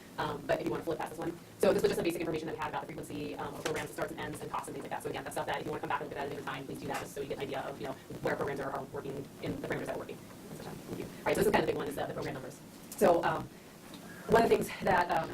But if you want to flip past this one. So this was just some basic information that we had about the frequency of programs, the starts and ends, and costs and things like that. So again, that's stuff that if you want to come back and look at that at a different time, please do that just so you get an idea of where programs are working in the parameters that are working. Thank you. All right, so this is kind of the big one is the program numbers. So one of the things that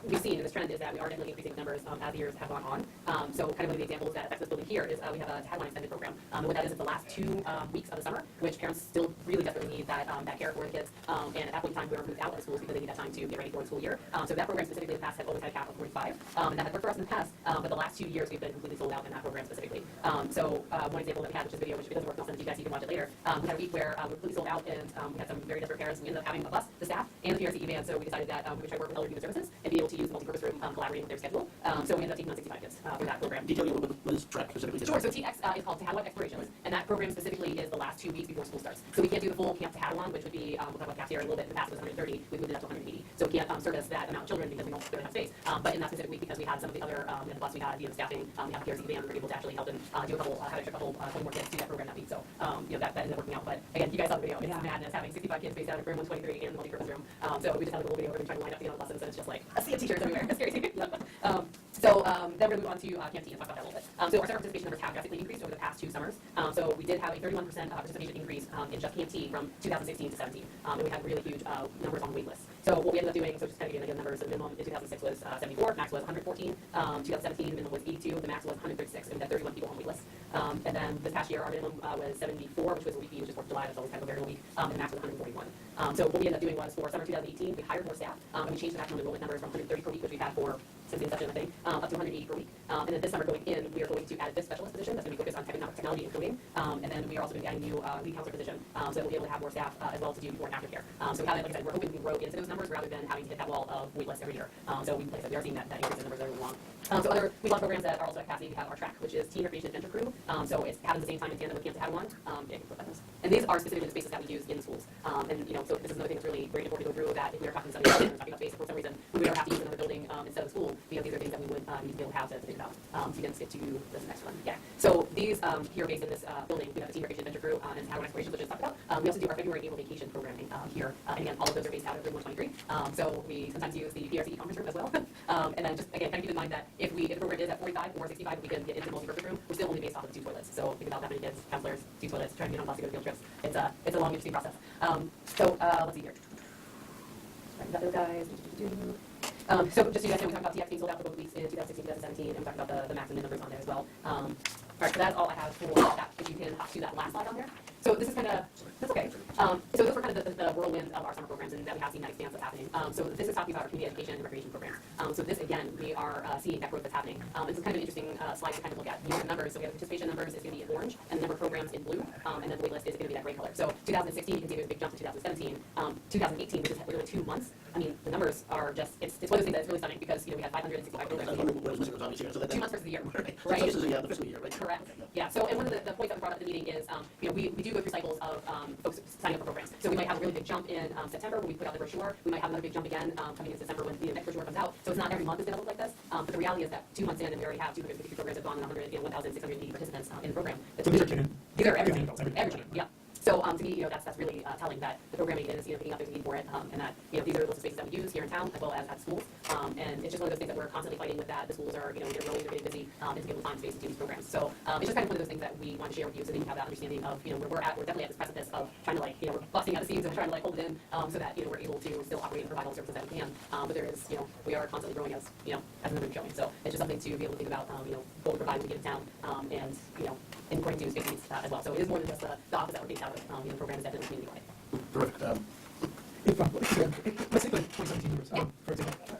we've seen in this trend is that we are definitely increasing numbers as the years have gone on. So kind of one of the examples that affects this building here is we have a Tagline extended program. And what that is the last 2 weeks of the summer, which parents still really desperately need that care for the kids. And at that point in time, we were moved out of the schools because they need that time to get ready for the school year. So that program specifically in the past had always had a cap of 45. And that had worked for us in the past, but the last 2 years we've been completely sold out in that program specifically. So one example that we had, which is a video, which if it doesn't work, I'll send it to you guys, you can watch it later. We had a week where we were completely sold out and we had some very desperate parents. We ended up having a bus, the staff, and the PRCE van. So we decided that we would try to work with other human services and be able to use the multi-purpose room collaborating with their schedule. So we ended up taking on 65 kids for that program. Detail you what is track specifically. Sure, so TX is called Tahadawon Explorations, and that program specifically is the last 2 weeks before school starts. So we can't do the full Camp Tahadawon, which would be, we'll talk about cafeteria a little bit, in the past it was 130, we moved it up to 180. So we can't service that amount of children because we don't really have space. But in that specific week, because we had some of the other, and plus we had the staffing, we had the PRC van, we were able to actually help them do a couple, have a couple more kids do that program that week. So, that ended up working out. But again, you guys saw the video, it's madness having 65 kids based out of room 123 and the multi-purpose room. So we just had a little video where we trying to line up the lessons, and it's just like a sea of teachers everywhere. It's crazy. Then we're going to move on to Camp T and talk about that a little bit. So our summer participation numbers have drastically increased over the past 2 summers. So we did have a 31% participation increase in just Camp T from 2016 to 17. And we had really huge numbers on wait lists. So what we ended up doing, so just kind of giving the numbers, the minimum in 2006 was 74, max was 114. 2017, the minimum was 82, the max was 136, and we had 31 people on wait lists. And then this past year, our minimum was 74, which was a week which is 4th of July, that's always kind of a variable week, and the max was 141. So what we ended up doing was for summer 2018, we hired more staff, and we changed the maximum enrollment numbers from 130 per week, which we've had for since the inception, I think, up to 180 per week. And then this summer going in, we are going to add this specialist position that's going to be focused on technology and coding. And then we are also going to be adding a new lead counselor position, so that we'll be able to have more staff as well to do before and after care. So we have, like I said, we're hoping we grow into those numbers rather than having to hit that wall of wait lists every year. So like I said, we are seeing that increase in numbers every long. So other we love programs that are also at capacity. We have our track, which is Teen Recreation Adventure Crew. So it happens at the same time in tandem with Camp Tahadawon. Yeah, and these are specifically the spaces that we use in the schools. And so this is another thing that's really very important to go through. That if we are talking something else, we're talking about space, for some reason we would have to use another building instead of school. These are things that we would need to be able to have to think about. So you can skip to this next one. Yeah. So these here based in this building, we have the Teen Recreation Adventure Crew and Tahadawon Explorations, which is talked about. We also do our February April vacation programming here. And again, all of those are based out of room 123. So we sometimes use the PRC conference room as well. And then just again, kind of keep in mind that if the program is at 45 or 65, we can get into the multi-purpose room. We're still only based off of the 2 toilets. So think about that many kids, counselors, 2 toilets, trying to get on bus to go to field trips. It's a long, interesting process. Let's see here. Got those guys. So just so you guys know, we talked about TX being sold out for both weeks in 2016, 2017, and we talked about the max and min numbers on there as well. All right, so that's all I have for that. If you can hop to that last slide on there. So this is kind of, that's okay. So those were kind of the whirlwind of our summer programs, and that we have seen that expanse that's happening. So this is talking about our community education and recreation programs. So this, again, we are seeing that growth that's happening. This is kind of an interesting slide to kind of look at. You know, the numbers, so we have participation numbers is going to be in orange, and the number of programs in blue, and then the wait list is going to be that gray color. So 2016, you can see there's a big jump to 2017. 2018, which is literally 2 months. I mean, the numbers are just, it's one of those things that's really stunning because, you know, we had 565 programs. 2 months versus a year. Right. So this is the fiscal year, right? Correct. Yeah. So, and one of the points that we brought up at the meeting is, you know, we do go through cycles of folks signing up for programs. So we might have a really big jump in September when we put out the brochure. We might have another big jump again coming in December when the next brochure comes out. So it's not every month is going to look like this. But the reality is that 2 months in, and we already have 252 programs have gone and 1,680 participants in the program. These are children. These are everything. Everything. Yeah. So to me, you know, that's really telling that the programming is, you know, picking up there's a need for it, and that, you know, these are the spaces that we use here in town as well as at schools. And it's just one of those things that we're constantly fighting with that. The schools are, you know, either growing or getting busy, and to be able to find space to do these programs. So it's just kind of one of those things that we want to share with you so that you have that understanding of, you know, where we're at. We're definitely at this precipice of trying to, like, you know, we're busting out the seams and trying to, like, hold it in so that, you know, we're able to still operate and provide all the services that we can. But there is, you know, we are constantly growing as, you know, as the numbers are showing. So it's just something to be able to think about, you know, what we provide when we get to town, and, you know, and according to space needs as well. So it is more than just the office that we're based out of. You know, the program is definitely community-wide. Terrific. Let's take the 2017 numbers, for example.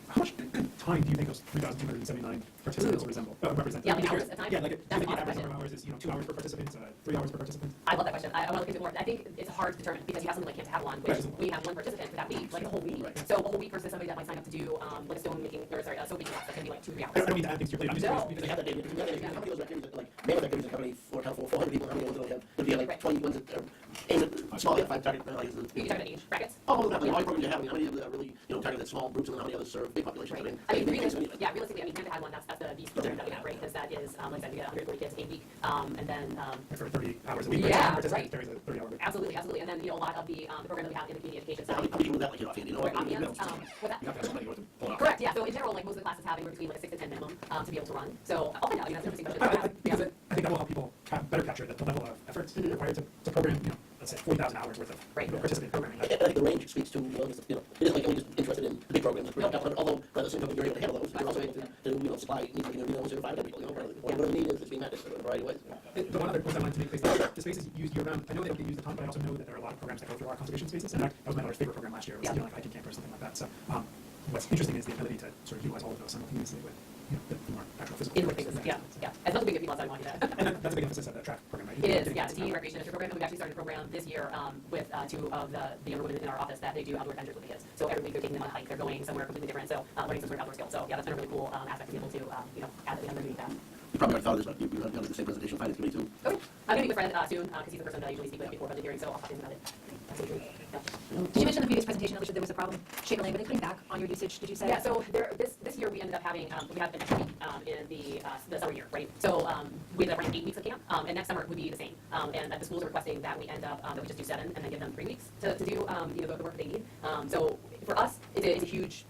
How much time do you think those 3,279 participants represent? Yeah, like hours at a time? Yeah, like That's the a lot of average question. number of hours is, you know, 2 hours per participant, 3 hours per participant. I love that question. I want to look into it more. I think it's hard to determine because you have something like Camp to Have One, which we have one participant for that week, like a whole week. So a whole week versus somebody that might sign up to do like a stone making, or sorry, a soap making class that can be like 2 or 3 hours. I don't mean to add things to your plate. I'm just curious because They have that data. How many of those activities, like, mammoth activities that company for 400 people, how many ones do they have? Would be like 20 ones that are aimed at small, 5 target, like, You can talk about age brackets. oh, not like all programs you have. I mean, how many of them are really, you know, targeted at small groups, and then how many others serve big populations? Right. I mean, realistically, I mean, Camp to Have One, that's the beast program that we have, right? Because that is, like I said, we get 140 kids a week, and then for 30 hours a week. Yeah, right. right. There is a 30-hour week. Absolutely, absolutely. And then, you know, a lot of the program that we have in the community education How side. many people would that, like, get offhand, you know? Or audience, with that. You have to have somebody to pull out. Correct, yeah. So in general, like most of the classes have anywhere between like a 6 to 10 minimum to be able to run. So I'll find out. You know, that's an interesting question. I think that will help people better capture the level of effort required to program, you know, let's say 40,000 hours worth of participant programming. I think the range speaks to, well, you know, it isn't like only just interested in the big programs, although by the same token, you're able to handle those, you're also able to you know, supply needs, you know, 0 to 5 people, you know, whatever the need is, it's being met in a variety of ways. The one other point I wanted to make is that the spaces used year-round, I know they don't get used a ton, but I also know that there are a lot of programs that go through our conservation spaces. In fact, that was my daughter's favorite program last year, was, you know, like hiking camp or something like that. So what's interesting is the ability to sort of utilize all of those simultaneously with, you know, the more actual physical. Indoor spaces, yeah. As much as we get people outside, we want to do that. And that's a big emphasis of the track program, right? It is, yeah, the teen recreation initiative program. And we've actually started a program this year with 2 of the younger women in our office that they do outdoor adventures with the kids. So every week they're taking them on a hike, they're going somewhere completely different, so learning some sort of outdoor skill. So yeah, that's been a really cool aspect to be able to, you know, add the underneath that. You probably already thought of this, but you're not going to the same presentation finance committee too. Okay. I'm going to meet with Fred soon because he's the person that I usually speak with before budget hearing, so I'll talk to him about it. Did you mention in the previous presentation, Alicia, there was a problem, shake a leg, were they cutting back on your usage, did you say? Yeah, so this year we ended up having, we have an extra week in the summer year, right? So we ended up running 8 weeks of camp, and next summer would be the same. And the schools are requesting that we end up, that we just do 7 and then give them 3 weeks to do, you know, the work that they need. So for us, it's a huge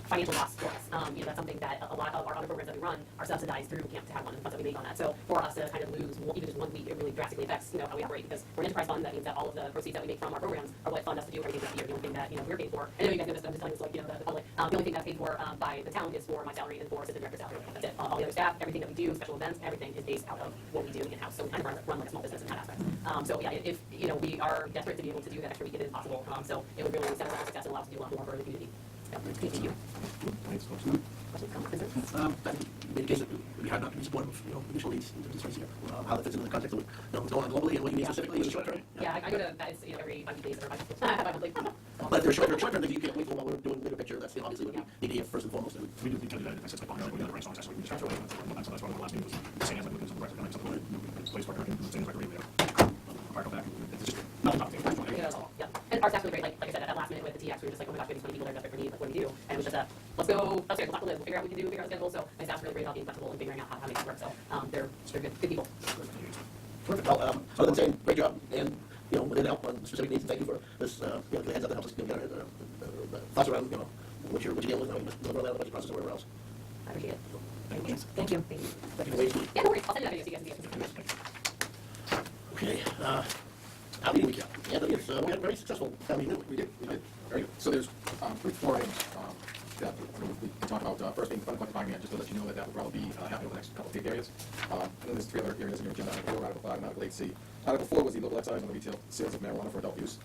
financial loss for us. You know, that's something that a lot of our other programs that we run are subsidized through Camp to Have One and the funds that we make on that. So for us to kind of lose even just 1 week, it really drastically affects, you know, how we operate because we're an enterprise fund. That means that all of the proceeds that we make from our programs are what fund us to do everything this year. The only thing that, you know, we're paid for, and I know you guys know this, but I'm just telling this, like, you know, the public. The only thing that's paid for by the town is for my salary and for assistant director salary. That's it. All the other staff, everything that we do, special events, everything is based out of what we do in-house. So we kind of run like a small business in that aspect. So yeah, if, you know, we are desperate to be able to do that extra week, it is possible. So it would really set us up for success and allow us to do a lot more for the community. Thank you. Thanks, folks. Questions, comments, concerns? I think in case it would be hard not to be supportive of, you know, additional needs in terms of space here. How that fits into the context of, you know, what's going on globally and what you need specifically in the short term. Yeah, I go to that, you know, every 5 days or 5 monthly. But if there's short term things you can't wait for while we're doing the bigger picture, that's obviously what we need to hear first and foremost. And We do need to do that. I said, like, we got the right songs, that's what we just have to write. So that's why the last meeting was the same as like, some record, something like, place where the same record there. Park back. It's just nothing talking. Yeah, and our staff's really great. Like I said, at last minute with the TX, we were just like, oh my gosh, we have 20 people that are desperate for need. Like, what do we do? And it was just let's go upstairs, we'll have to live, we'll figure out what we can do, figure out the schedule. So my staff's really great about being flexible and figuring out how to make it work. So they're good people. Perfect. Well, other than saying, great job, and, you know, within help on specific needs, and thank you for this, you know, the heads up that helps us, you know, get our thoughts around, you know, what you're dealing with, how you must deliver that budget process or whatever else. I appreciate it. Thank you. Thank you. Thank you for waiting. Yeah, no worries. I'll send you that video so you guys can see it. Okay, our meeting recap. Anthony, we had a very successful town meeting, didn't we? We did. Very good. So there's 4 items that we talked about, first being the fund collective bargaining, just to let you know that that will probably be happening over the next couple of big areas. And then there's 3 other areas in your agenda, Article 4, Article 5, and Article 8C. Article 4 was the local excise on the retail sales of marijuana for adult use.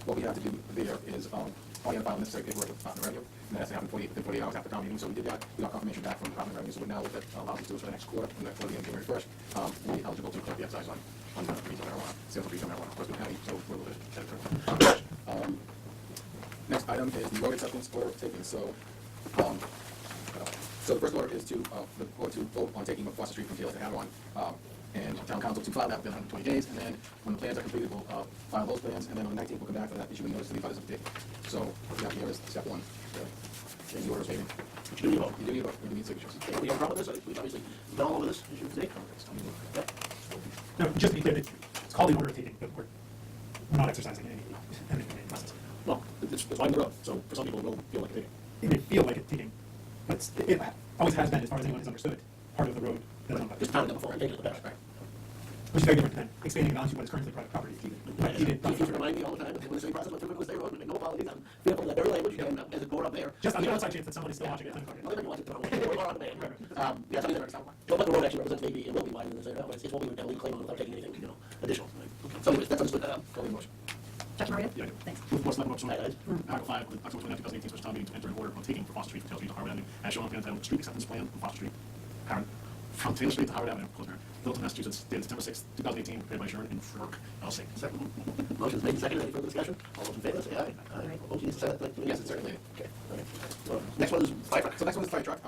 What we have to do there is only file necessary paperwork with the Department of Revenue, and that has to happen within 48 hours after town meeting. So we did that. We got confirmation back from the Department of Revenue. So we're now what that allows us to do is for the next quarter, from the quarter beginning January 1st, we're eligible to collect the excise on retail marijuana, sales of retail marijuana. Of course, we don't have any, so we're a little bit ahead. Next item is the road acceptance order of taking. So the first order is to vote on taking Foster Street from Taylor to Hadawan, and town council to file that within 120 days, and then when the plans are completed, we'll file those plans, and then on the 19th, we'll come back for that, issuing notice to the abutters of the date. So what we have here is step 1, the order is taken. But you do need a vote. You do need a vote, you do need signatures. Okay, we have a problem with this, we've obviously been all over this issue today. Yep. No, just to be clear, it's called the order of taking, but we're not exercising any license. Well, it's wide the road, so for some people, it will feel like a taking. It may feel like it's taking, but it always has been, as far as anyone has understood, part of the road that is owned by the Just pound it before and take it to the back. which is very different than expanding it onto what is currently private property. Right, you remind me all the time that the municipal process went through State Road, we make no apologies, I'm fearful that their language, and as a board up there. Just on the outside chance that someone is still watching it. Well, they can watch it, we're on demand. Yeah, something that, but the road actually represents maybe, it will be wider than this, it's what we would claim on without taking anything, additional. Okay, so anyways, that's understood, Call the motion. Dr. Maria? Yeah, I do. Thanks. Move the Selectmen Office Article 5, with October 29, 2018, special town meeting to enter an order on taking for Foster Street from Taylor Street to Harvard Avenue, as shown on the entitled Street Acceptance Plan from Foster Street, Parent, from Taylor Street to Harvard Avenue, Littleton, Massachusetts, dated September 6, 2018, prepared by Sharon and Frurk, LC. Second. Motion's made and seconded. Any further discussion? All those in favor, say aye. Aye. Motion needs to say that. Yes, it's certainly. Okay. Well, next one is fire truck. So next one is fire truck.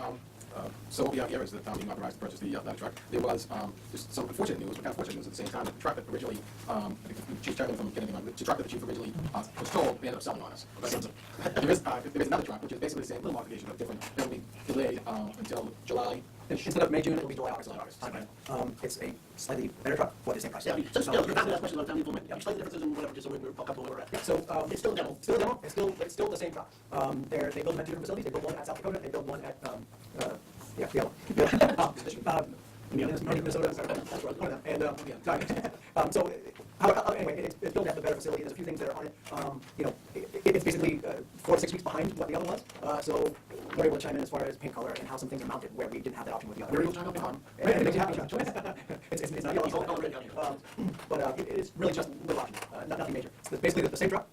So what we have here is the town being authorized to purchase the ladder truck. There was just some unfortunate news, but kind of fortunate news at the same time. The truck that originally, I think Chief Chairman from getting on, the truck that the chief originally was told, they ended up selling on us. There is another truck, which is basically the same little modification, but different. That will be delayed until July. Instead of May, June, it'll be July, August. It's a slightly better truck for the same price. Yeah, so still, the family has questions about town people, explain the differences and whatever, just so we're comfortable where we're at. Yeah, so it's still a demo. Still a demo. It's still the same truck. They build them at 2 different facilities. They build one at South Dakota. They build one at North Minnesota. That's one of them. And so anyway, it's built at the better facility. There's a few things that are on it. It's basically 4 to 6 weeks behind what the other was. So we're able to chime in as far as paint color and how some things are mounted where we didn't have that option with the other. Where are you trying to help? It makes you happy. It's not yellow. But it's really just little options. Nothing major. It's basically the same truck.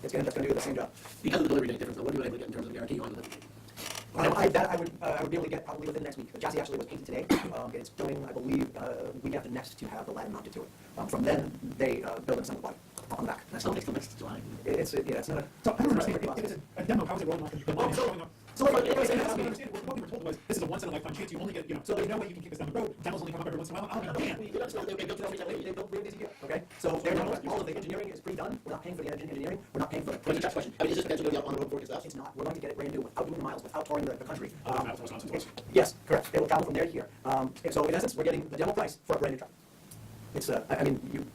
It's going to do the same job. Because of the delivery date difference, what are you able to get in terms of guarantee on the delivery date? I would be able to get probably within the next week. The chassis actually was painted today. It's going, I believe, week after next to have the ladder mounted to it. From then, they build and assemble the body on the back. That's not next to next July. It's not a. So I don't understand, if it's a demo, how's it rolling off the rolling off? So what we were told was, this is a once in a lifetime chance, you only get, so there's no way you can kick this down the road, demos only come up every once in a while, I don't understand. They built 3 of these a year, okay? So all of the engineering is pre-done. We're not paying for the engineering. We're not paying for it. What's your question? I mean, is this potentially going to be on the road before it gets out? It's not. We're going to get it brand new without doing the miles, without touring the country. Wisconsin was. Yes, correct. It will travel from there to here. So in essence, we're getting the demo price for a brand new truck. It's, I mean, you.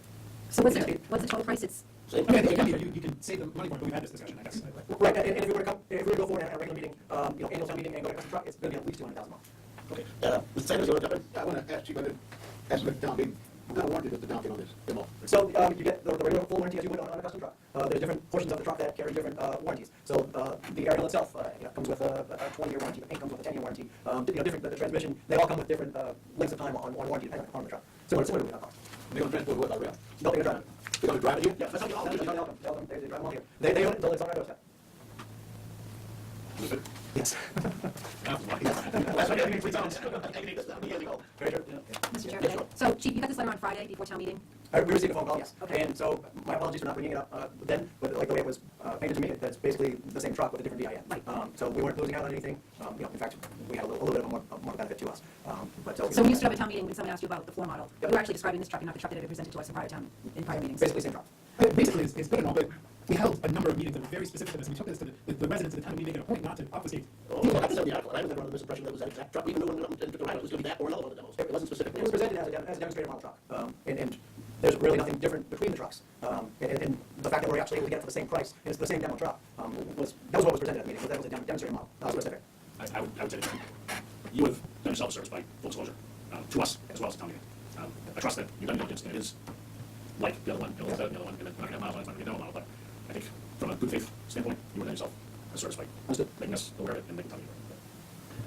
So what's the total price? It's I mean, you can save the money for it, but we've had this discussion, I guess. Right, and if we were to go forward at a regular meeting, annual town meeting and go to custom truck, it's going to be at least $200,000 a month. Okay. Mr. Sanders, you want to jump in? I want to ask you, but ask the town meeting, what kind of warranty does the town get on this demo? So you get the regular full warranty as you would on a custom truck. There's different portions of the truck that carry different warranties. So the aerial itself comes with a 20-year warranty. The paint comes with a 10-year warranty. Different the transmission, they all come with different lengths of time on warranty depending on the truck. Similar to what car. They're going to transport what by rail? No, they're going to drive it. They're going to drive it here? Yeah, that's how they all do it. They drive them all here. They own it until it's on our doorstep. Yes. Mr. Chair. So, Chief, you got this letter on Friday before town meeting? We received a phone call, yes. Okay. And so my apologies for not bringing it up then, but like the way it was painted to me, that's basically the same truck with a different VIN. Right. So we weren't losing out on anything. In fact, we had a little bit of a more benefit to us. So we used to have a town meeting when someone asked you about the floor model. You were actually describing this truck and not the truck that had been presented to us in prior meetings. Basically, same truck. Basically, it's good and all, but we held a number of meetings that were very specific to this, and we took this to the residents of the town, and we made it a point not to obfuscate. Oh, well, that's the article. I was under the misimpression that was that exact truck. We even knew when it took the ride, it was going to be that or another one of the demos. It wasn't specific. It was presented as a demonstrator model truck. And there's really nothing different between the trucks. And the fact that we're actually able to get it for the same price, and it's the same demo truck, that was what was presented at the meeting. That was a demonstrator model. That was specific. I would say that you have done yourself a service by full disclosure to us as well as the town meeting. I trust that you've done diligence, and it is like the other one, and then we're not going to have miles on it, it's not going to be a demo model, but I think from a good faith standpoint, you were done yourself sort of like making us aware of it and making time.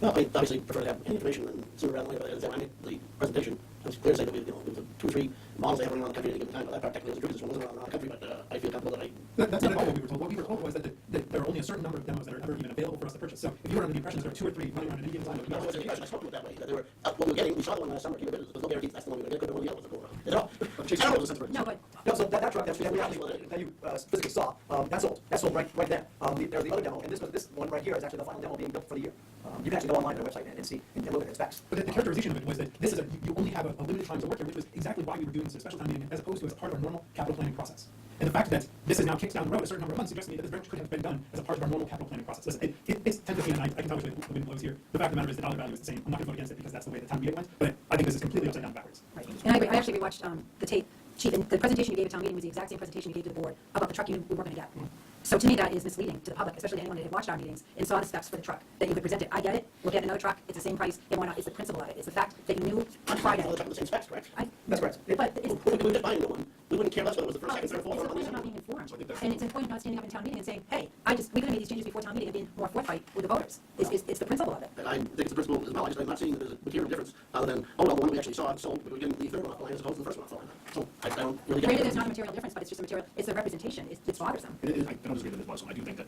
Well, I obviously prefer to have any information than sooner rather than later. As I mean, the presentation, it's clear to say that it was 2 or 3 models they have running around the country at any given time, but that part technically is true, this one wasn't around the country, but I feel comfortable that That's not at all what we were told. What we were told was that there are only a certain number of demos that are ever even available for us to purchase. So if you were under the impression that there are 2 or 3 running around at any given time, No, I wasn't impressed. I spoke to it that way, that they were, what we were getting, we saw the one last summer, keep it, there's no guarantees, that's the one we were going to get, could be one of the other ones that go around. Is it all? I don't know the sense of it. No, but no, so that truck that you physically saw, that's sold. That's sold right then. There's the other demo, and this one right here is actually the final demo being built for the year. You can actually go online to the website and see and look at its specs. But the characterization of it was that this is you only have a limited time to work here, which was exactly why we were doing this at a special town meeting as opposed to as part of our normal capital planning process. And the fact that this is now kicked down the road a certain number of months suggests to me that this very much could have been done as a part of our normal capital planning process. Listen, it's 10:15, and I can tell which way the wind blows here. The fact of the matter is the dollar value is the same. I'm not going to vote against it because that's the way the town meeting went, but I think this is completely upside down backwards. Right. And I agree. I actually rewatched the tape, Chief, and the presentation you gave at town meeting was the exact same presentation you gave to the board about the truck you were going to get. So to me, that is misleading to the public, especially anyone that had watched our meetings and saw the specs for the truck that you had presented. I get it. We'll get another truck. It's the same price. And why not? It's the principle of it. It's the fact that you knew on Friday. The truck with the same specs, correct? That's correct. But it's, We would just buy a new one. We wouldn't care less whether it was the first, second, third, fourth, it's or the point of not something. being informed. And it's the point of not standing up in town meeting and saying, hey, we could have made these changes before town meeting and been more forthright with the voters. It's the principle of it. And I think it's the principle as well. I'm not seeing that there's a material difference other than, oh, well, the one we actually saw sold, we were getting the third one off the line as opposed to the first one off the line. So I don't really get Granted, it. there's not a material difference, but it's just a material, it's a representation. It's bothersome. It is, I don't disagree that it was, so I do think that,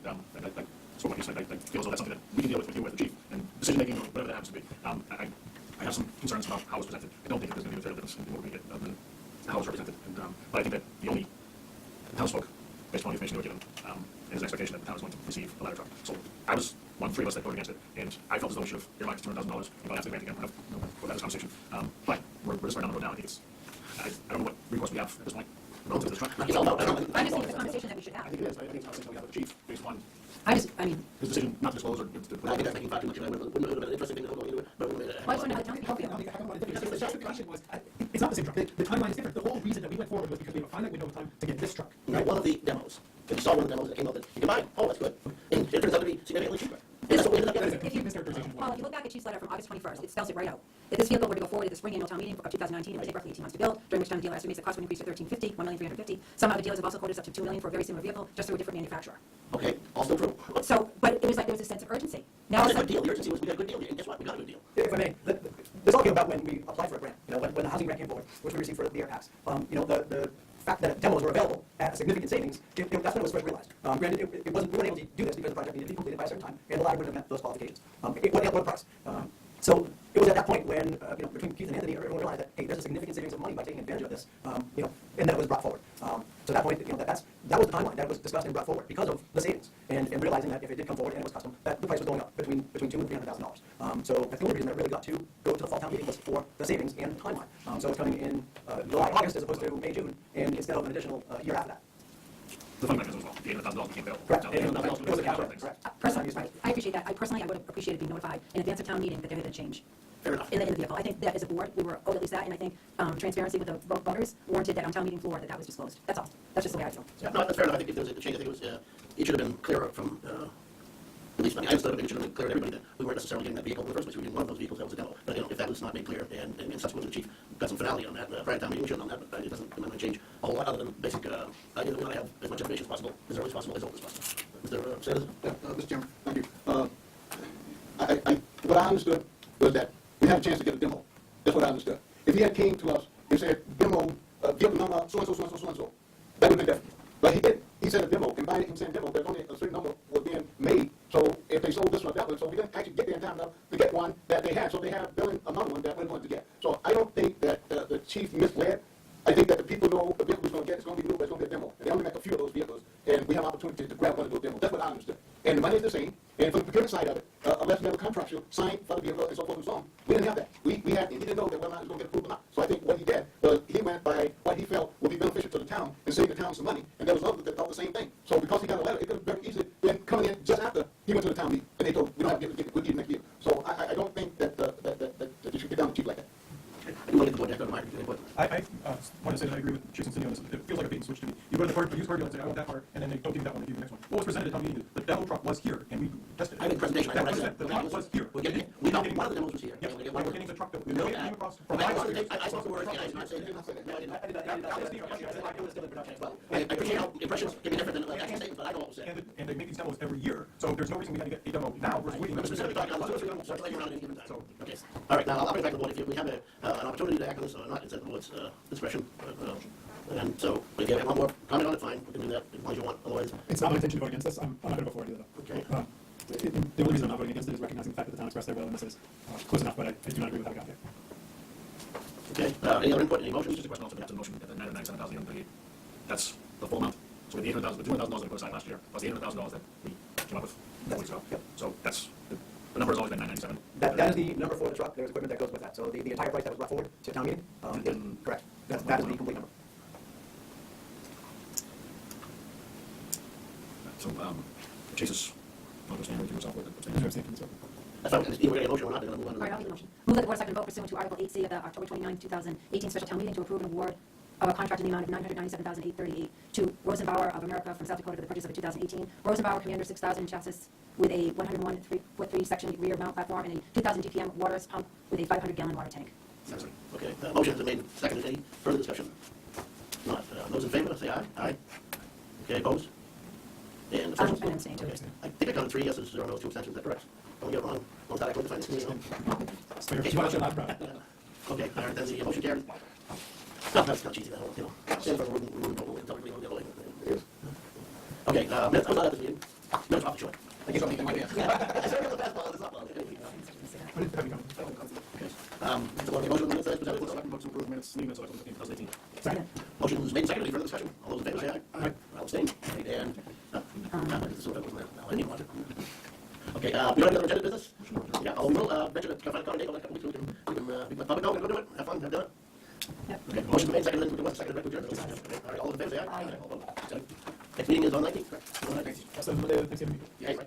so what you said, I feel as though that's something that we can deal with you as the chief, and decision-making, or whatever that happens to be. I have some concerns about how it's presented. I don't think that there's going to be a material difference in what we get other than how it's represented. And, but I think that the townsfolk, based on the information they were given, and his expectation that the town is going to receive a ladder truck. So I was one of 3 of us that voted against it, and I felt as though we should have earmarked $200,000 and gone after the grant again. We'll have this conversation. But we're just right down the road now. I think I don't know what recourse we have at this point relative to this truck. It's all about, I don't know. I just think it's a conversation that we should have. I think it is. I think it's a conversation we have with the chief based on his decision not to disclose or to. I think that's making far too much of it. Wouldn't have been an interesting thing to go into it, but we made it. Well, I just want to know how the town people feel. The justification was, it's not the same truck. The timeline is different. The whole reason that we went forward was because we have a finite window of time to get this truck. Right, one of the demos, if you saw one of the demos that came out that you can buy, oh, that's good. And it turns out to be significantly cheaper. And that's what we ended up That is getting. a complete mischaracterization of Well, what if you look back at Chief's letter from August 21st, it spells it right out. If this vehicle were to go forward at the spring annual town meeting of 2019, it would take roughly 18 months to build, during which time the dealer estimates the cost would increase to $1,350, $1,350,000. Some other dealers have also quoted us up to $2 million for a very similar vehicle, just through a different manufacturer. Okay, also true. So, but it was like there was a sense of urgency. Now It's it's a good like, deal. The urgency was we got a good deal. And guess what? We got a good deal. If I may, this all came about when we applied for a grant. When the housing grant came forward, which we received for the air packs. The fact that demos were available at a significant savings, that's when it was first realized. Granted, we weren't able to do this because the project needed to be completed by a certain time, and the ladder wouldn't have met those qualifications. It wasn't at what price. So it was at that point when, between Keith and Anthony, everyone realized that, hey, there's a significant savings of money by taking advantage of this, and then it was brought forward. So at that point, that was the timeline that was discussed and brought forward because of the savings, and realizing that if it did come forward and it was custom, that the price was going up between $200,000 and $300,000. So that's the only reason that really got to go to the fall town meeting was for the savings and the timeline. So it's coming in July, August, as opposed to May, June, and instead of an additional year after that. The funding mechanism as well. The $800,000 became available. Correct. Now, And $800,000 it was a capital, things. correct. personally, I appreciate that. I would have appreciated being notified in advance of town meeting that there had been a change. Fair enough. In the vehicle. I think that as a board, we were owed at least that, and I think transparency with the voters warranted that on town meeting floor that was disclosed. That's all. That's just the way I feel. Yeah, no, that's fair enough. I think if there was a change, I think it was, it should have been clearer from, at least, I understood it should have been clear to everybody that we weren't necessarily getting that vehicle in the first place. We were getting one of those vehicles that was a demo. But, if that was not made clear, and subsequently the chief got some finality on that, prior to town meeting, we should have known that, but it doesn't change a whole lot other than basic, idea that we want to have as much information as possible, as early as possible, as old as possible. Mr. Sanders? Mr. Chairman, thank you. What I understood was that we had a chance to get a demo. That's what I understood. If he had came to us and said, demo, give number so-and-so, so-and-so, so-and-so, that would have been different. But he didn't. He said a demo, and by him saying demo, there's only a certain number was being made. So if they sold this one, that one, so we didn't actually get there in time enough to get one that they had. So they have building another one that we're going to get. So I don't think that the chief misled. I think that the people know the vehicle we're going to get is going to be new, but it's going to be a demo. And they only make a few of those vehicles, and we have opportunity to grab one of those demos. That's what I understood. And the money is the same. And for the procurement side of it, unless we have a contract signed for the vehicle and so forth and so on, we didn't have that. We had, and he didn't know that whether or not it was going to get approved or not. So I think what he did was he went by what he felt would be beneficial to the town and save the town some money. And there was others that thought the same thing. So because he got a letter, it could have been very easily been coming in just after he went to the town meeting, and they told him, we don't have to get it, we'll get it next year. So I don't think that you should get down the cheap like that. You want to get the point, go to Mike. I want to say that I agree with Jason Cindy on this. It feels like a bait and switch to me. You go to the used car dealer and say, I want that car, and then they don't give you that one, they give you the next one. What was presented at town meeting, the demo tow truck was here, and we tested it. I made a presentation, I know what I said. The truck was here. We're getting, we got, one of the demos was here. Yes, Okay, we're getting the truck that You know came that. across I from my office. spoke the word, and I did not say that. No, I did not. That was the impression. I said it was still in production as well. I appreciate how impressions can be different than like actual statements, but I know what was said. And they make these demos every year, so there's no reason we had to get a demo now versus waiting. I'm specifically talking about, so later on in given time. Okay, all right, now I'll bring it back to the board if we have an opportunity to act on this or not, it's at the board's discretion. And so, if you have one more comment on it, fine, we can do that as long as you want, otherwise. It's not my intention to vote against this. I'm not going to vote for it either, though. Okay. The only reason I'm not voting against it is recognizing the fact that the town expressed their will, and this is close enough, but I do not agree with how we got here. Okay, any other input, any motions? Just a question also, we have to motion at the $997,838. That's the full amount. So we have the $200,000 that we put aside last year, plus the $800,000 that we came up with 4 weeks ago. So that's, the number has always been $997. That is the number for the truck, there's equipment that goes with that, so the entire price that was brought forward to town meeting, correct, that is the complete number. So, Chase's, I'll just stand with yourself with it. That's fine, either way, a motion or not, they're going to move on. All right, I'll make a motion. Move that the Board of Selectmen vote pursuant to Article 8C of the October 29, 2018 special town meeting to approve an award of a contract in the amount of $997,838 to Rosenbauer of America from South Dakota for the purchase of a 2018 Rosenbauer Commander 6000 chassis with a 101 3-foot-3 section rear mount platform and a 2,000 DPM water pump with a 500-gallon water tank. Okay, motion has been made, seconded, any further discussion? Not, those in favor, say aye. Aye. Okay, opposed? And abstentions? I'm abstaining, too. Okay. I think I counted 3 yeses, 0 no's, 2 abstentions, is that correct? Don't get it wrong, don't thought I couldn't find this, you know. Okay, all right, then the motion carried. No, that's not cheesy, that whole, you know, stand for wooden, okay, minutes, I'm not at this meeting. Minutes off the short. I guess I'll make them right here. I said, the fastball, it's not, okay. So what, the motion on the minutes, as presented, Selectmen vote to approve minutes, meeting minutes of October 15th, 2018. second. Motion was made and seconded, any further discussion? All those in favor, say aye. Aye. I'll abstain. And, okay, we don't have any other agenda business? Yeah, I'll mention it, find a card date, I'll let a couple weeks, we can, let public know, we can go do it, have fun, have done it. Okay, motion made, seconded, then we can second, adjourn. Okay, all right, all those in favor, say aye. Aye. All opposed. Next meeting is on 19th, correct? On 19th. That's the Thanksgiving meeting. Yeah, right.